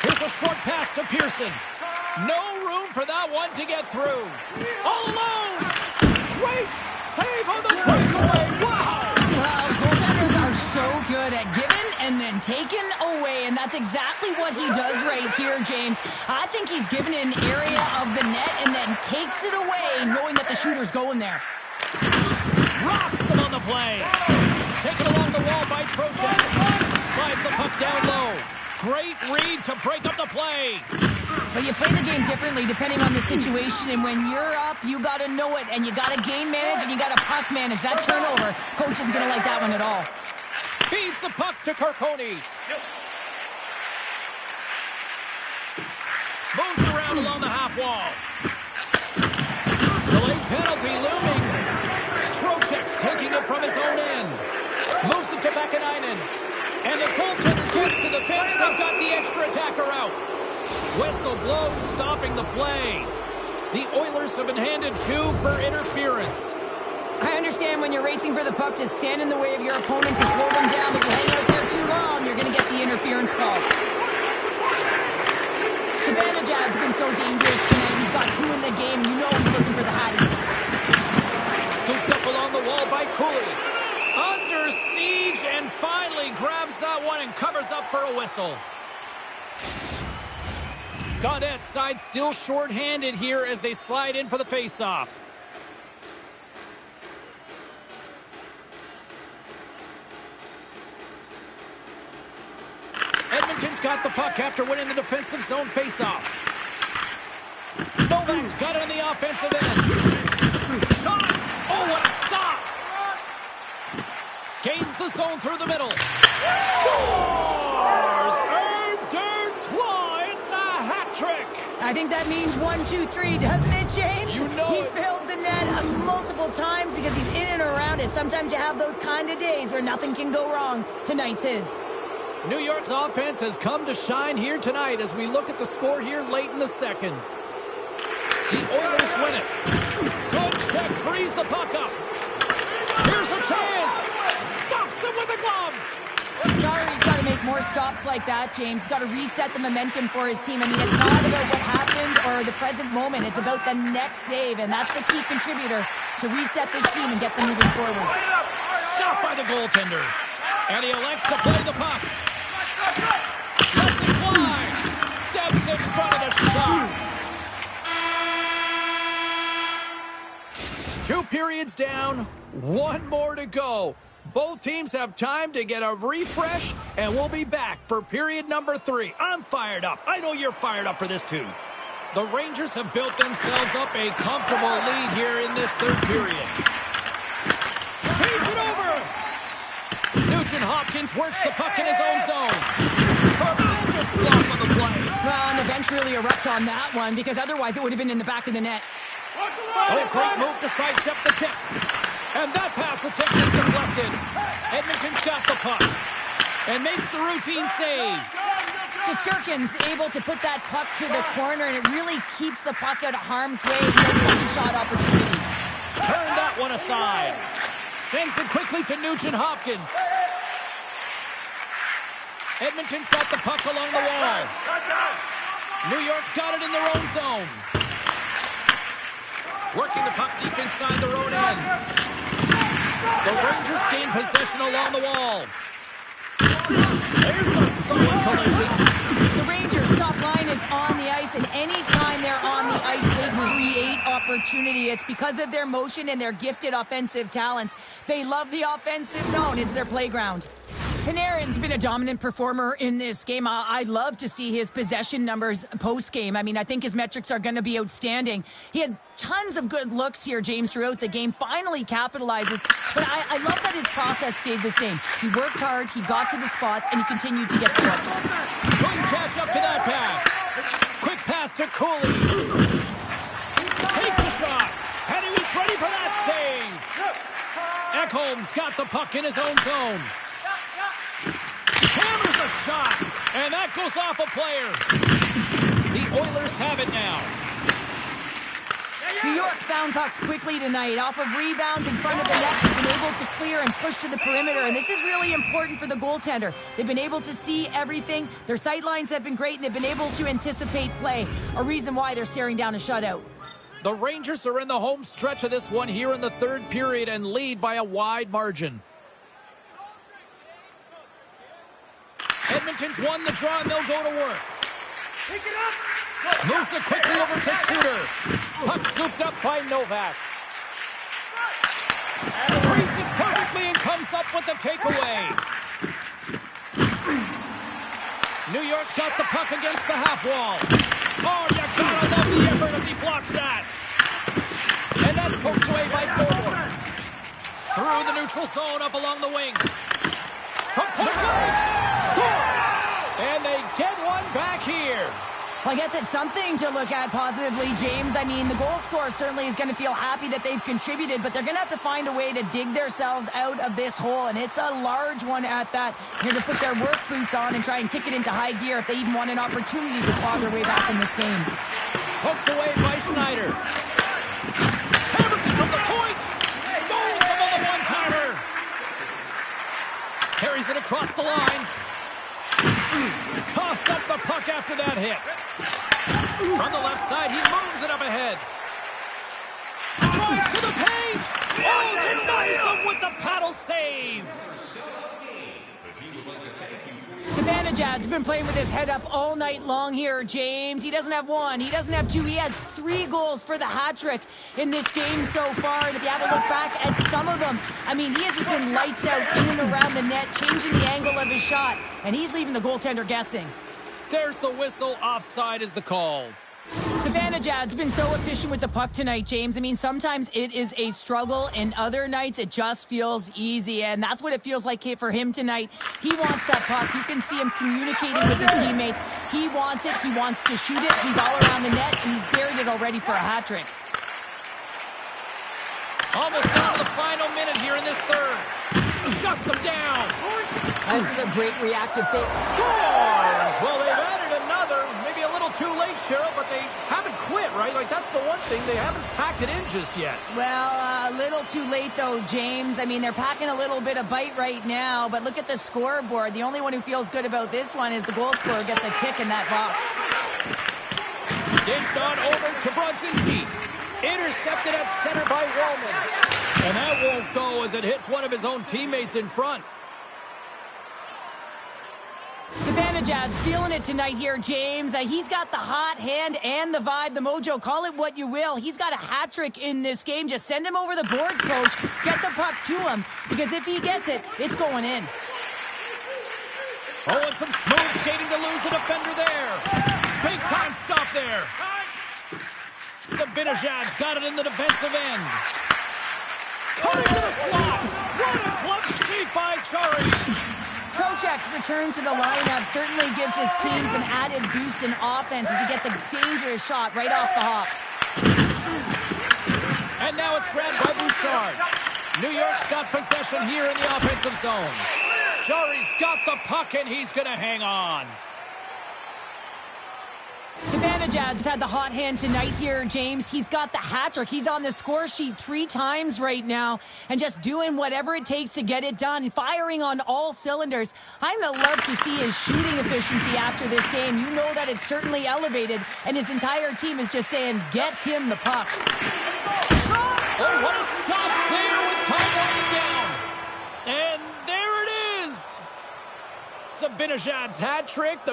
Here's a short pass to Pearson. No room for that one to get through. All alone. Great save on the breakaway. Wow. Well, goaltenders are so good at giving and then taken away, and that's exactly what he does right here, James. I think he's given an area of the net and then takes it away, knowing that the shooter's going there. Rocks him on the play. Taken along the wall by Trojan. Slides the puck down low. Great read to break up the play. But you play the game differently depending on the situation. And when you're up, you got to know it. And you got to game manage and you got to puck manage. That turnover, coach isn't going to like that one at all. Feeds the puck to Carcone. Moves around along the half wall. Delayed penalty looming. Trocheck's taking it from his own end. Moves it to Vakanainen. And the goaltender gets to the bench. They've got the extra attacker out. Whistle blows, stopping the play. The Oilers have been handed 2 for interference. I understand when you're racing for the puck to stand in the way of your opponent to slow them down, but you hang out there too long, you're going to get the interference call. Zibanejad's been so dangerous tonight. He's got 2 in the game. You know he's looking for the Hattie. Scooped up along the wall by Cooley. Under siege and finally grabs that one and covers up for a whistle. Gaudette's side still short-handed here as they slide in for the face-off. Edmonton's got the puck after winning the defensive zone face-off. Novak's got it on the offensive end. Shot! Oh, what a stop! Gains the zone through the middle. Scores! It's a hat trick! I think that means 1, 2, 3, doesn't it, James? You know he it. fills the net multiple times because he's in and around it. Sometimes you have those kind of days where nothing can go wrong. Tonight's his. New York's offense has come to shine here tonight as we look at the score here late in the second. The Oilers win it. Good check, frees the puck up. Here's a chance. Stops him with a glove. Jarry's got to make more stops like that, James. He's got to reset the momentum for his team. I mean, it's not about what happened or the present moment. It's about the next save, and that's the key contributor to reset this team and get them moving forward. Stopped by the goaltender. And he elects to play the puck. Lets it fly. Steps in front of the shot. 2 periods down, 1 more to go. Both teams have time to get a refresh, and we'll be back for period number 3. I'm fired up. I know you're fired up for this too. The Rangers have built themselves up a comfortable lead here in this 3rd period. Feeds it over. Nugent Hopkins works the puck in his own zone. Tremendous block on the play. Well, and the bench really erupts on that one because otherwise it would have been in the back of the net. Oh, great move to sidestep the tip. And that pass attempt is deflected. Edmonton's got the puck and makes the routine save. Shesterkin's able to put that puck to the corner, and it really keeps the puck out of harm's way. Second shot opportunity. Turn that one aside. Sends it quickly to Nugent Hopkins. Edmonton's got the puck along the wall. New York's got it in their own zone. Working the puck deep inside their own end. The Rangers gain possession along the wall. There's a solid collision. The Rangers' top line is on the ice, and anytime they're on the ice, they create opportunity. It's because of their motion and their gifted offensive talents. They love the offensive zone. It's their playground. Panarin's been a dominant performer in this game. I'd love to see his possession numbers post-game. I mean, I think his metrics are going to be outstanding. He had tons of good looks here, James, throughout the game. Finally capitalizes. But I love that his process stayed the same. He worked hard, he got to the spots, and he continued to get the looks. Couldn't catch up to that pass. Quick pass to Cooley. Takes the shot. And he was ready for that save. Ekholm's got the puck in his own zone. Hammers a shot, and that goes off a player. The Oilers have it now. New York's found pucks quickly tonight. Off of rebounds in front of the net, they've been able to clear and push to the perimeter, and this is really important for the goaltender. They've been able to see everything. Their sight lines have been great, and they've been able to anticipate play, a reason why they're staring down a shutout. The Rangers are in the home stretch of this one here in the 3rd period and lead by a wide margin. Edmonton's won the draw, and they'll go to work. Moves it quickly over to Suter. Puck scooped up by Novak. Reads it perfectly and comes up with the takeaway. New York's got the puck against the half wall. Oh, you gotta love the effort as he blocks that. And that's poked away by Forward. Through the neutral zone, up along the wing. From point blank, scores! And they get one back here. Well, I guess it's something to look at positively, James. I mean, the goal scorer certainly is going to feel happy that they've contributed, but they're going to have to find a way to dig themselves out of this hole, and it's a large one at that. They're going to put their work boots on and try and kick it into high gear if they even want an opportunity to claw their way back in this game. Poked away by Schneider. Hammers it from the point. Stones him on the one-timer. Carries it across the line. Coughs up the puck after that hit. From the left side, he moves it up ahead. Drives to the paint. Oh, denies him with the paddle save. Zibanejad's been playing with his head up all night long here, James. He doesn't have one. He doesn't have two. He has 3 goals for the hat trick in this game so far. And if you have a look back at some of them, I mean, he has just been lights out in and around the net, changing the angle of his shot. And he's leaving the goaltender guessing. There's the whistle. Offside is the call. Zibanejad's been so efficient with the puck tonight, James. I mean, sometimes it is a struggle, and other nights it just feels easy, and that's what it feels like for him tonight. He wants that puck. You can see him communicating with his teammates. He wants it. He wants to shoot it. He's all around the net, and he's buried it already for a hat trick. Almost down to the final minute here in this third. Shuts him down. This is a great reactive save. Scores! Well, they've added another. Maybe a little too late, Cheryl, but they haven't quit, right? Like, that's the one thing. They haven't packed it in just yet. Well, a little too late, though, James. I mean, they're packing a little bit of bite right now, but look at the scoreboard. The only one who feels good about this one is the goal scorer gets a tick in that box. Dished on over to Bronzinski. Intercepted at center by Roman. And that won't go as it hits one of his own teammates in front. Zibanejad's feeling it tonight here, James. He's got the hot hand and the vibe, the mojo. Call it what you will. He's got a hat trick in this game. Just send him over the boards, coach. Get the puck to him, because if he gets it, it's going in. Oh, and some smooth skating to lose the defender there. Big time stop there. Zibanejad's got it in the defensive end. Cutting to the slot. What a clutch save by Chari. Trocheck's return to the lineup certainly gives his team some added boost in offense as he gets a dangerous shot right off the hop. And now it's grabbed by Bouchard. New York's got possession here in the offensive zone. Chari's got the puck, and he's going to hang on. Zibanejad's had the hot hand tonight here, James. He's got the hat trick. He's on the score sheet 3 times right now and just doing whatever it takes to get it done, firing on all cylinders. I'm going to love to see his shooting efficiency after this game. You know that it's certainly elevated, and his entire team is just saying, get him the puck. Oh, what a stop there with time running down. And there it is. Zibanejad's hat trick.